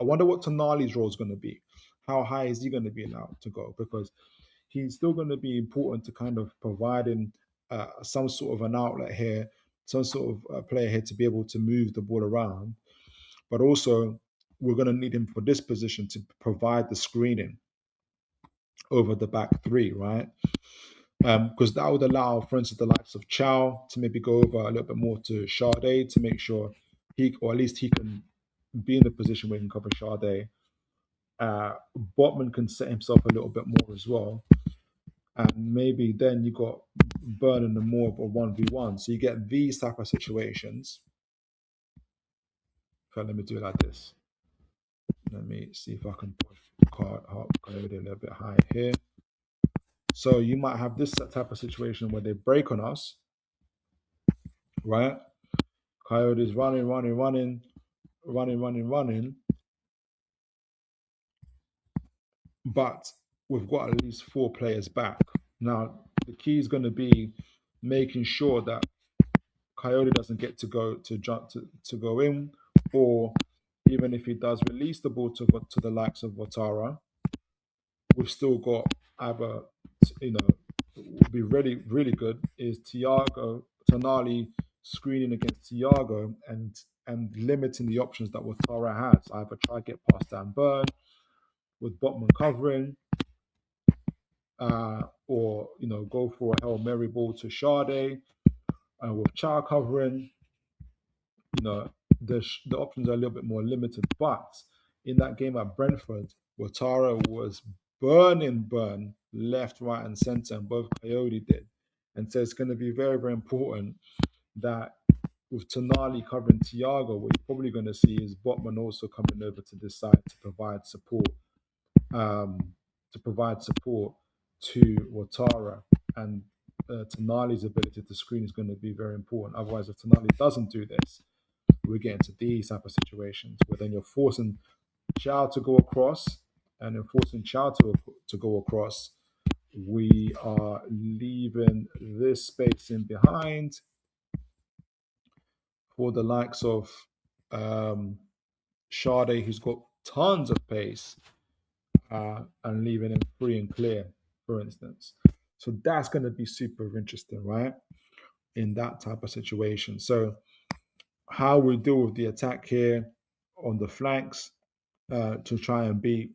I wonder what Tonali's role is going to be. How high is he going to be allowed to go? Because he's still going to be important to kind of providing some sort of an outlet here, some sort of player here to be able to move the ball around. But also, we're going to need him for this position to provide the screening over the back 3, right? Because that would allow, for instance, the likes of Chow to maybe go over a little bit more to Sade to make sure or at least he can be in the position where he can cover Sade. Botman can set himself a little bit more as well. And maybe then you got Burn and more of a 1v1. So you get these type of situations. Okay, let me do it like this. Let me see if I can push Coyote a little bit higher here. So you might have this type of situation where they break on us, right? Coyote's running. But we've got at least 4 players back. Now, the key is going to be making sure that Coyote doesn't get to go in, or even if he does release the ball to the likes of Watara, we've still got either, would be really good is Tonali screening against Thiago and limiting the options that Watara has. Either try to get past Dan Burn with Botman covering, or go for a Hail Mary ball to Sade, with Chow covering. The options are a little bit more limited. But in that game at Brentford, Watara was burn left, right, and centre, and both Coyote did. And so it's going to be very, very important that with Tonali covering Thiago, what you're probably going to see is Botman also coming over to this side to provide support. To Watara, and Tonali's ability to screen is going to be very important. Otherwise, if Tonali doesn't do this, we get into these type of situations where then you're forcing Chow to go across, and then forcing Chow to go across, we are leaving this space in behind for the likes of Sade, who's got tons of pace, and leaving him free and clear, for instance. So that's going to be super interesting, right? In that type of situation. So how we deal with the attack here on the flanks, to try and be,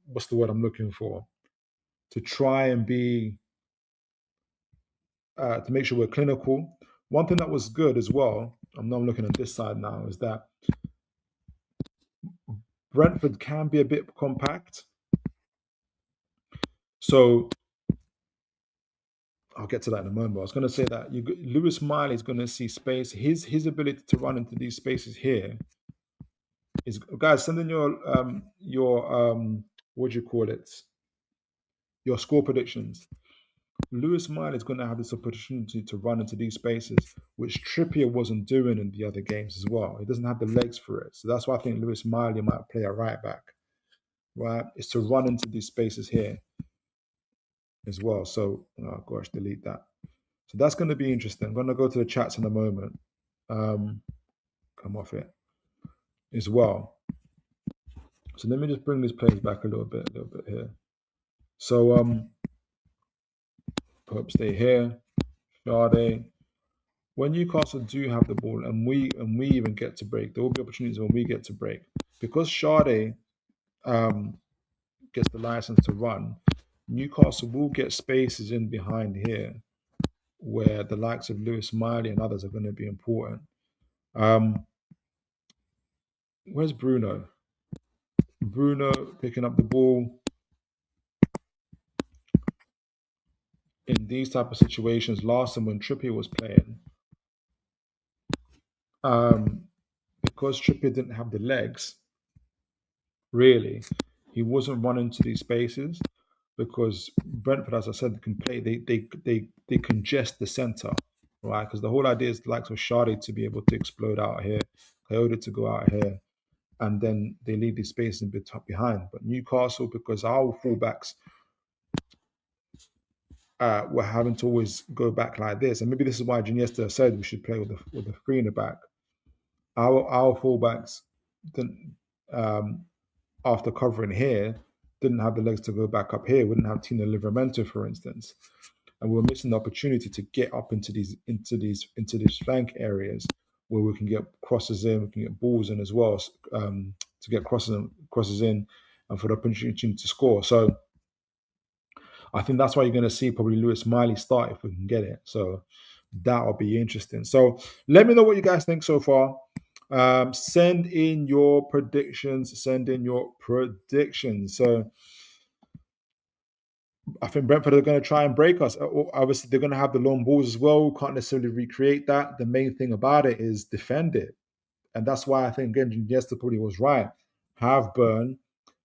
what's the word I'm looking for? To try and be, to make sure we're clinical. One thing that was good as well, I'm not looking at this side now, is that Brentford can be a bit compact. So I'll get to that in a moment. I was going to say that Lewis Miley is going to see space. His ability to run into these spaces here is, guys, send in your what do you call it? Your score predictions. Lewis Miley is going to have this opportunity to run into these spaces, which Trippier wasn't doing in the other games as well. He doesn't have the legs for it. So that's why I think Lewis Miley might play a right back, right? Is to run into these spaces here as well. So, oh gosh, delete that. So that's going to be interesting. I'm going to go to the chats in a moment. Come off it as well. So let me just bring these players back a little bit here. So Pope stay here. Sade. When Newcastle do have the ball and we even get to break, there will be opportunities when we get to break. Because Sade gets the license to run, Newcastle will get spaces in behind here where the likes of Lewis Miley and others are going to be important. Where's Bruno? Bruno picking up the ball. In these type of situations, last time when Trippier was playing, because Trippier didn't have the legs, really, he wasn't running to these spaces because Brentford, as I said, can play. They congest the centre, right? Because the whole idea is the likes of Sade to be able to explode out here, Coyote to go out here, and then they leave these spaces in behind. But Newcastle, because our fullbacks were having to always go back like this, and maybe this is why Iniesta said we should play with the 3 in the back. Our fullbacks didn't, after covering here, didn't have the legs to go back up here. We didn't have Tino Livramento, for instance, and we were missing the opportunity to get up into these flank areas where we can get crosses in, we can get balls in as well, to get crosses in, and for the opportunity to score. So I think that's why you're going to see probably Lewis Miley start if we can get it. So that'll be interesting. So let me know what you guys think so far. Send in your predictions. Send in your predictions. So I think Brentford are going to try and break us. Obviously, they're going to have the long balls as well. Can't necessarily recreate that. The main thing about it is defend it. And that's why I think Genji yesterday probably was right. Have Burn,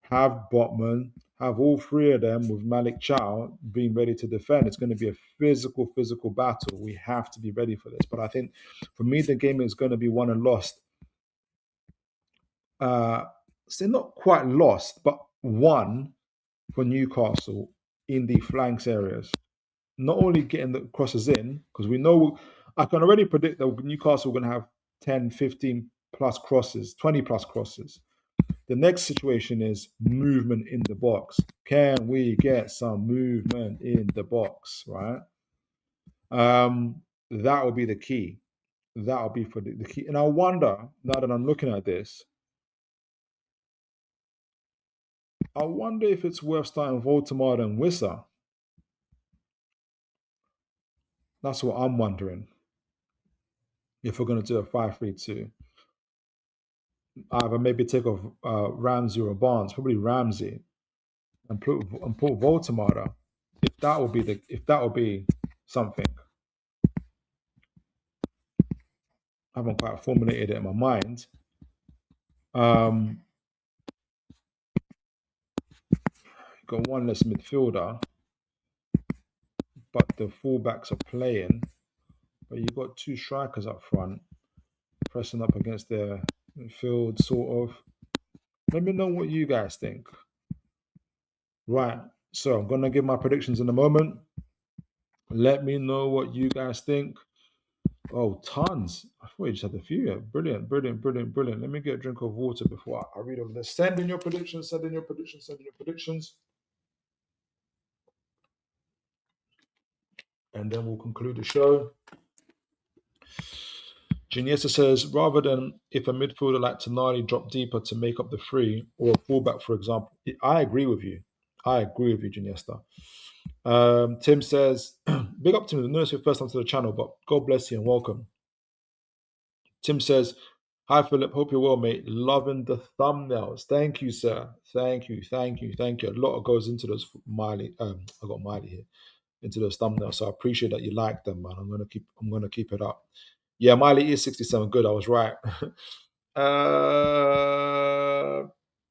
have Botman, have all three of them with Malik Chow being ready to defend. It's going to be a physical battle. We have to be ready for this. But I think for me, the game is going to be won and lost. So not quite lost, but won for Newcastle in the flanks areas. Not only getting the crosses in, because we know I can already predict that Newcastle are going to have 10, 15 plus crosses, 20 plus crosses. The next situation is movement in the box. Can we get some movement in the box, right? That will be the key. That will be for the key. And I wonder, now that I'm looking at this, I wonder if it's worth starting Voldemort and Wissa. That's what I'm wondering. If we're going to do a 5-3-2, either maybe take off Ramsey or Barnes, probably Ramsey, and put Voldemort. If that will be something. I haven't quite formulated it in my mind. Got one less midfielder, but the fullbacks are playing. But you've got two strikers up front, pressing up against their midfield, sort of. Let me know what you guys think. Right, so I'm going to give my predictions in a moment. Let me know what you guys think. Oh, tons. I thought you just had a few. Yeah. Brilliant. Let me get a drink of water before I read over this. Send in your predictions. And then we'll conclude the show. Geniesa says, rather than if a midfielder like Tonali drop deeper to make up the three, or a fullback, for example. I agree with you. Geniesta. Tim says, big up to me. I know it's your first time to the channel, but God bless you and welcome. Tim says, hi, Philip. Hope you're well, mate. Loving the thumbnails. Thank you, sir. Thank you. A lot goes into those Miley. I got Miley here. Into those thumbnails. So I appreciate that you like them, man. I'm gonna keep it up. Yeah, Miley is 67. Good, I was right.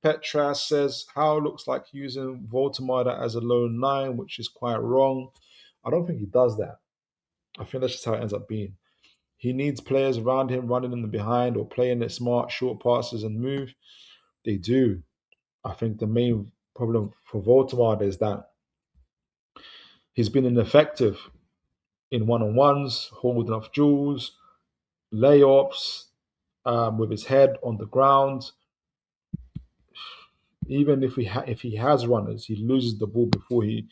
Petra says, Howe looks like using Voltemada as a lone 9, which is quite wrong. I don't think he does that. I think that's just how it ends up being. He needs players around him running in the behind or playing it smart, short passes and move. They do. I think the main problem for Voltemada is that he's been ineffective in one-on-ones, holding off duels, layups, with his head on the ground. Even if he has runners, he loses the ball before he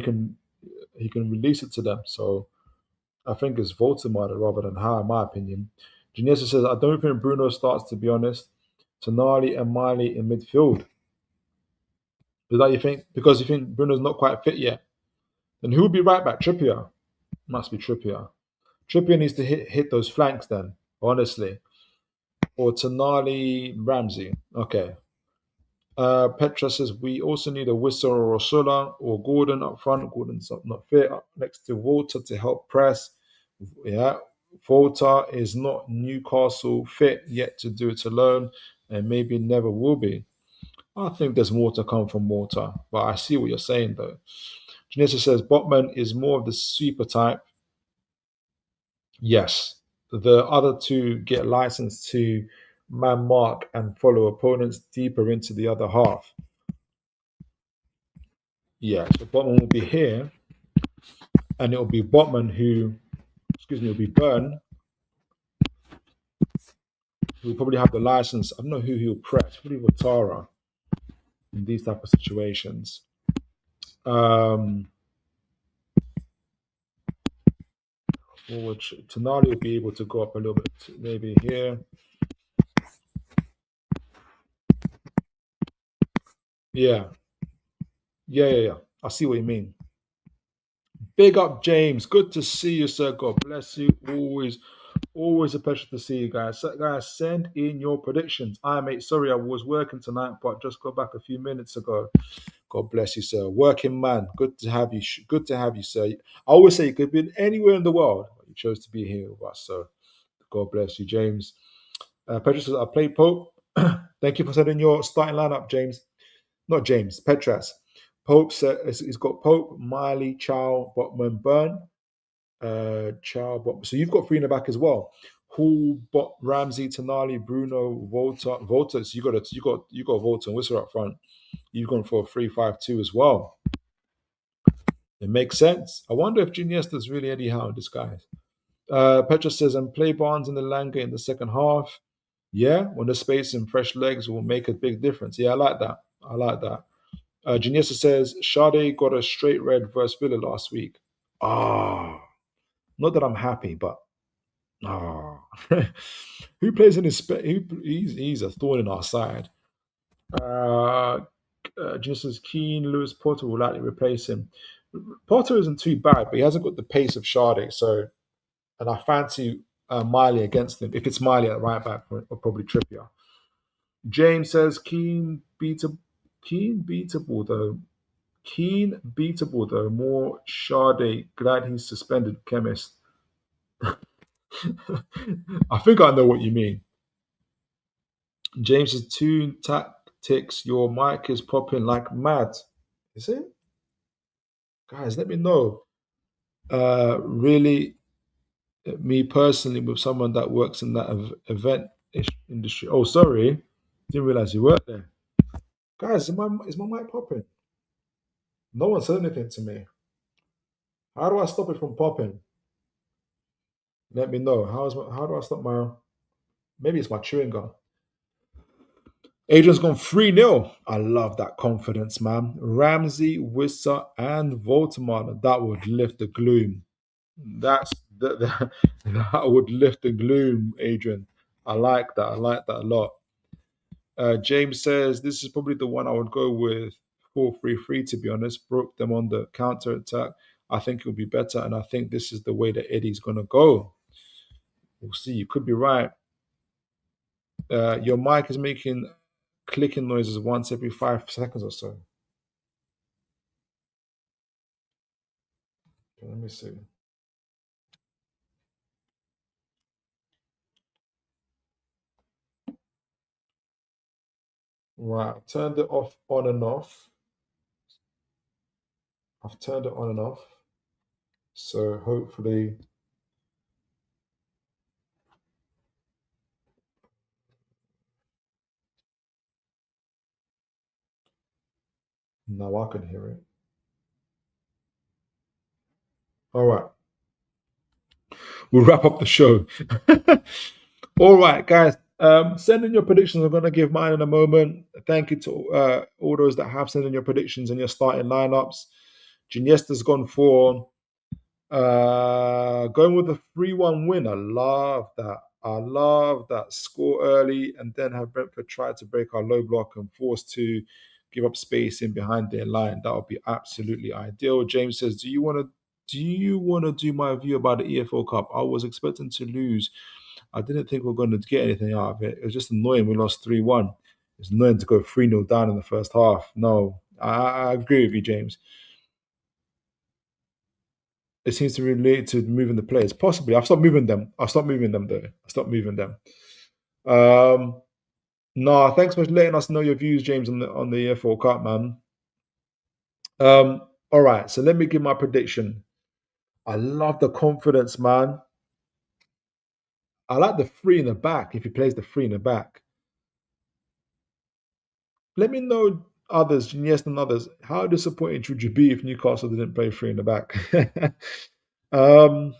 can release it to them. So I think it's Voldemort rather than Howe, in my opinion. Janessa says, I don't think Bruno starts, to be honest. Tonali and Miley in midfield. Is that you think? Because you think Bruno's not quite fit yet. Then who would be right back? Trippier. Must be Trippier. Trippier needs to hit those flanks then, honestly. Or Tonali, Ramsey. Okay. Petra says, we also need a Whistle or Rosula or Gordon up front. Gordon's not fit. Up next to Walter to help press. Yeah. Volta is not Newcastle fit yet to do it alone and maybe never will be. I think there's more to come from Walter, but I see what you're saying though. Janessa says Botman is more of the sweeper type. Yes. The other two get licensed to man mark and follow opponents deeper into the other half. Yeah, so Botman will be here, and it'll be Botman it'll be Byrne, who will probably have the license. I don't know who he'll press, probably Watara in these type of situations. Tonali will be able to go up a little bit, maybe here. Yeah. I see what you mean. Big up, James. Good to see you, sir. God bless you. Always Always a pleasure to see you guys. So, guys, send in your predictions. Mate, sorry I was working tonight, but just got back a few minutes ago. God bless you, sir. Working man. Good to have you. Good to have you, sir. I always say you could be anywhere in the world, but you chose to be here with us. So God bless you, James. Petra says, I play Pope. Thank you for sending your starting lineup, James. Not James, Petras. Pope said he's got Pope, Miley, Chow, Botman, Burn. Chow, Botman. So you've got three in the back as well. Hall, Bot, Ramsey, Tonali, Bruno, Volta. So you got Volta and Whisper up front. You've gone for a 3-5-2 as well. It makes sense. I wonder if Iniesta's really Eddie Howe in disguise. Petra says, and play Barnes in the Langer in the second half. Yeah, when the space and fresh legs will make a big difference. Yeah, I like that. I like that. Iniesta says, Sade got a straight red versus Villa last week. Not that I'm happy, but who plays in his he's a thorn in our side. Just as Keane, Lewis Potter will likely replace him. Potter isn't too bad, but he hasn't got the pace of Sade. So, and I fancy Miley against him. If it's Miley at right back, or probably Trippier. James says Keane beatable though. Keane beatable though. More Sade. Glad he's suspended. Chemist. I think I know what you mean. James says Toon Tactics. Your mic is popping like mad. Is it? Guys, let me know. Really, me personally, with someone that works in that event industry. Oh, sorry, didn't realize you worked there. Guys, is my mic popping? No one said anything to me. How do I stop it from popping? Let me know. How do I stop my? Maybe it's my chewing gum. Adrian's gone 3-0. I love that confidence, man. Ramsey, Wissa, and Voltemar. That would lift the gloom. That would lift the gloom, Adrian. I like that. I like that a lot. James says this is probably the one I would go with 4-3-3. To be honest, broke them on the counter attack. I think it'll be better, and I think this is the way that Eddie's gonna go. We'll see. You could be right. Your mic is making clicking noises once every 5 seconds or so. Okay, let me see. Right, I've turned it off, on and off. I've turned it on and off. So hopefully, now I can hear it. All right. We'll wrap up the show. All right, guys. Send in your predictions. I'm going to give mine in a moment. Thank you to all those that have sent in your predictions and your starting lineups. Iniesta's gone for going with a 3-1 win. I love that. I love that. Score early and then have Brentford try to break our low block and force to give up space in behind their line. That would be absolutely ideal. James says, do you want to do my view about the EFL Cup? I was expecting to lose. I didn't think we were going to get anything out of it. It was just annoying. We lost 3-1. It's annoying to go 3-0 down in the first half. No, I agree with you, James. It seems to relate to moving the players. Possibly. I've stopped moving them. Though. I stopped moving them. No, thanks for letting us know your views, James, on the EFL Cup, man. All right, so let me give my prediction. I love the confidence, man. I like the three in the back if he plays the three in the back. Let me know others, yes and others. How disappointed would you be if Newcastle didn't play three in the back? um,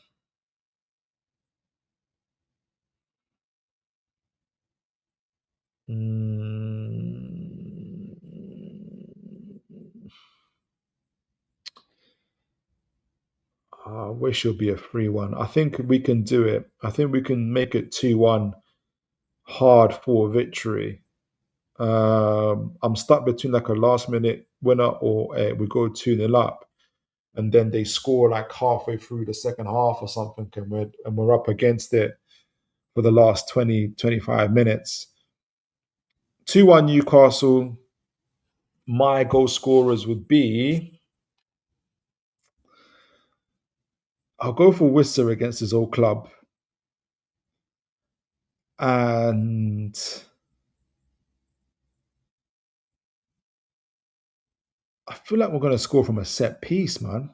I wish it would be a 3-1. I think we can do it. I think we can make it 2-1 hard for victory. I'm stuck between like a last minute winner or we go 2-0 up and then they score like halfway through the second half or something and we're up against it. for the last 20, 25 minutes. 2-1 Newcastle. My goal scorers would be, I'll go for Worcester against his old club. And I feel like we're going to score from a set piece, man.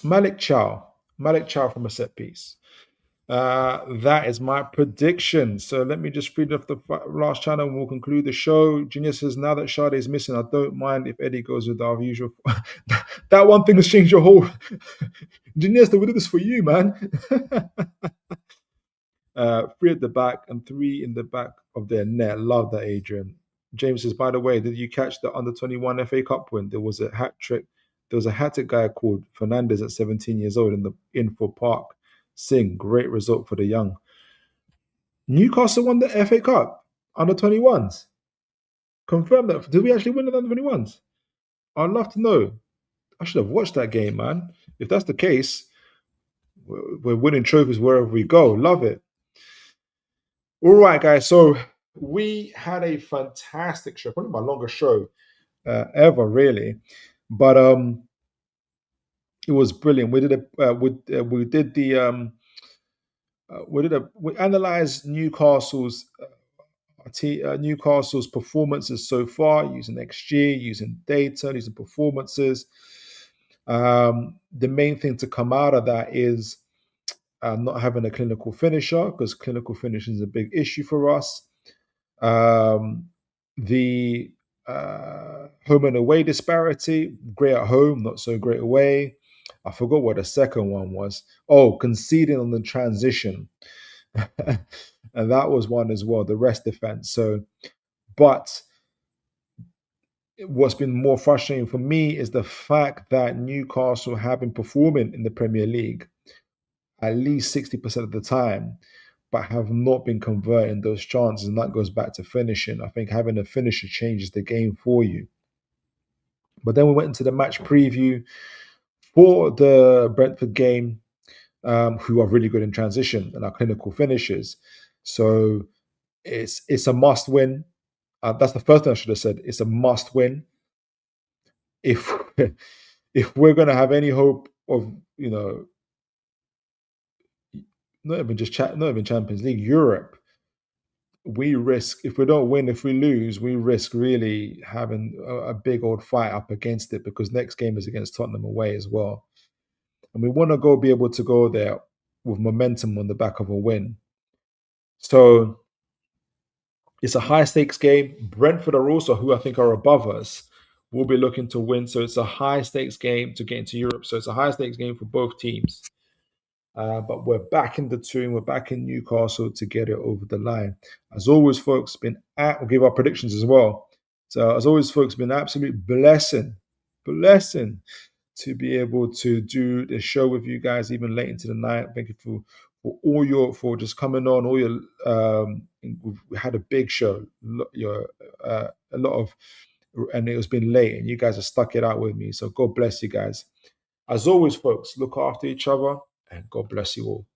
Malik Chow from a set piece. That is my prediction. So let me just read off the last channel and we'll conclude the show. Junior says, now that Sade is missing, I don't mind if Eddie goes with our usual. That one thing has changed your whole. Junior, we did this for you, man. 3 at the back and 3 in the back of their net. Love that, Adrian. James says, by the way, did you catch the under-21 FA Cup win? There was a hat trick. There was a hat-trick guy called Fernandez at 17 years old in the Info Park. Sing, great result for the young. Newcastle won the FA Cup under-21s. Confirm that. Did we actually win the under-21s? I'd love to know. I should have watched that game, man. If that's the case, we're winning trophies wherever we go. Love it. All right, guys. So we had a fantastic show, probably my longest show ever, really. But it was brilliant. We analyzed Newcastle's performances so far using XG, using data, using performances. The main thing to come out of that is not having a clinical finisher, because clinical finishing is a big issue for us. The home and away disparity, great at home, not so great away. I forgot what the second one was. Oh, conceding on the transition. And that was one as well, the rest defense. So, but what's been more frustrating for me is the fact that Newcastle have been performing in the Premier League at least 60% of the time, but have not been converting those chances. And that goes back to finishing. I think having a finisher changes the game for you. But then we went into the match preview for the Brentford game, who are really good in transition and are clinical finishers. So it's a must win. That's the first thing I should have said. It's a must win. If we're going to have any hope of, not even Champions League, Europe, we risk, if we don't win, if we lose, we risk really having a big old fight up against it, because next game is against Tottenham away as well. And we want to be able to go there with momentum on the back of a win. So it's a high stakes game. Brentford are also, who I think are above us, will be looking to win. So it's a high stakes game to get into Europe. So it's a high stakes game for both teams. But we're back in the Toon, we're back in Newcastle to get it over the line. As always, folks, we'll give our predictions as well. So as always, folks, been an absolute blessing to be able to do the show with you guys even late into the night. Thank you for just coming on. We had a big show, a lot of, and it has been late, and you guys have stuck it out with me. So God bless you guys. As always, folks, look after each other, and God bless you all.